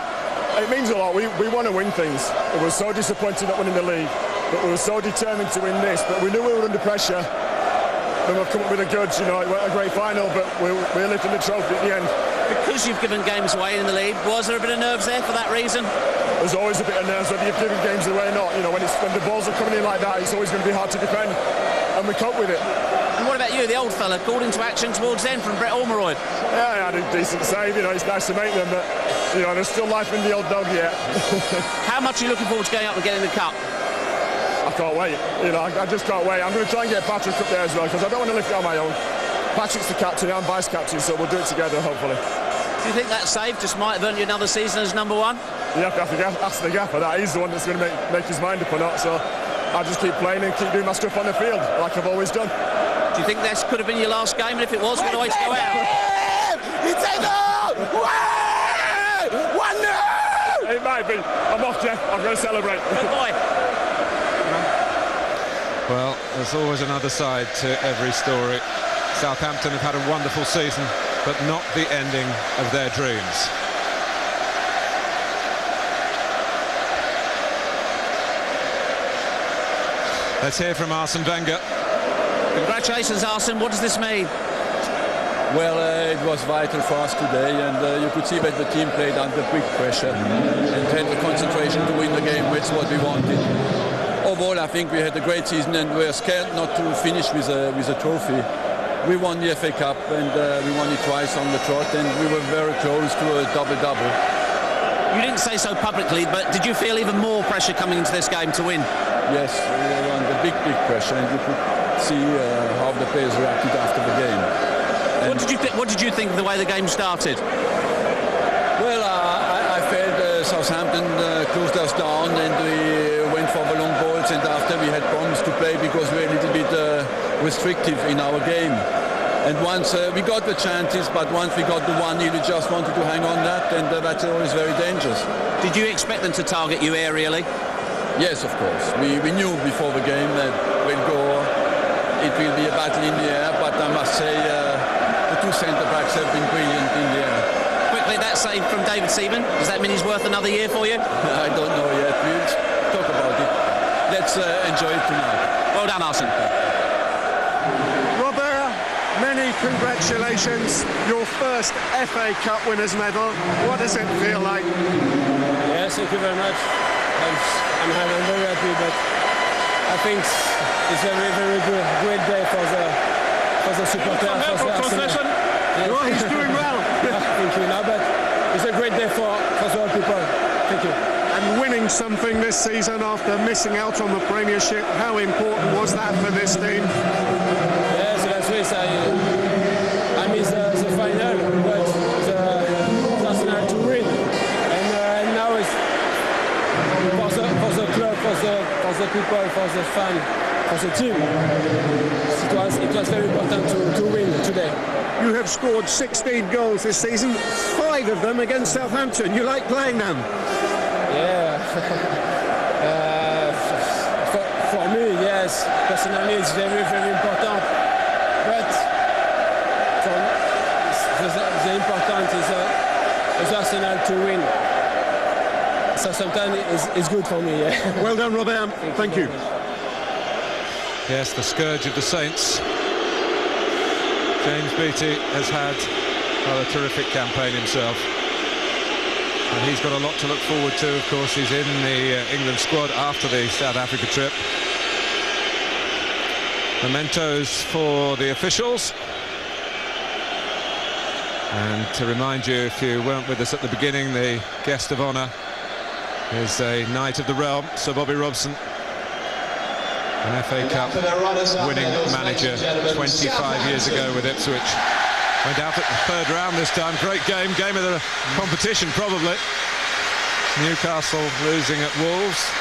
It means a lot. We want to win things. It was so disappointing not winning the league, but we were so determined to win this. But we knew we were under pressure, and we've come up with the goods. It was a great final, but we're lifting the trophy at the end. Because you've given games away in the league, was there a bit of nerves there for that reason? There's always a bit of nerves whether you've given games away or not. When the balls are coming in like that, it's always going to be hard to defend, and we cope with it. And what about you, the old fella, called into action towards the end from Brett Ormeroyd? Yeah, I had a decent save. It's nice to make them, but there's still life in the old dog yet. How much are you looking forward to going up and getting the cup? I can't wait. I just can't wait. I'm going to try and get Patrick up there as well, because I don't want to lift it on my own. Patrick's the captain, I'm vice captain, so we'll do it together, hopefully. Do you think that save just might have earned you another season as number one? You have to ask the gaffer that. He's the one that's going to make his mind up or not, so I'll just keep playing and keep doing my stuff on the field, like I've always done. Do you think this could have been your last game, and if it was, what a way to go out? It's a goal! 1-0! It might be. I'm off, Jeff. I'm going to celebrate. Good boy. Well, there's always another side to every story. Southampton have had a wonderful season, but not the ending of their dreams. Let's hear from Arsene Wenger. Congratulations, Arsene. What does this mean? Well, it was vital for us today, and you could see that the team played under big pressure and had the concentration to win the game, which is what we wanted. Overall, I think we had a great season, and we're scared not to finish with a trophy. We won the FA Cup, and we won it twice on the trot, and we were very close to a double-double. You didn't say so publicly, but did you feel even more pressure coming into this game to win? Yes, we were under big pressure, and you could see how the players reacted after the game. What did you think of the way the game started? Well, I felt Southampton closed us down, and we weeks, and after we had problems to play because we were a little bit restrictive in our game. And once we got the chances, but once we got the 1-0, we just wanted to hang on that, and that's always very dangerous. Did you expect them to target you aerially? Yes, of course. We knew before the game that it will be a battle in the air, but I must say the two centre-backs have been brilliant in the air. Quickly, that save from David Seaman, does that mean he's worth another year for you? I don't know yet. We'll talk about it. Let's enjoy it tonight. Well done, Arsene. Robert, many congratulations. Your first FA Cup winners' medal. What does it feel like? Yes, thank you very much. I'm very happy, but I think it's a very great day for the supporters. Translation? Yeah. He's doing well. Thank you. No, but it's a great day for the whole people. Thank you. And winning something this season after missing out on the Premiership, how important was that for this team? Yes, last week I missed the final, but the Arsenal to win, and now it's for the club, for the people, for the fan, for the team. It was very important to win today. You have scored 16 goals this season, 5 of them against Southampton. You like playing them? Yeah. For me, yes. Personally, it's very important. But the important is Arsenal to win. So sometimes it's good for me. Yeah. Well done, Robert. Thank you. Yes, the scourge of the Saints. James Beattie has had a terrific campaign himself. And he's got a lot to look forward to. Of course, he's in the England squad after the South Africa trip. Mementos for the officials. And to remind you, if you weren't with us at the beginning, the guest of honour is a Knight of the Realm, Sir Bobby Robson. An FA Cup winning manager 25 years ago with Ipswich. Went out at the third round this time. Great game of the competition, probably. Newcastle losing at Wolves.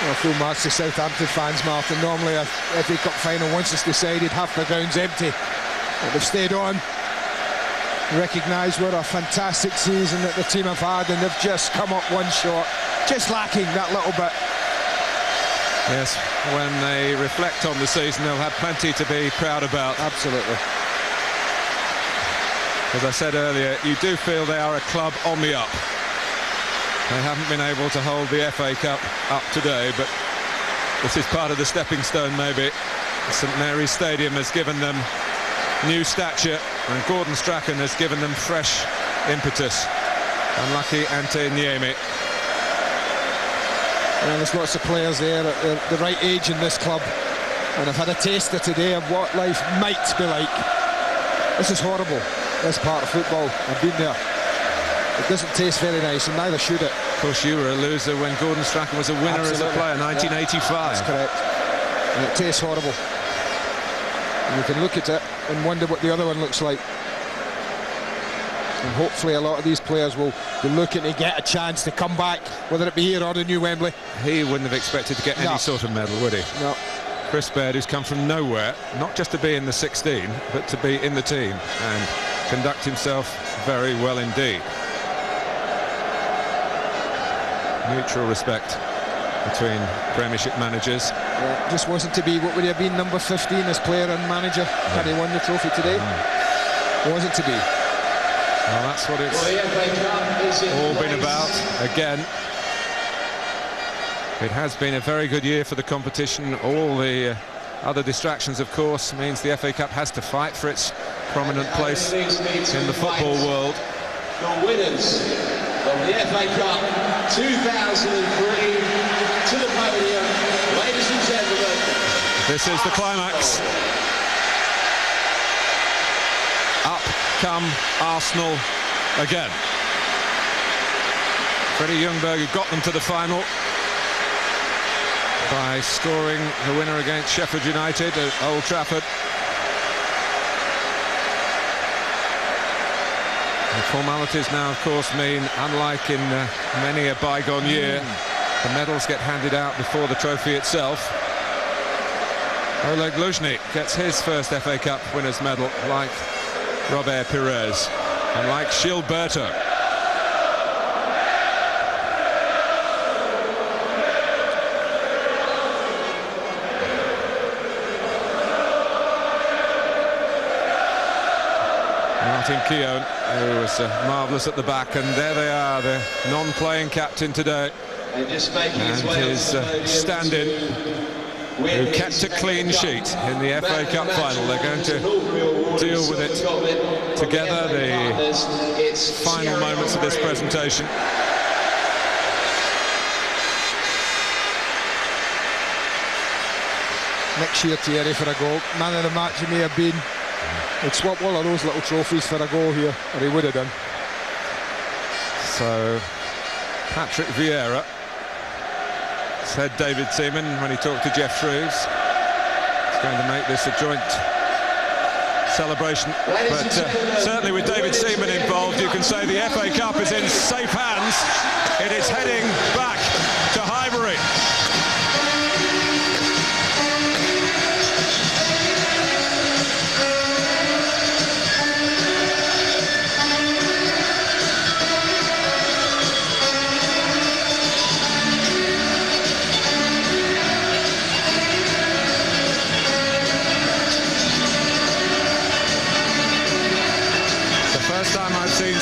Well, full marks to Southampton fans, Martin. Normally a FA Cup final, once it's decided, half the ground's empty. But they've stayed on. Recognise what a fantastic season that the team have had, and they've just come up one short. Just lacking that little bit. Yes, when they reflect on the season, they'll have plenty to be proud about. Absolutely. As I said earlier, you do feel they are a club on the up. They haven't been able to hold the FA Cup up today, but this is part of the stepping stone, maybe. St Mary's Stadium has given them new stature, and Gordon Strachan has given them fresh impetus. Unlucky Ante Niemi. Well, there's lots of players there at the right age in this club, and I've had a taster today of what life might be like. This is horrible, this part of football. I've been there. It doesn't taste very nice, and neither should it. Of course, you were a loser when Gordon Strachan was a winner as a player, 1985. That's correct. And it tastes horrible. And you can look at it and wonder what the other one looks like. And hopefully a lot of these players will be looking to get a chance to come back, whether it be here or the new Wembley. He wouldn't have expected to get any sort of medal, would he? No. Chris Baird, who's come from nowhere, not just to be in the 16, but to be in the team and conduct himself very well indeed. Mutual respect between Premiership managers. Yeah, just wasn't to be. What would he have been, number 15 as player and manager had he won the trophy today? Wasn't to be. Well, that's what it's all been about again. It has been a very good year for the competition. All the other distractions, of course, means the FA Cup has to fight for its prominent place in the football world. The winners of the FA Cup 2003 to the podium, ladies and gentlemen. This is the climax. Up come Arsenal again. Freddie Ljungberg got them to the final by scoring the winner against Sheffield United at Old Trafford. The formalities now, of course, mean, unlike in many a bygone year, The medals get handed out before the trophy itself. Oleg Luzhny gets his first FA Cup winners' medal, like Robert Pires and like Gilberto. Martin Keown, who was marvellous at the back, and there they are, the non-playing captain today, and his stand-in, who kept a clean sheet in the FA Cup final. They're going to deal with it together, the final moments of this presentation. Next year, Thierry, for a goal. Man of the match he may have been. He'd swap all of those little trophies for a goal here, or he would have done. So, Patrick Vieira said David Seaman when he talked to Jeff Shrews. He's going to make this a joint celebration. But certainly with David Seaman involved, you can say the FA Cup is in safe hands. It is heading back to Highbury.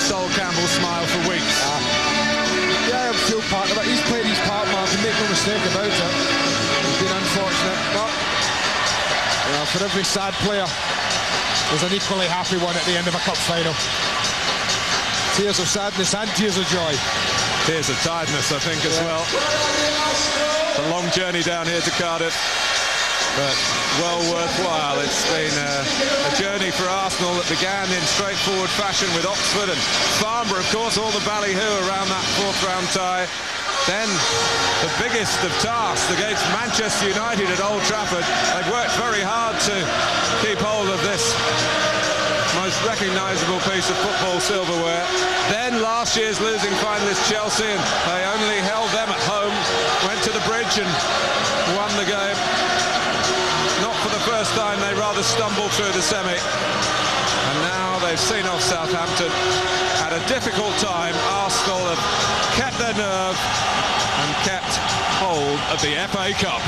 Sol Campbell smile for weeks. Yeah, I feel part of it. He's played his part, Martin, make no mistake about it. He's been unfortunate, but for every sad player, there's an equally happy one at the end of a cup final. Tears of sadness and tears of joy. Tears of tiredness, I think, as well. It's a long journey down here to Cardiff, but well worthwhile. It's been a journey for Arsenal that began in straightforward fashion with Oxford and Farnborough, of course, all the ballyhoo around that fourth-round tie. Then the biggest of tasks against Manchester United at Old Trafford. They've worked very hard to keep hold of this most recognisable piece of football silverware. Then last year's losing finalist Chelsea, and they only held them at home, went to the bridge and won the game. Not for the first time, they rather stumbled through the semi. And now they've seen off Southampton at a difficult time. Arsenal have kept their nerve and kept hold of the FA Cup.